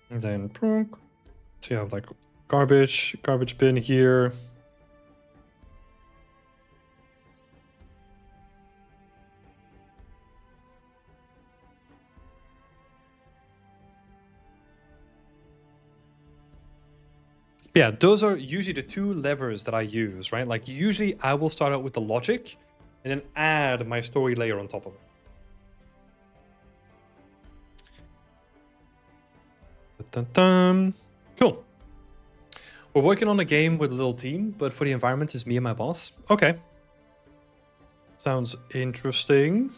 And then, so you have like garbage bin here. Yeah, those are usually the two levers that I use, right? Like usually I will start out with the logic and then add my story layer on top of it. Dun-dun-dun. Cool. We're working on a game with a little team, but for the environment it's me and my boss. Okay. Sounds interesting.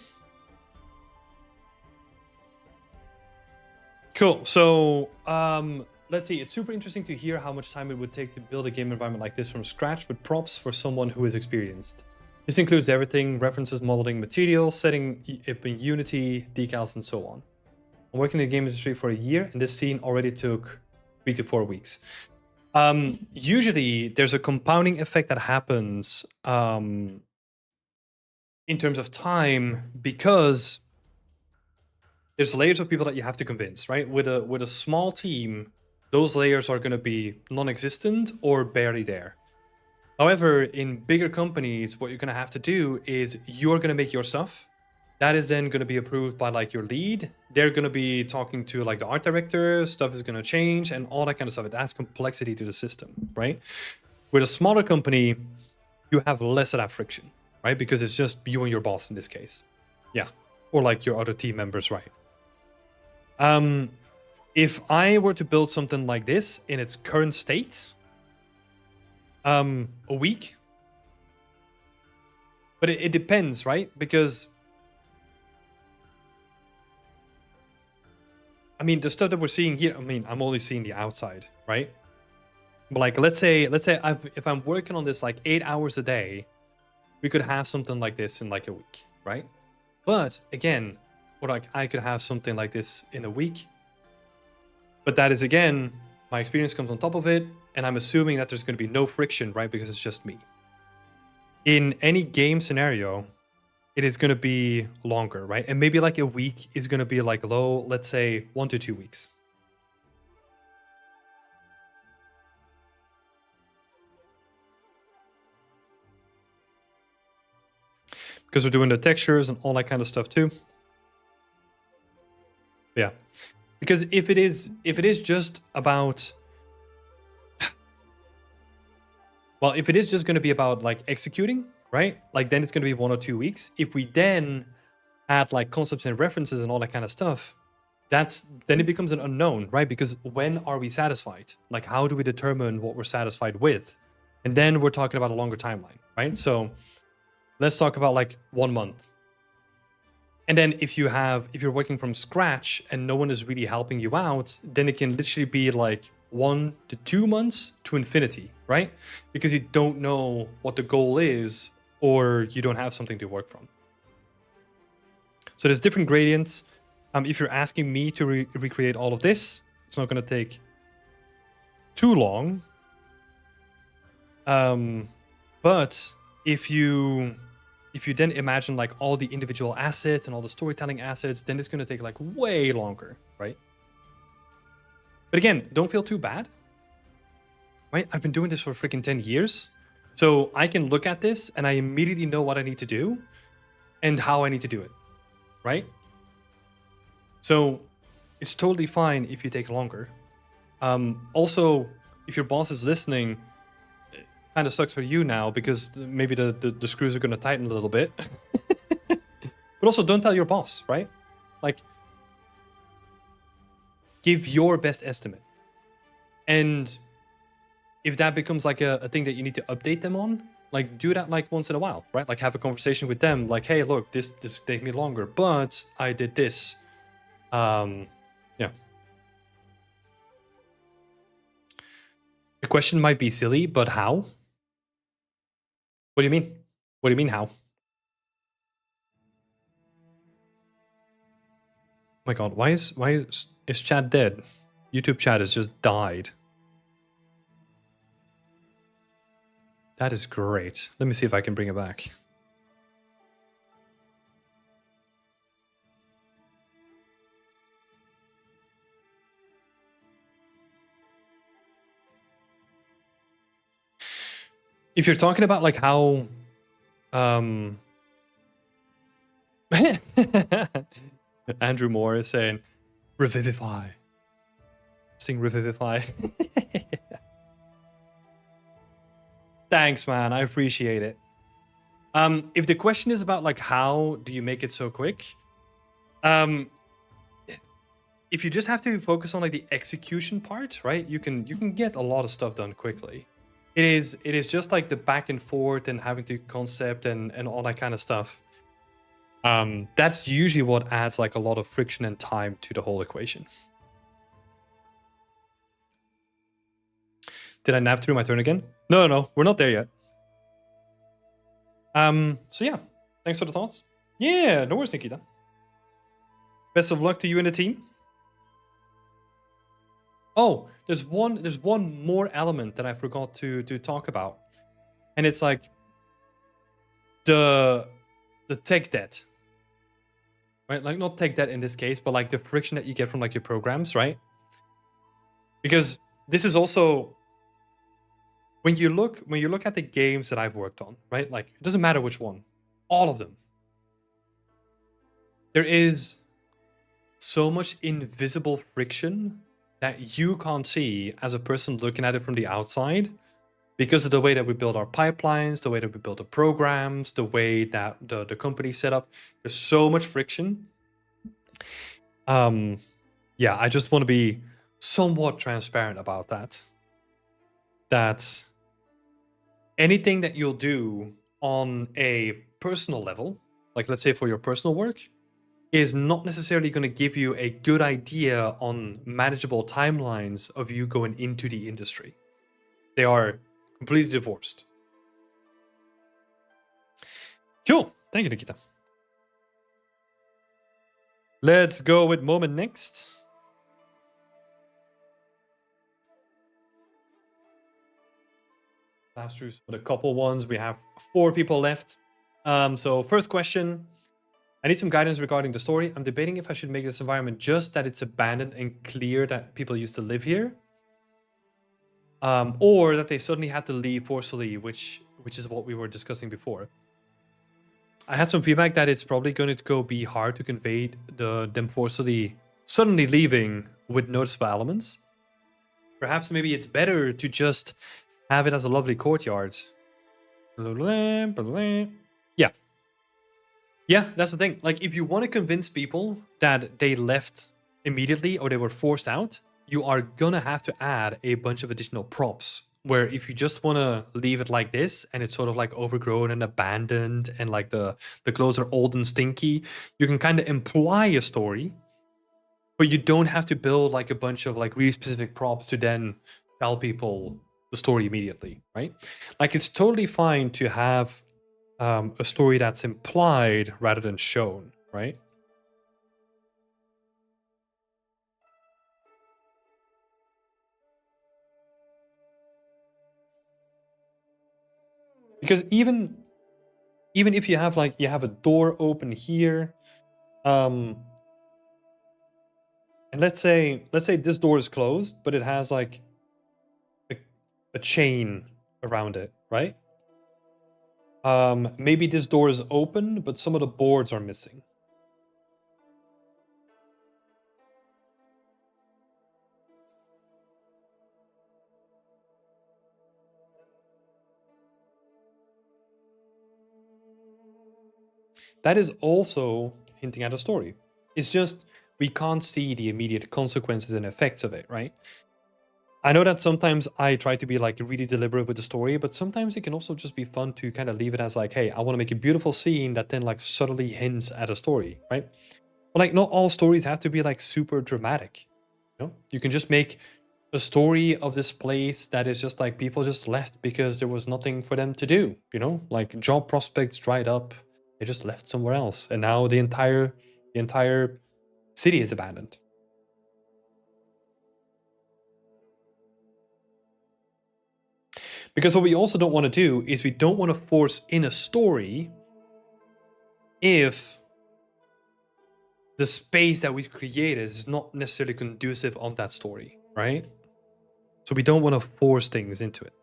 Cool. So, let's see. It's super interesting to hear how much time it would take to build a game environment like this from scratch with props for someone who is experienced. This includes everything: references, modeling, materials, setting it in Unity, decals, and so on. I'm working in the game industry for a year, and this scene already took 3 to 4 weeks. Usually, there's a compounding effect that happens in terms of time because there's layers of people that you have to convince, right? With a small team, those layers are going to be non-existent or barely there. However, in bigger companies, what you're going to have to do is you're going to make your stuff. That is then going to be approved by like your lead. They're going to be talking to like the art director. Stuff is going to change and all that kind of stuff. It adds complexity to the system, right? With a smaller company, you have less of that friction, right? Because it's just you and your boss in this case. Yeah. Or like your other team members, right? If I were to build something like this in its current state, a week. But it depends, right? Because mean, the stuff that we're seeing here, I mean, I'm only seeing the outside, right? But like, let's say if I'm working on this like 8 hours a day, we could have something like this in like a week, right? But again, or like I could have something like this in a week. But that is, again, my experience comes on top of it, and I'm assuming that there's going to be no friction, right? Because it's just me. In any game scenario, it is going to be longer, right? And maybe like a week is going to be like low, let's say 1 to 2 weeks. Because we're doing the textures and all that kind of stuff too. Yeah. Because if it is just about, well, if it is just going to be about like executing, right? Like then it's going to be 1 or 2 weeks. If we then add like concepts and references and all that kind of stuff, then it becomes an unknown, right? Because when are we satisfied? Like, how do we determine what we're satisfied with? And then we're talking about a longer timeline, right? So let's talk about like 1 month. And then if you're working from scratch and no one is really helping you out, then it can literally be like 1 to 2 months to infinity, right? Because you don't know what the goal is, or you don't have something to work from. So there's different gradients. If you're asking me to recreate all of this, it's not going to take too long. But if you then imagine like all the individual assets and all the storytelling assets, then it's going to take like way longer, right? But again, don't feel too bad, right? I've been doing this for freaking 10 years. So I can look at this and I immediately know what I need to do and how I need to do it, right? So it's totally fine if you take longer. Also, if your boss is listening, it kind of sucks for you now because maybe the screws are going to tighten a little bit. But also, don't tell your boss, right? Like, give your best estimate. And if that becomes like a thing that you need to update them on, like do that like once in a while, right? Like have a conversation with them, like, hey, look, this take me longer, but I did this. Yeah. The question might be silly, but how? What do you mean? What do you mean how? Oh my god, why is chat dead? YouTube chat has just died. That is great. Let me see if I can bring it back. If you're talking about like how Andrew Moore is saying revivify. Sing revivify. Thanks, man. I appreciate it. If the question is about like how do you make it so quick, if you just have to focus on like the execution part, right? You can get a lot of stuff done quickly. It is just like the back and forth and having to concept and all that kind of stuff. That's usually what adds like a lot of friction and time to the whole equation. Did I nap through my turn again? No, we're not there yet. So yeah, thanks for the thoughts. Yeah, no worries, Nikita. Best of luck to you and the team. Oh, there's one more element that I forgot to talk about, and it's like the tech debt, right? Like not tech debt in this case, but like the friction that you get from like your programs, right? Because this is also when you look at the games that I've worked on, right? Like it doesn't matter which one, all of them. There is so much invisible friction that you can't see as a person looking at it from the outside because of the way that we build our pipelines, the way that we build the programs, the way that the company set up. There's so much friction. Yeah, I just want to be somewhat transparent about that. That anything that you'll do on a personal level, like let's say for your personal work, is not necessarily going to give you a good idea on manageable timelines of you going into the industry. They are completely divorced. Cool. Thank you, Nikita. Let's go with Moment next. Last through the couple ones. We have 4 people left. So first question. I need some guidance regarding the story. I'm debating if I should make this environment just that it's abandoned and clear that people used to live here. Or that they suddenly had to leave forcefully, which is what we were discussing before. I had some feedback that it's probably going to be hard to convey them forcefully suddenly leaving with noticeable elements. Perhaps maybe it's better to just have it as a lovely courtyard. Yeah. Yeah, that's the thing. Like, if you want to convince people that they left immediately or they were forced out, you are gonna have to add a bunch of additional props. Where if you just want to leave it like this and it's sort of like overgrown and abandoned and like the clothes are old and stinky, you can kind of imply a story, but you don't have to build like a bunch of like really specific props to then tell people the story immediately, right? Like, it's totally fine to have a story that's implied rather than shown, right? Because even if you have like you have a door open here, and let's say this door is closed, but it has like a chain around it, right? Maybe this door is open, but some of the boards are missing. That is also hinting at a story. It's just we can't see the immediate consequences and effects of it, right? I know that sometimes I try to be like really deliberate with the story, but sometimes it can also just be fun to kind of leave it as like, hey, I want to make a beautiful scene that then like subtly hints at a story, right? But like, not all stories have to be like super dramatic. You know, you can just make a story of this place that is just like people just left because there was nothing for them to do. You know, like job prospects dried up, they just left somewhere else, and now the entire city is abandoned. Because what we also don't want to do is we don't want to force in a story if the space that we've created is not necessarily conducive of that story, right? So we don't want to force things into it.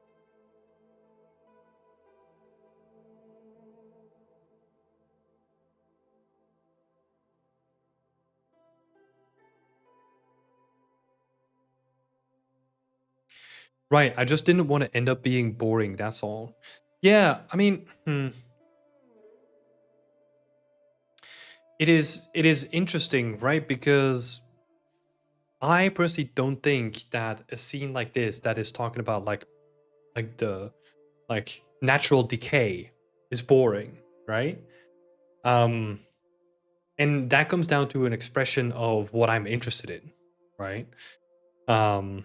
Right, I just didn't want to end up being boring, that's all. Yeah, I mean, it is interesting, right? Because I personally don't think that a scene like this that is talking about like the like natural decay is boring, right? Um and that comes down to an expression of what I'm interested in, right? Um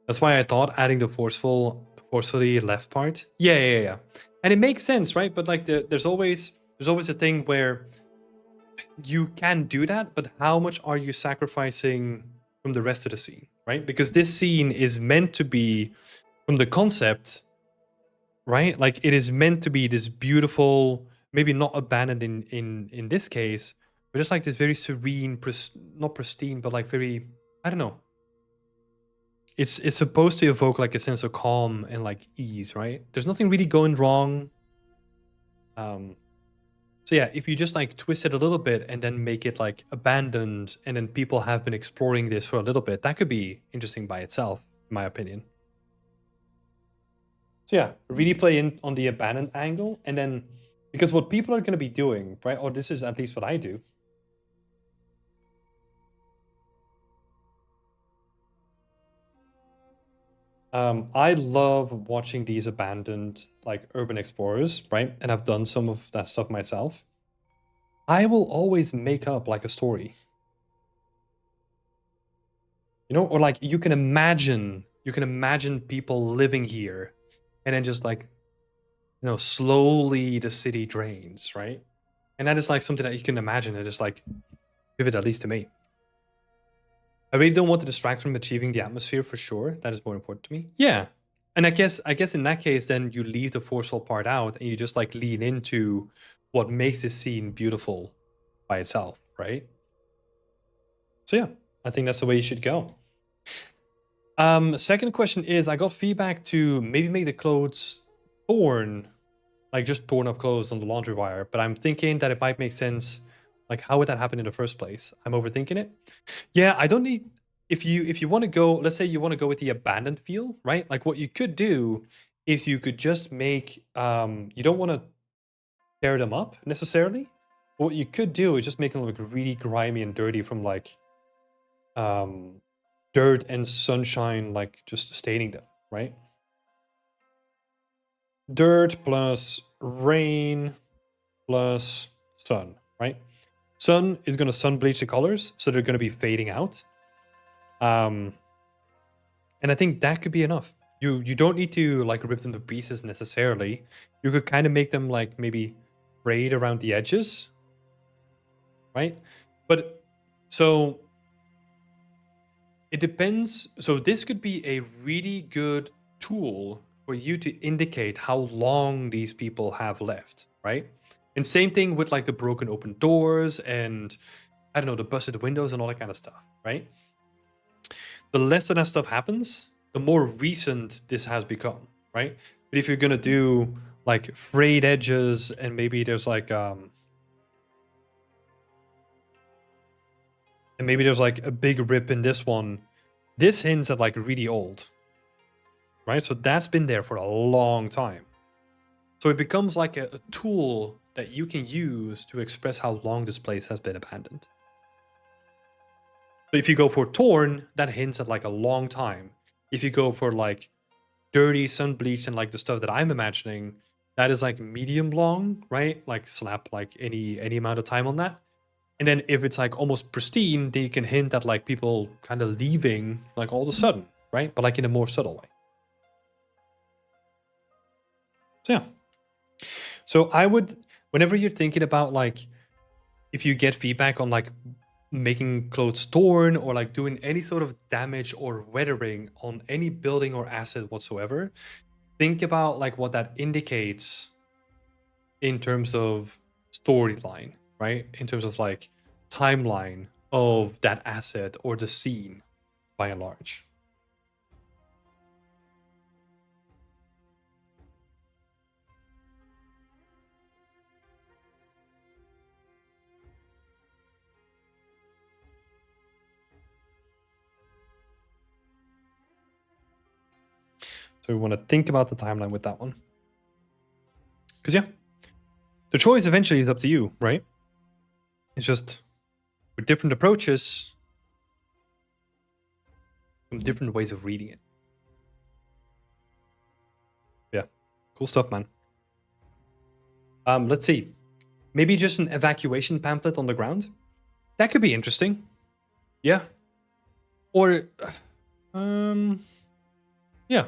that's why I thought adding the forcefully left part. Yeah. And it makes sense, right? But like there's always a thing where you can do that, but how much are you sacrificing from the rest of the scene, right? Because this scene is meant to be, from the concept, right? Like, it is meant to be this beautiful, maybe not abandoned in this case, but just like this very serene, not pristine, but like very, I don't know. It's supposed to evoke like a sense of calm and like ease, right? There's nothing really going wrong. So yeah, if you just like twist it a little bit and then make it like abandoned, and then people have been exploring this for a little bit, that could be interesting by itself, in my opinion. So yeah, really play in on the abandoned angle, and then because what people are going to be doing, right? Or this is at least what I do. I love watching these abandoned like urban explorers, right? And I've done some of that stuff myself. I will always make up like a story. You know, or like you can imagine people living here and then just like, slowly the city drains, right? And that is like something that you can imagine and just like vivid, at least to me. I really don't want to distract from achieving the atmosphere for sure. That is more important to me. Yeah. And I guess in that case, then you leave the forceful part out and you just like lean into what makes this scene beautiful by itself, right? So yeah, I think that's the way you should go. Second question is I got feedback to maybe make the clothes torn, like just torn up clothes on the laundry wire, but I'm thinking that it might make sense. Like, how would that happen in the first place? I'm overthinking it. Yeah, I don't need if you want to go, let's say you want to go with the abandoned feel, right? Like what you could do is you could just make you don't want to tear them up necessarily. What you could do is just make them look really grimy and dirty from like um dirt and sunshine like just staining them, right? Dirt plus rain plus sun, right? Sun is going to sun bleach the colors, so they're going to be fading out. And I think that could be enough. You don't need to like rip them to pieces necessarily. You could kind of make them like maybe frayed around the edges, right? But so it depends. So this could be a really good tool for you to indicate how long these people have left, right? And same thing with like the broken open doors and I don't know, the busted windows and all that kind of stuff, right? The less that stuff happens, the more recent this has become, right? But if you're gonna do like frayed edges and maybe there's like a big rip in this one, this hints at like really old, right? So that's been there for a long time. So it becomes like a tool that you can use to express how long this place has been abandoned. But if you go for torn, that hints at like a long time. If you go for like dirty, sun bleached, and like the stuff that I'm imagining, that is like medium long, right? Like slap like any amount of time on that. And then if it's like almost pristine, then you can hint at like people kind of leaving like all of a sudden, right? But like in a more subtle way. So yeah. So I would, whenever you're thinking about like, if you get feedback on like making clothes torn or like doing any sort of damage or weathering on any building or asset whatsoever, think about like what that indicates in terms of storyline, right? In terms of like timeline of that asset or the scene by and large. So we want to think about the timeline with that one. Because yeah, the choice eventually is up to you, right? It's just with different approaches, some different ways of reading it. Yeah, cool stuff, man. Let's see. Maybe just an evacuation pamphlet on the ground. That could be interesting. Yeah. Or, yeah.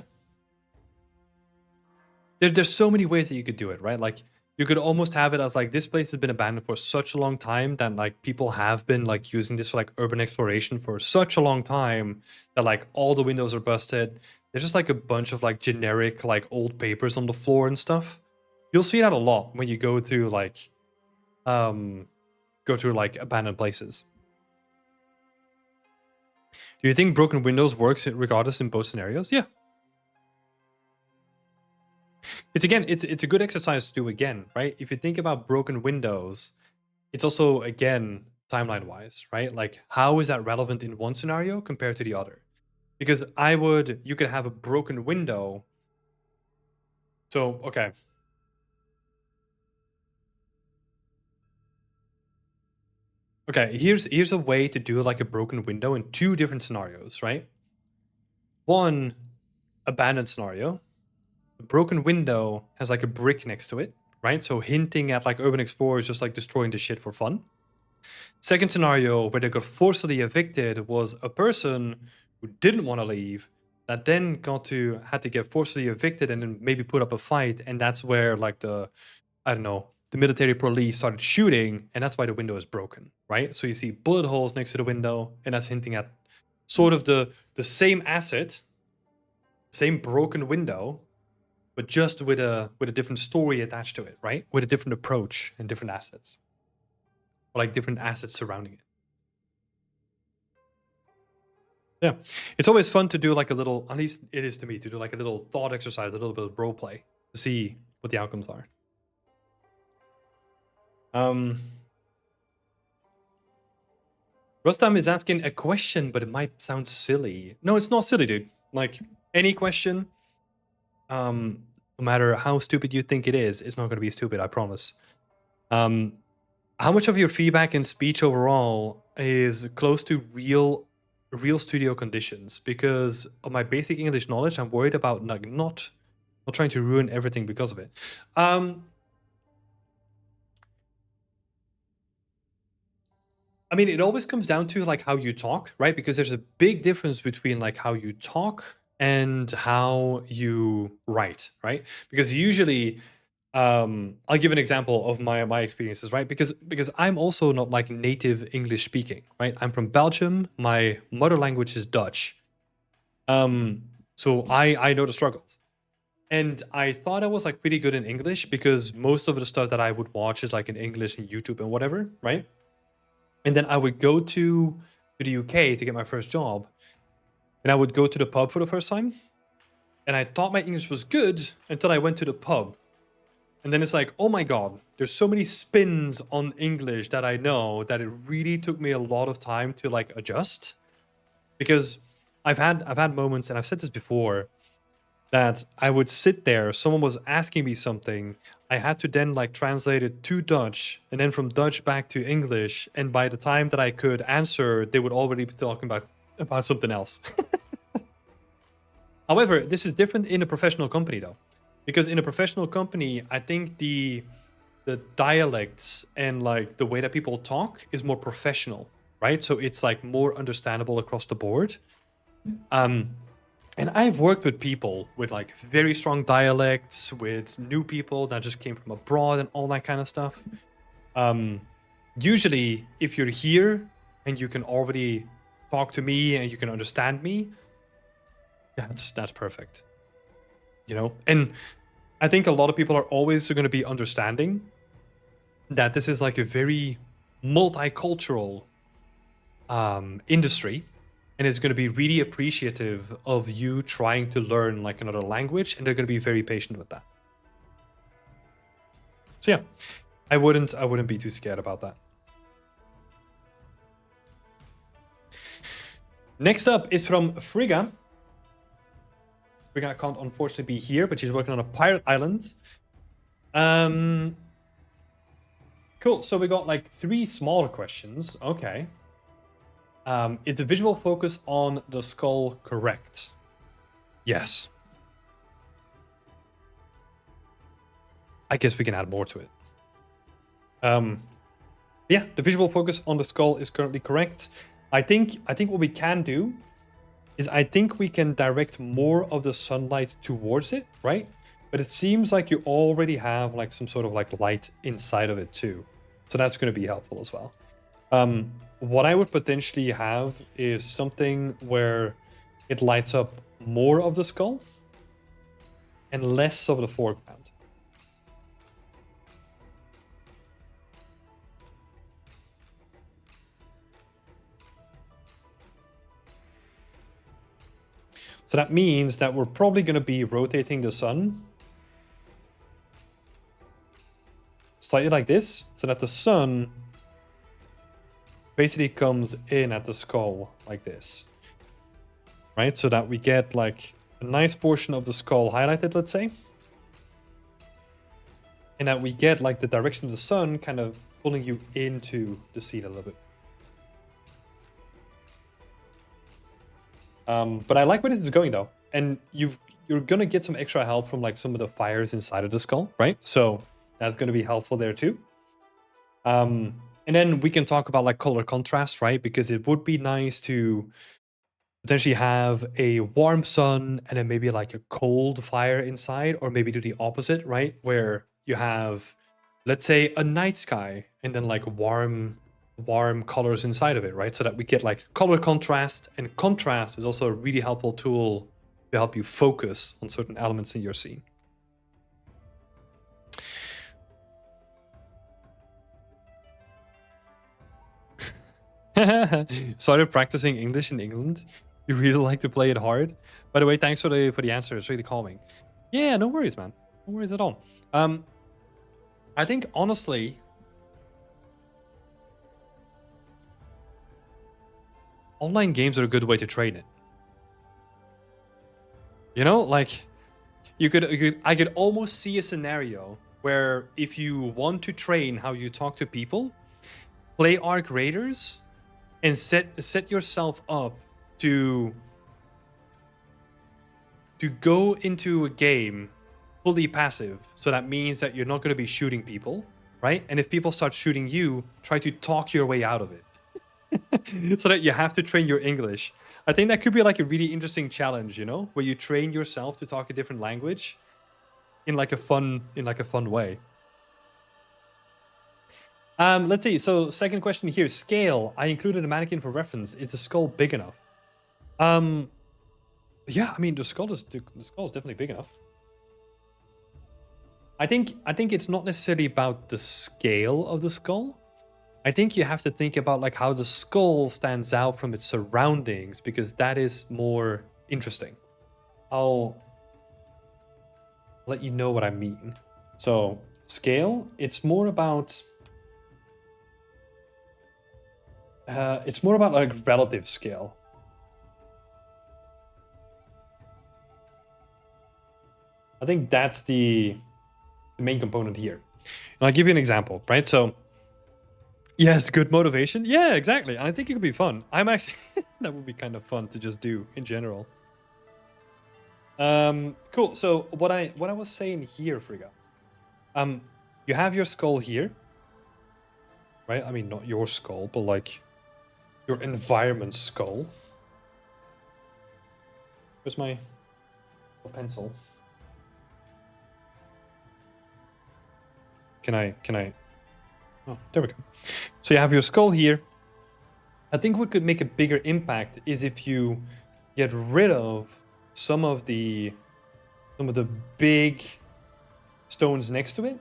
There's so many ways that you could do it, right? Like you could almost have it as like this place has been abandoned for such a long time that like people have been like using this for like urban exploration for such a long time that like all the windows are busted. There's just like a bunch of like generic like old papers on the floor and stuff. You'll see that a lot when you go through like abandoned places. Do you think broken windows works regardless in both scenarios? Yeah. It's a good exercise to do again, right? If you think about broken windows, it's also again timeline wise, right? Like how is that relevant in one scenario compared to the other? Because you could have a broken window. So, okay. Okay, here's a way to do like a broken window in two different scenarios, right? One abandoned scenario. The broken window has like a brick next to it, right? So hinting at like urban explorers just like destroying the shit for fun. Second scenario where they got forcibly evicted was a person who didn't want to leave that then had to get forcibly evicted and then maybe put up a fight, and that's where like I don't know, the military police started shooting, and that's why the window is broken, right? So you see bullet holes next to the window, and that's hinting at sort of the same asset, same broken window, but just with a different story attached to it, right? With a different approach and different assets, or like different assets surrounding it. Yeah, it's always fun to do like a little, at least it is to me, to do like a little thought exercise, a little bit of role play to see what the outcomes are. Rustam is asking a question, but it might sound silly. No, it's not silly, dude. Like any question, no matter how stupid you think it is, it's not going to be stupid, I promise. How much of your feedback and speech overall is close to real studio conditions? Because of my basic English knowledge, I'm worried about not trying to ruin everything because of it. I mean, it always comes down to like how you talk, right? Because there's a big difference between like how you talk and how you write, right? Because usually, I'll give an example of my experiences, right? Because I'm also not like native English speaking, right? I'm from Belgium. My mother language is Dutch. So I know the struggles. And I thought I was like pretty good in English because most of the stuff that I would watch is like in English and YouTube and whatever, right? And then I would go to the UK to get my first job. And I would go to the pub for the first time. And I thought my English was good until I went to the pub. And then it's like, oh my God, there's so many spins on English that I know that it really took me a lot of time to like adjust. Because I've had moments, and I've said this before, that I would sit there, someone was asking me something, I had to then like translate it to Dutch, and then from Dutch back to English, and by the time that I could answer, they would already be talking about something else. However, this is different in a professional company though, because in a professional company, I think the dialects and like the way that people talk is more professional, right? So it's like more understandable across the board. And I've worked with people with like very strong dialects, with new people that just came from abroad and all that kind of stuff. Usually, if you're here and you can already talk to me and you can understand me, that's perfect. You know? And I think a lot of people are always going to be understanding that this is like a very multicultural industry. And is going to be really appreciative of you trying to learn like another language, and they're going to be very patient with that. So yeah, I wouldn't be too scared about that. Next up is from Frigga. Frigga can't unfortunately be here, but she's working on a pirate island. Cool. So we got like 3 smaller questions. Okay. Is the visual focus on the skull correct? Yes. I guess we can add more to it. Yeah, the visual focus on the skull is currently correct. I think what we can do is I think we can direct more of the sunlight towards it, right? But it seems like you already have like some sort of like light inside of it too. So that's going to be helpful as well. What I would potentially have is something where it lights up more of the skull and less of the foreground. So that means that we're probably going to be rotating the sun slightly like this, so that the sun basically comes in at the skull like this, right? So that we get like a nice portion of the skull highlighted, let's say. And that we get like the direction of the sun kind of pulling you into the scene a little bit. But I like where this is going though. And you're gonna get some extra help from like some of the fires inside of the skull, right? So That's going to be helpful there too. And then we can talk about like color contrast, right? Because it would be nice to potentially have a warm sun and then maybe like a cold fire inside, or maybe do the opposite, right? Where you have, let's say, a night sky and then like warm colors inside of it, right? So that we get like color contrast, and contrast is also a really helpful tool to help you focus on certain elements in your scene. Started practicing English in England. You really like to play it hard. By the way, thanks for the answer. It's really calming. Yeah, no worries, man. No worries at all. I think honestly, online games are a good way to train it. You know, like I could almost see a scenario where if you want to train how you talk to people, play Arc Raiders and set yourself up to go into a game fully passive. So that means that you're not going to be shooting people, right? And if people start shooting you, try to talk your way out of it. So that you have to train your English. I think that could be like a really interesting challenge, you know, where you train yourself to talk a different language in like a fun way. Let's see. So second question here, scale. I included a mannequin for reference. Is the skull big enough? Yeah, I mean the skull is definitely big enough. I think it's not necessarily about the scale of the skull. I think you have to think about like how the skull stands out from its surroundings, because that is more interesting. I'll let you know what I mean. So scale, it's more about like relative scale. I think that's the main component here. And I'll give you an example, right? So yes, good motivation. Yeah, exactly. And I think it could be fun. I'm actually that would be kind of fun to just do in general. Cool. So what I was saying here, Frigga. You have your skull here, right? I mean, not your skull, but like your environment skull. Where's my pencil? Can I? Oh, there we go. So you have your skull here. I think what could make a bigger impact is if you get rid of some of the big stones next to it,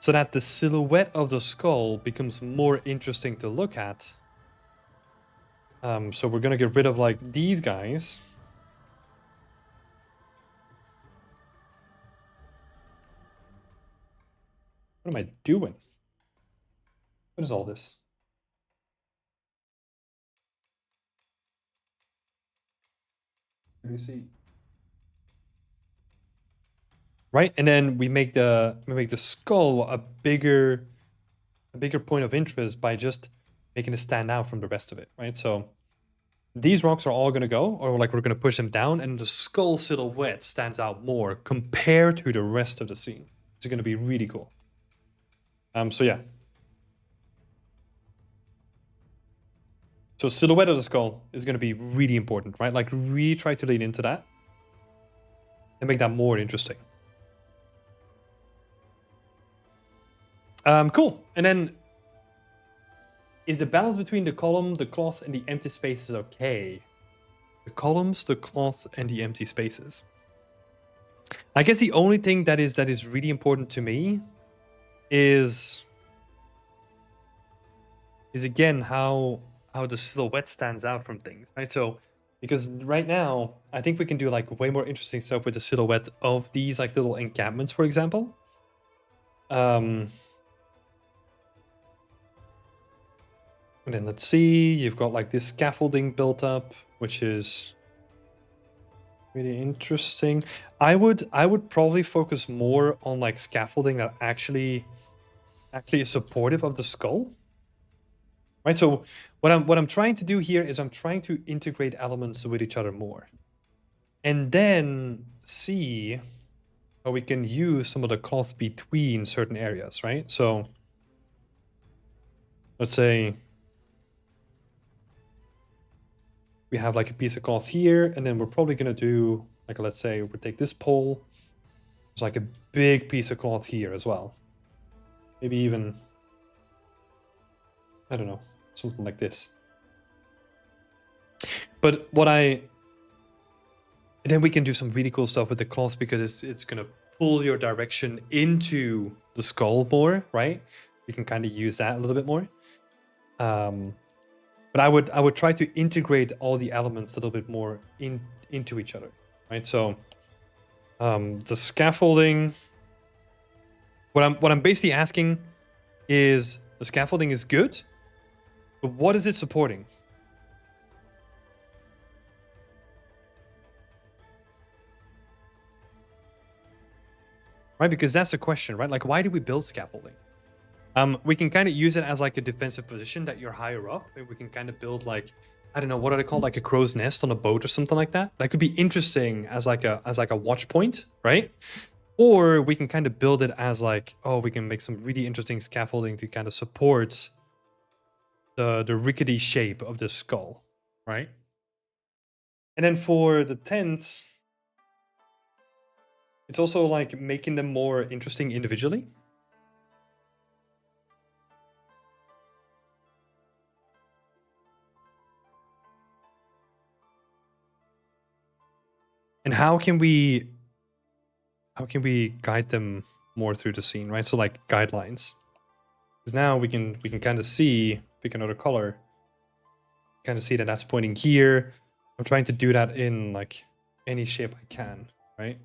so that the silhouette of the skull becomes more interesting to look at. So we're gonna get rid of like these guys. What am I doing? What is all this? Let me see. Right, and then we make the skull a bigger point of interest by just making it stand out from the rest of it, right? So these rocks are all going to go, or like we're going to push them down, and the skull silhouette stands out more compared to the rest of the scene. It's going to be really cool. So yeah. So silhouette of the skull is going to be really important, right? Like really try to lean into that and make that more interesting. Cool. And then is the balance between the column, the cloth, and the empty spaces okay? The columns, the cloth, and the empty spaces. I guess the only thing that is really important to me is again how the silhouette stands out from things, right? So because right now I think we can do like way more interesting stuff with the silhouette of these like little encampments, for example. And then let's see, you've got like this scaffolding built up, which is really interesting. I would probably focus more on like scaffolding that actually is supportive of the skull. Right? So what I'm trying to do here is I'm trying to integrate elements with each other more. And then see but we can use some of the cloth between certain areas, right? So let's say we have like a piece of cloth here, and then we're probably gonna do like, let's say we take this pole. There's like a big piece of cloth here as well. Maybe even, I don't know, something like this. But and then we can do some really cool stuff with the cloth because it's gonna pull your direction into the skull more, right? We can kind of use that a little bit more. But I would try to integrate all the elements a little bit more into each other, right? So the scaffolding. What I'm basically asking is the scaffolding is good, but what is it supporting? Right, because that's the question, right? Like, why do we build scaffolding? We can kind of use it as like a defensive position that you're higher up. Maybe we can kind of build like, I don't know, what are they called? Like a crow's nest on a boat or something like that. That could be interesting as like a watch point, right? Or we can kind of build it as like, oh, we can make some really interesting scaffolding to kind of support the rickety shape of the skull, right? And then for the tents, it's also like making them more interesting individually. And how can we guide them more through the scene, right? So like guidelines. Because now we can kind of see, pick another color, kind of see that that's pointing here. I'm trying to do that in like any shape I can, right?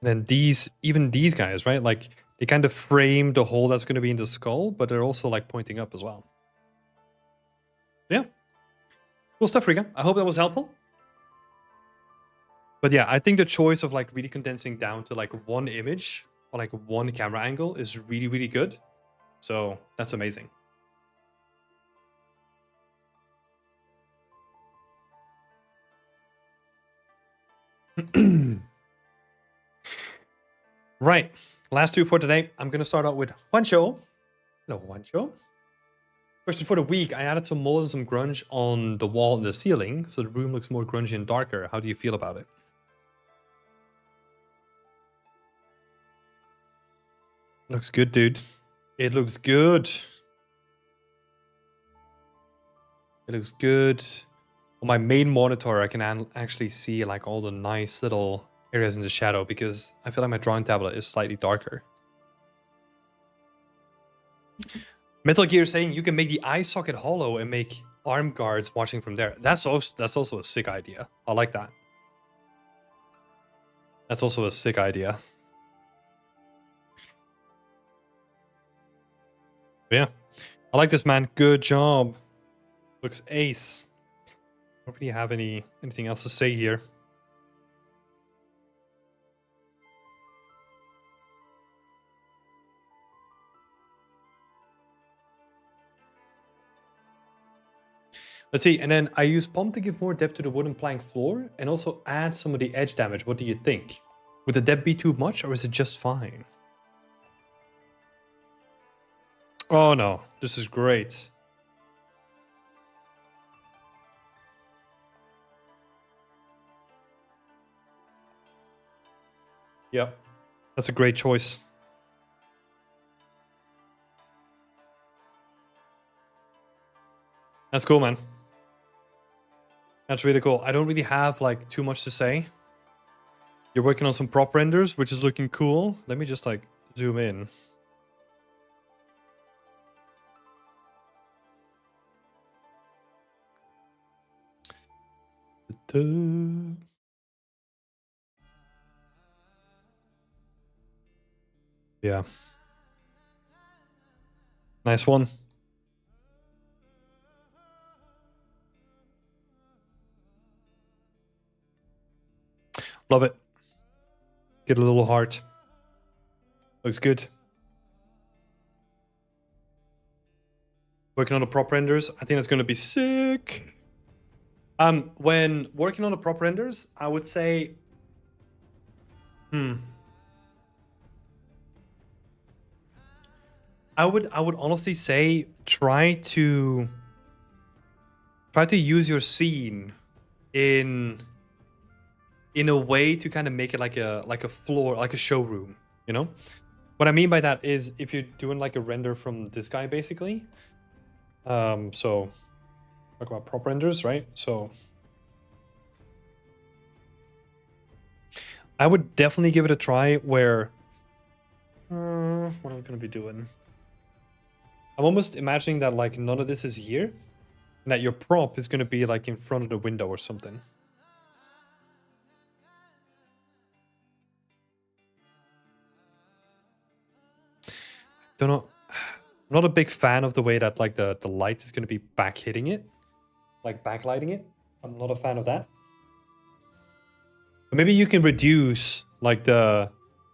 And then even these guys, right? Like they kind of frame the hole that's going to be in the skull, but they're also like pointing up as well. Yeah. Cool stuff, Rika. I hope that was helpful. But yeah, I think the choice of like really condensing down to like one image or like one camera angle is really, really good. So that's amazing. Right. Last two for today. I'm going to start out with Juancho. Hello, Juancho. Question for the week. I added some mold and some grunge on the wall and the ceiling, so the room looks more grungy and darker. How do you feel about it? Looks good, dude. It looks good. It looks good. On my main monitor, I can actually see like all the nice little areas in the shadow because I feel like my drawing tablet is slightly darker. Metal Gear saying you can make the eye socket hollow and make arm guards watching from there. That's also a sick idea. I like that. That's also a sick idea. But yeah, I like this, man. Good job. Looks ace. I don't really have anything else to say here. Let's see, and then I use Pump to give more depth to the wooden plank floor and also add some of the edge damage. What do you think? Would the depth be too much or is it just fine? Oh no, this is great. Yep, that's a great choice. That's cool, man. That's really cool. I don't really have like too much to say. You're working on some prop renders, which is looking cool. Let me just like zoom in. Yeah. Nice one. Love it. Get a little heart. Looks good. Working on the prop renders. I think that's going to be sick. When working on the prop renders, I would say, hmm, I would honestly say try to use your scene in a way to kind of make it like a floor, like a showroom, you know? What I mean by that is if you're doing like a render from this guy basically, so talk about prop renders, right? So I would definitely give it a try where what am I gonna be doing? I'm almost imagining that like none of this is here, and that your prop is gonna be like in front of the window or something. Don't know. I'm not a big fan of the way that like the light is gonna be back hitting it, like backlighting it. I'm not a fan of that. But maybe you can reduce like the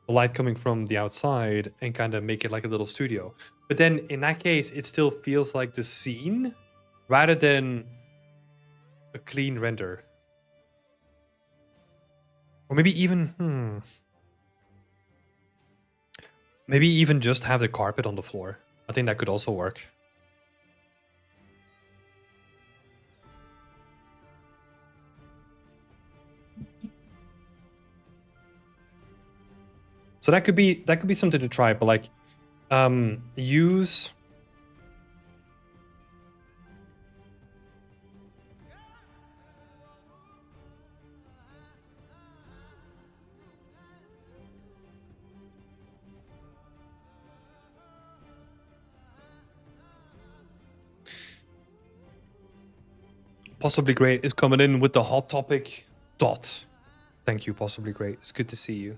light coming from the outside and kind of make it like a little studio. But then in that case, it still feels like the scene rather than a clean render. Or maybe even, maybe even just have the carpet on the floor. I think that could also work. So that could be something to try, but like use Possibly Great is coming in with the hot topic. Dot. Thank you, Possibly Great. It's good to see you.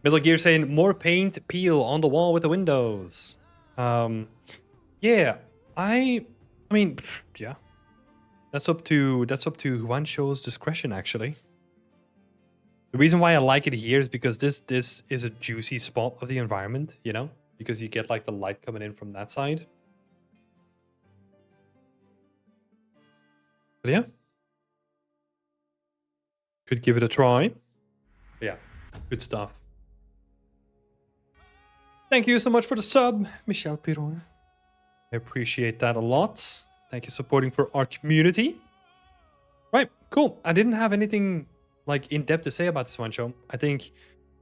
Metal Gear saying more paint peel on the wall with the windows. Yeah, I mean, yeah. That's up to Juancho's discretion actually. The reason why I like it here is because this is a juicy spot of the environment, you know? Because you get like the light coming in from that side. But yeah. Could give it a try. Yeah, good stuff. Thank you so much for the sub, Michelle Piron. I appreciate that a lot. Thank you supporting for our community. Right, cool. I didn't have anything like in depth to say about this one show. I think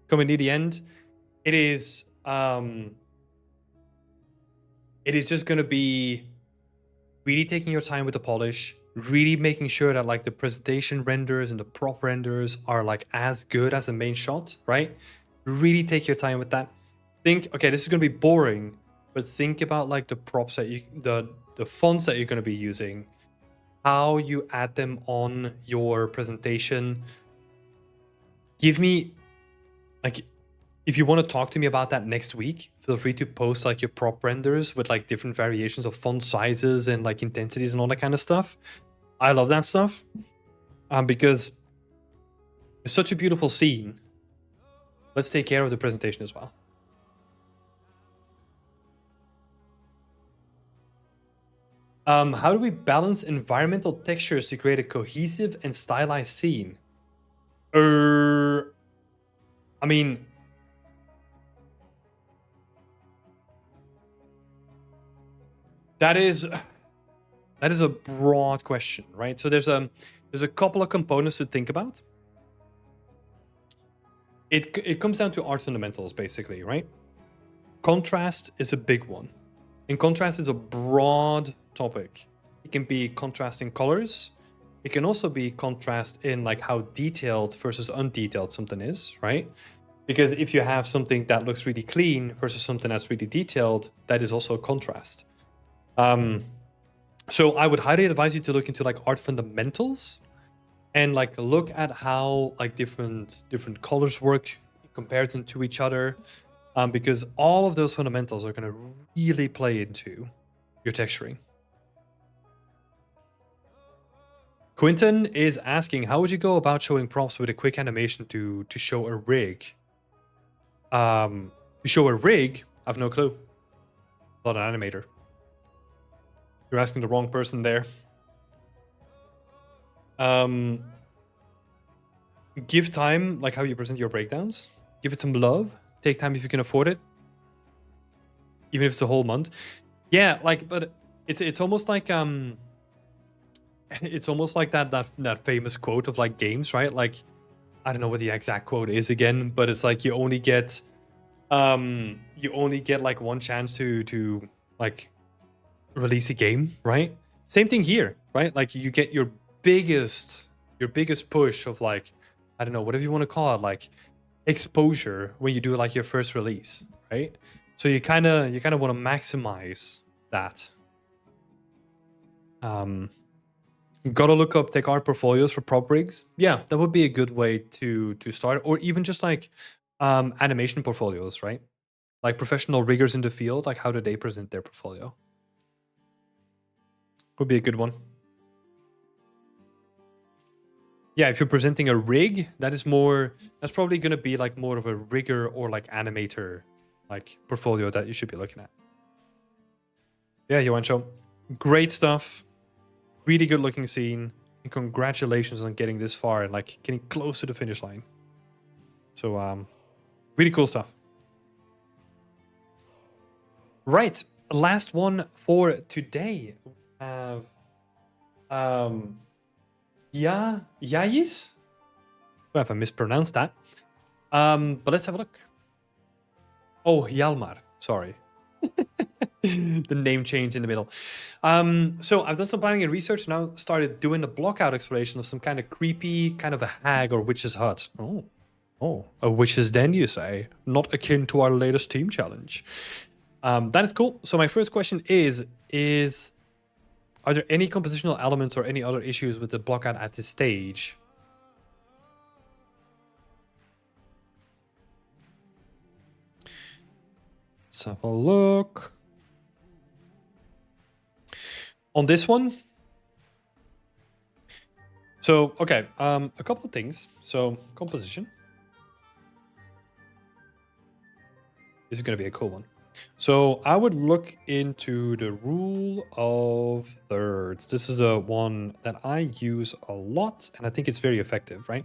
coming near the end, it is just gonna be really taking your time with the polish, really making sure that like the presentation renders and the prop renders are like as good as the main shot, right? Really take your time with that. Think, okay, this is gonna be boring, but think about like the props that the fonts that you're gonna be using, how you add them on your presentation. Give me like, if you want to talk to me about that next week, feel free to post like your prop renders with like different variations of font sizes and like intensities and all that kind of stuff. I love that stuff because it's such a beautiful scene. Let's take care of the presentation as well. How do we balance environmental textures to create a cohesive and stylized scene? I mean, that is a broad question, right? So there's a couple of components to think about. It comes down to art fundamentals, basically, right? Contrast is a big one. And contrast is a broad topic. It can be contrast in colors. It can also be contrast in like how detailed versus undetailed something is, right? Because if you have something that looks really clean versus something that's really detailed, that is also a contrast. So I would highly advise you to look into like art fundamentals and like look at how like different colors work in comparison to each other, because all of those fundamentals are going to really play into your texturing. Quinton is asking, how would you go about showing props with a quick animation to show a rig? To show a rig, I have no clue. Not an animator. You're asking the wrong person there. Um, give time, like how you present your breakdowns. Give it some love. Take time if you can afford it, even if it's a whole month. Yeah, like, but it's almost like it's almost like that famous quote of like games, right? Like, I don't know what the exact quote is again, but it's like you only get like one chance to like release a game, right? Same thing here, right? Like you get your biggest push of like, I don't know, whatever you want to call it, like exposure when you do like your first release, right? So you kind of want to maximize that. Gotta look up tech art portfolios for prop rigs. Yeah, that would be a good way to start, or even just like animation portfolios, right? Like professional riggers in the field, like how do they present their portfolio? Would be a good one. Yeah, if you're presenting a rig, that's probably going to be like more of a rigger or like animator like portfolio that you should be looking at. Yeah, Joancho, great stuff. Really good looking scene. And congratulations on getting this far and like getting close to the finish line. So really cool stuff. Right, last one for today. We have Yayis? Well, if I mispronounced that. But let's have a look. Oh, Hjalmar. Sorry. The name change in the middle. So I've done some planning and research, now started doing a blockout exploration of some kind of creepy, kind of a hag or witch's hut. Oh, a witch's den, you say? Not akin to our latest team challenge. That is cool. So my first question is are there any compositional elements or any other issues with the blockout at this stage? Let's have a look. On this one, so okay, a couple of things. So composition. This is going to be a cool one. So I would look into the rule of thirds. This is a one that I use a lot, and I think it's very effective, right?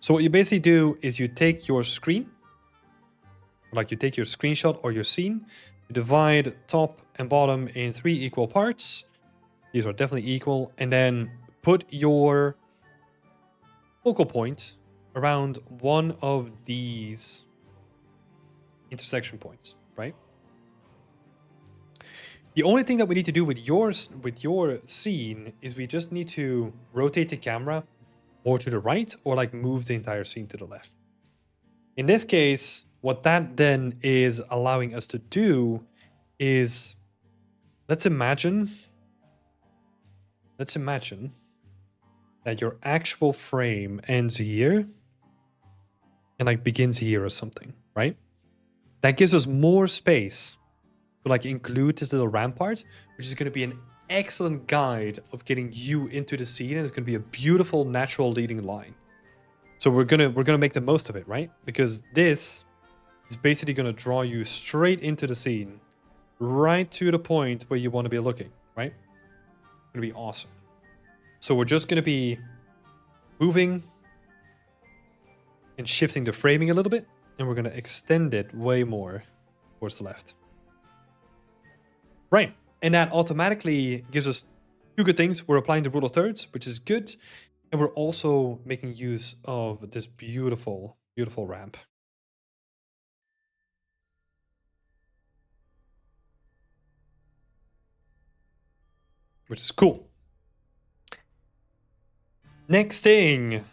So what you basically do is you take your screen, like you take your screenshot or your scene, you divide top and bottom in 3 equal parts. These are definitely equal, and then put your focal point around one of these intersection points, right? The only thing that we need to do with your scene is we just need to rotate the camera more to the right or like move the entire scene to the left. In this case, what that then is allowing us to do is let's imagine that your actual frame ends here and like begins here or something, right? That gives us more space to like include this little rampart, which is going to be an excellent guide of getting you into the scene, and it's going to be a beautiful natural leading line. So we're gonna make the most of it, right? Because this is basically going to draw you straight into the scene, right to the point where you want to be looking, right? It's going to be awesome. So we're just going to be moving and shifting the framing a little bit, and we're going to extend it way more towards the left. Right, and that automatically gives us two good things. We're applying the rule of thirds, which is good, and we're also making use of this beautiful, beautiful ramp. Which is cool. Next thing,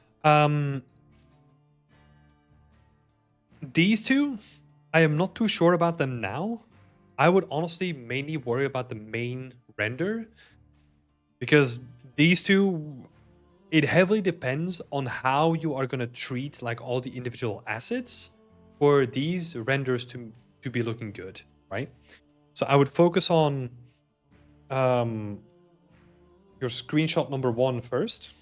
these two, I am not too sure about them now. I would honestly mainly worry about the main render, because these two, it heavily depends on how you are going to treat like all the individual assets for these renders to be looking good, right? So I would focus on your screenshot number 1 first.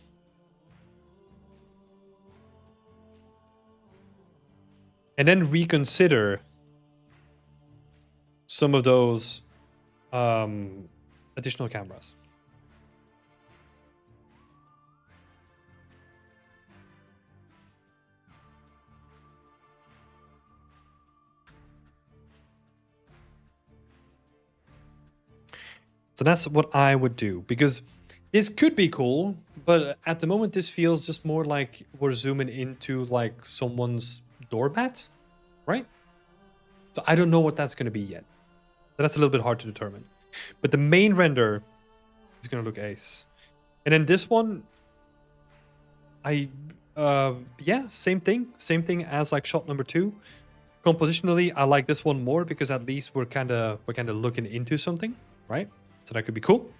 And then reconsider some of those additional cameras. So that's what I would do, because this could be cool, but at the moment this feels just more like we're zooming into like someone's doormat, right? So I don't know what that's going to be yet. So that's a little bit hard to determine. But the main render is going to look ace. And then this one, yeah, same thing as like shot number 2. Compositionally, I like this one more because at least we're kind of looking into something, right? So that could be cool.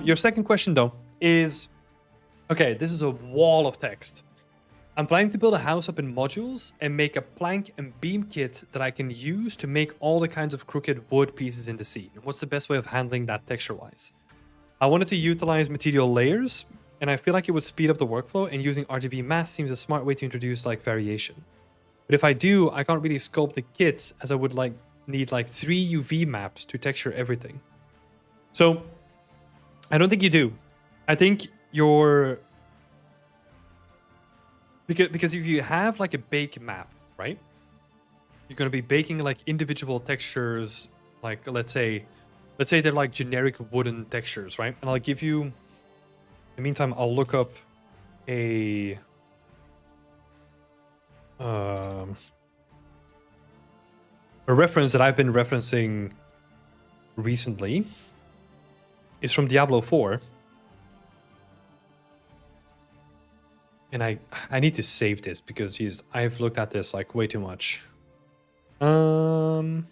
Your second question though is, okay, this is a wall of text. I'm planning to build a house up in modules and make a plank and beam kit that I can use to make all the kinds of crooked wood pieces in the scene. What's the best way of handling that texture-wise? I wanted to utilize material layers, and I feel like it would speed up the workflow, and using RGB masks seems a smart way to introduce like variation. But if I do, I can't really sculpt the kit as I would like need like 3 UV maps to texture everything. So I don't think you do. I think you're... Because if you have like a bake map, right? You're going to be baking like individual textures, like let's say they're like generic wooden textures, right? And I'll give you, in the meantime, I'll look up a reference that I've been referencing recently. It's from Diablo 4. And I need to save this because, geez, I've looked at this like way too much. Is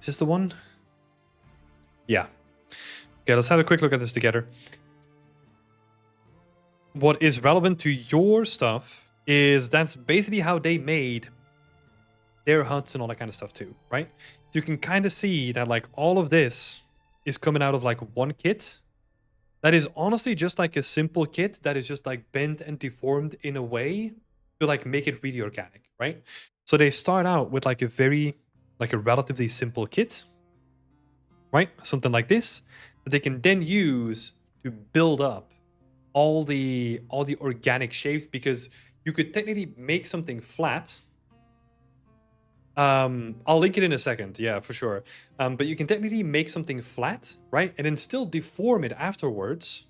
this the one? Yeah. Okay, let's have a quick look at this together. What is relevant to your stuff is that's basically how they made their huts and all that kind of stuff too, right? So you can kind of see that like all of this is coming out of like one kit. That is honestly just like a simple kit that is just like bent and deformed in a way to like make it really organic, right? So they start out with like a relatively simple kit, right? Something like this that they can then use to build up all the organic shapes, because you could technically make something flat. I'll link it in a second, yeah, for sure. But you can technically make something flat, right? And then still deform it afterwards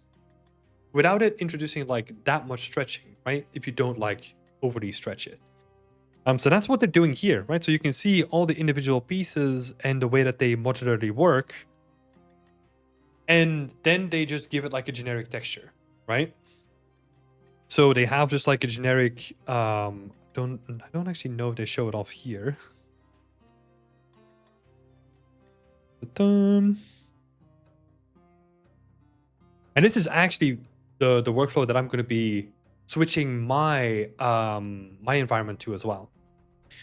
without it introducing like that much stretching, right? If you don't like overly stretch it. So that's what they're doing here, right? So you can see all the individual pieces and the way that they modularly work. And then they just give it like a generic texture, right? So they have just like a generic, I don't actually know if they show it off here. And this is actually the workflow that I'm going to be switching my my environment to as well.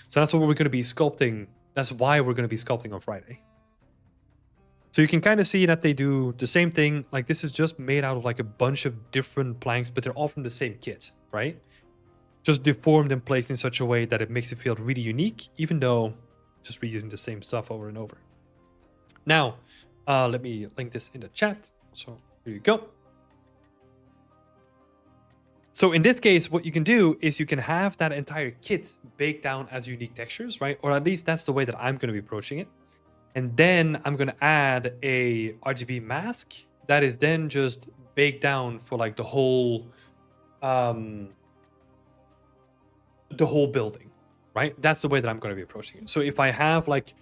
So that's what we're going to be sculpting. That's why we're going to be sculpting on Friday. So you can kind of see that they do the same thing. Like this is just made out of like a bunch of different planks, but they're all from the same kit, right? Just deformed and placed in such a way that it makes it feel really unique, even though just reusing the same stuff over and over. Now, let me link this in the chat. So here you go. So in this case, what you can do is you can have that entire kit baked down as unique textures, right? Or at least that's the way that I'm going to be approaching it. And then I'm going to add a RGB mask that is then just baked down for like the whole building, right? That's the way that I'm going to be approaching it. So if I have like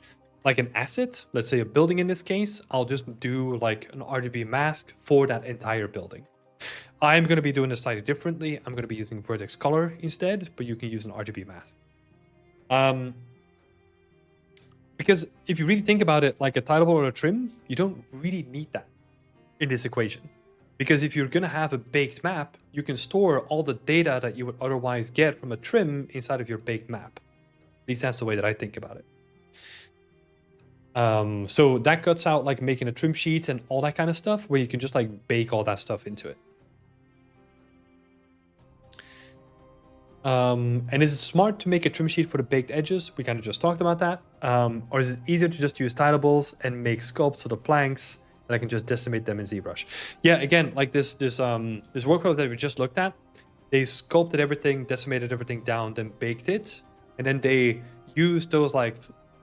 an asset, let's say a building in this case, I'll just do like an RGB mask for that entire building. I'm going to be doing this slightly differently. I'm going to be using vertex color instead, but you can use an RGB mask. Because if you really think about it, like a tileable or a trim, you don't really need that in this equation. Because if you're going to have a baked map, you can store all the data that you would otherwise get from a trim inside of your baked map. At least that's the way that I think about it. So that cuts out like making a trim sheet and all that kind of stuff, where you can just like bake all that stuff into it. And is it smart to make a trim sheet for the baked edges? We kind of just talked about that. Or is it easier to just use tileables and make sculpts of the planks that I can just decimate them in ZBrush? Yeah, again, like this workflow that we just looked at, they sculpted everything, decimated everything down, then baked it, and then they used those like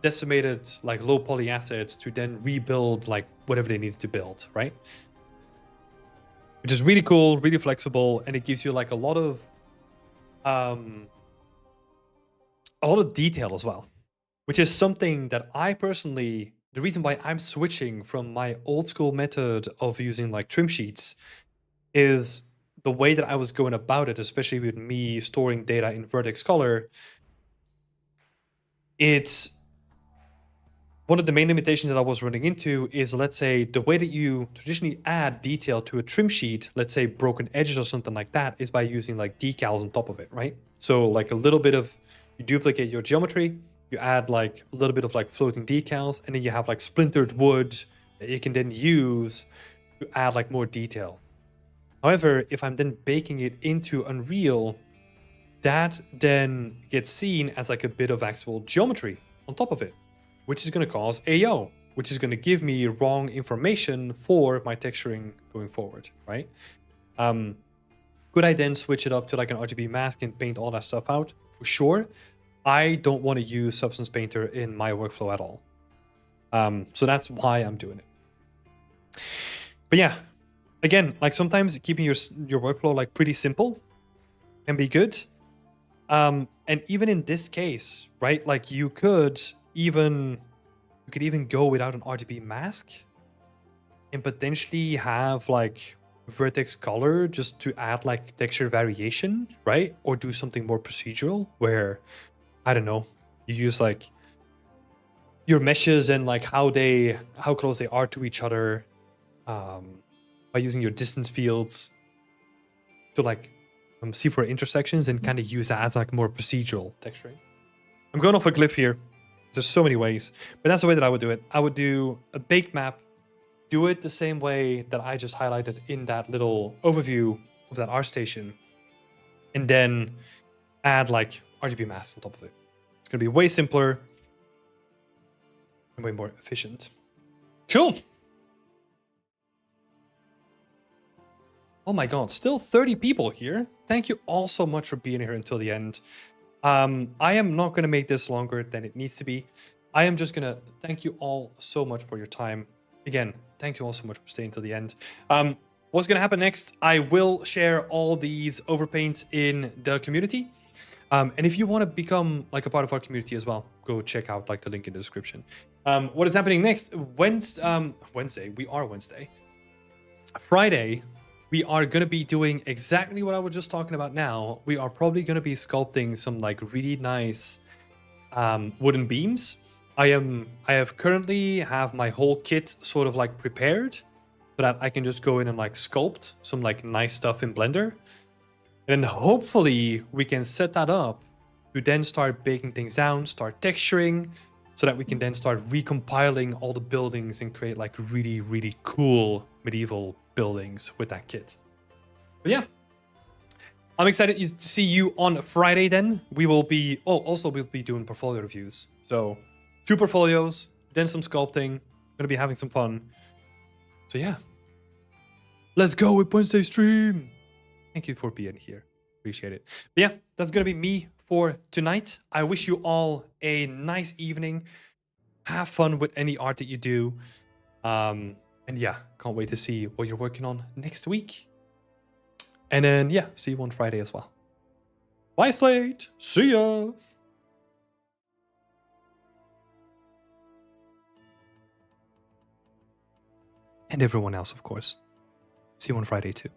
decimated like low poly assets to then rebuild like whatever they needed to build, right? Which is really cool, really flexible, and it gives you like a lot of detail as well, which is something that I personally, the reason why I'm switching from my old school method of using like trim sheets is the way that I was going about it, especially with me storing data in Vertex Color. It's one of the main limitations that I was running into is, let's say, the way that you traditionally add detail to a trim sheet, let's say broken edges or something like that, is by using like decals on top of it, right? So like a little bit of, you duplicate your geometry, you add like a little bit of like floating decals, and then you have like splintered wood that you can then use to add like more detail. However, if I'm then baking it into Unreal, that then gets seen as like a bit of actual geometry on top of it, which is going to cause AO, which is going to give me wrong information for my texturing going forward, right? Could I then switch it up to like an RGB mask and paint all that stuff out? For sure. I don't want to use Substance Painter in my workflow at all. So that's why I'm doing it. But yeah, again, like sometimes keeping your workflow like pretty simple can be good. And even in this case, right, like you could even go without an RGB mask and potentially have like Vertex Color just to add like texture variation, right? Or do something more procedural where, I don't know, you use like your meshes and like how close they are to each other, by using your distance fields to like see for intersections and kind of use that as like more procedural texturing. I'm going off a cliff here. There's so many ways, but that's the way that I would do it. I would do a baked map, do it the same way that I just highlighted in that little overview of that ArtStation, and then add like RGB masks on top of it. It's going to be way simpler and way more efficient. Cool. Oh my god, still 30 people here. Thank you all so much for being here until the end. I am not going to make this longer than it needs to be. I am just going to thank you all so much for your time. Again, thank you all so much for staying till the end. What's going to happen next? I will share all these overpaints in the community. And if you want to become like a part of our community as well, go check out like the link in the description. What is happening next? Wednesday. We are Wednesday. Friday, we are going to be doing exactly what I was just talking about now. We are probably going to be sculpting some like really nice wooden beams. I have currently have my whole kit sort of like prepared so that I can just go in and like sculpt some like nice stuff in Blender. And hopefully we can set that up to then start baking things down, start texturing, so that we can then start recompiling all the buildings and create like really, really cool medieval buildings with that kit. But yeah, I'm excited to see you on Friday then. We will be, also we'll be doing portfolio reviews. So 2 portfolios, then some sculpting, gonna be having some fun. So yeah, let's go with Wednesday stream. Thank you for being here. Appreciate it. But yeah, that's going to be me for tonight. I wish you all a nice evening. Have fun with any art that you do. And yeah, can't wait to see what you're working on next week. And then, yeah, see you on Friday as well. Bye, Slate. See ya. And everyone else, of course. See you on Friday too.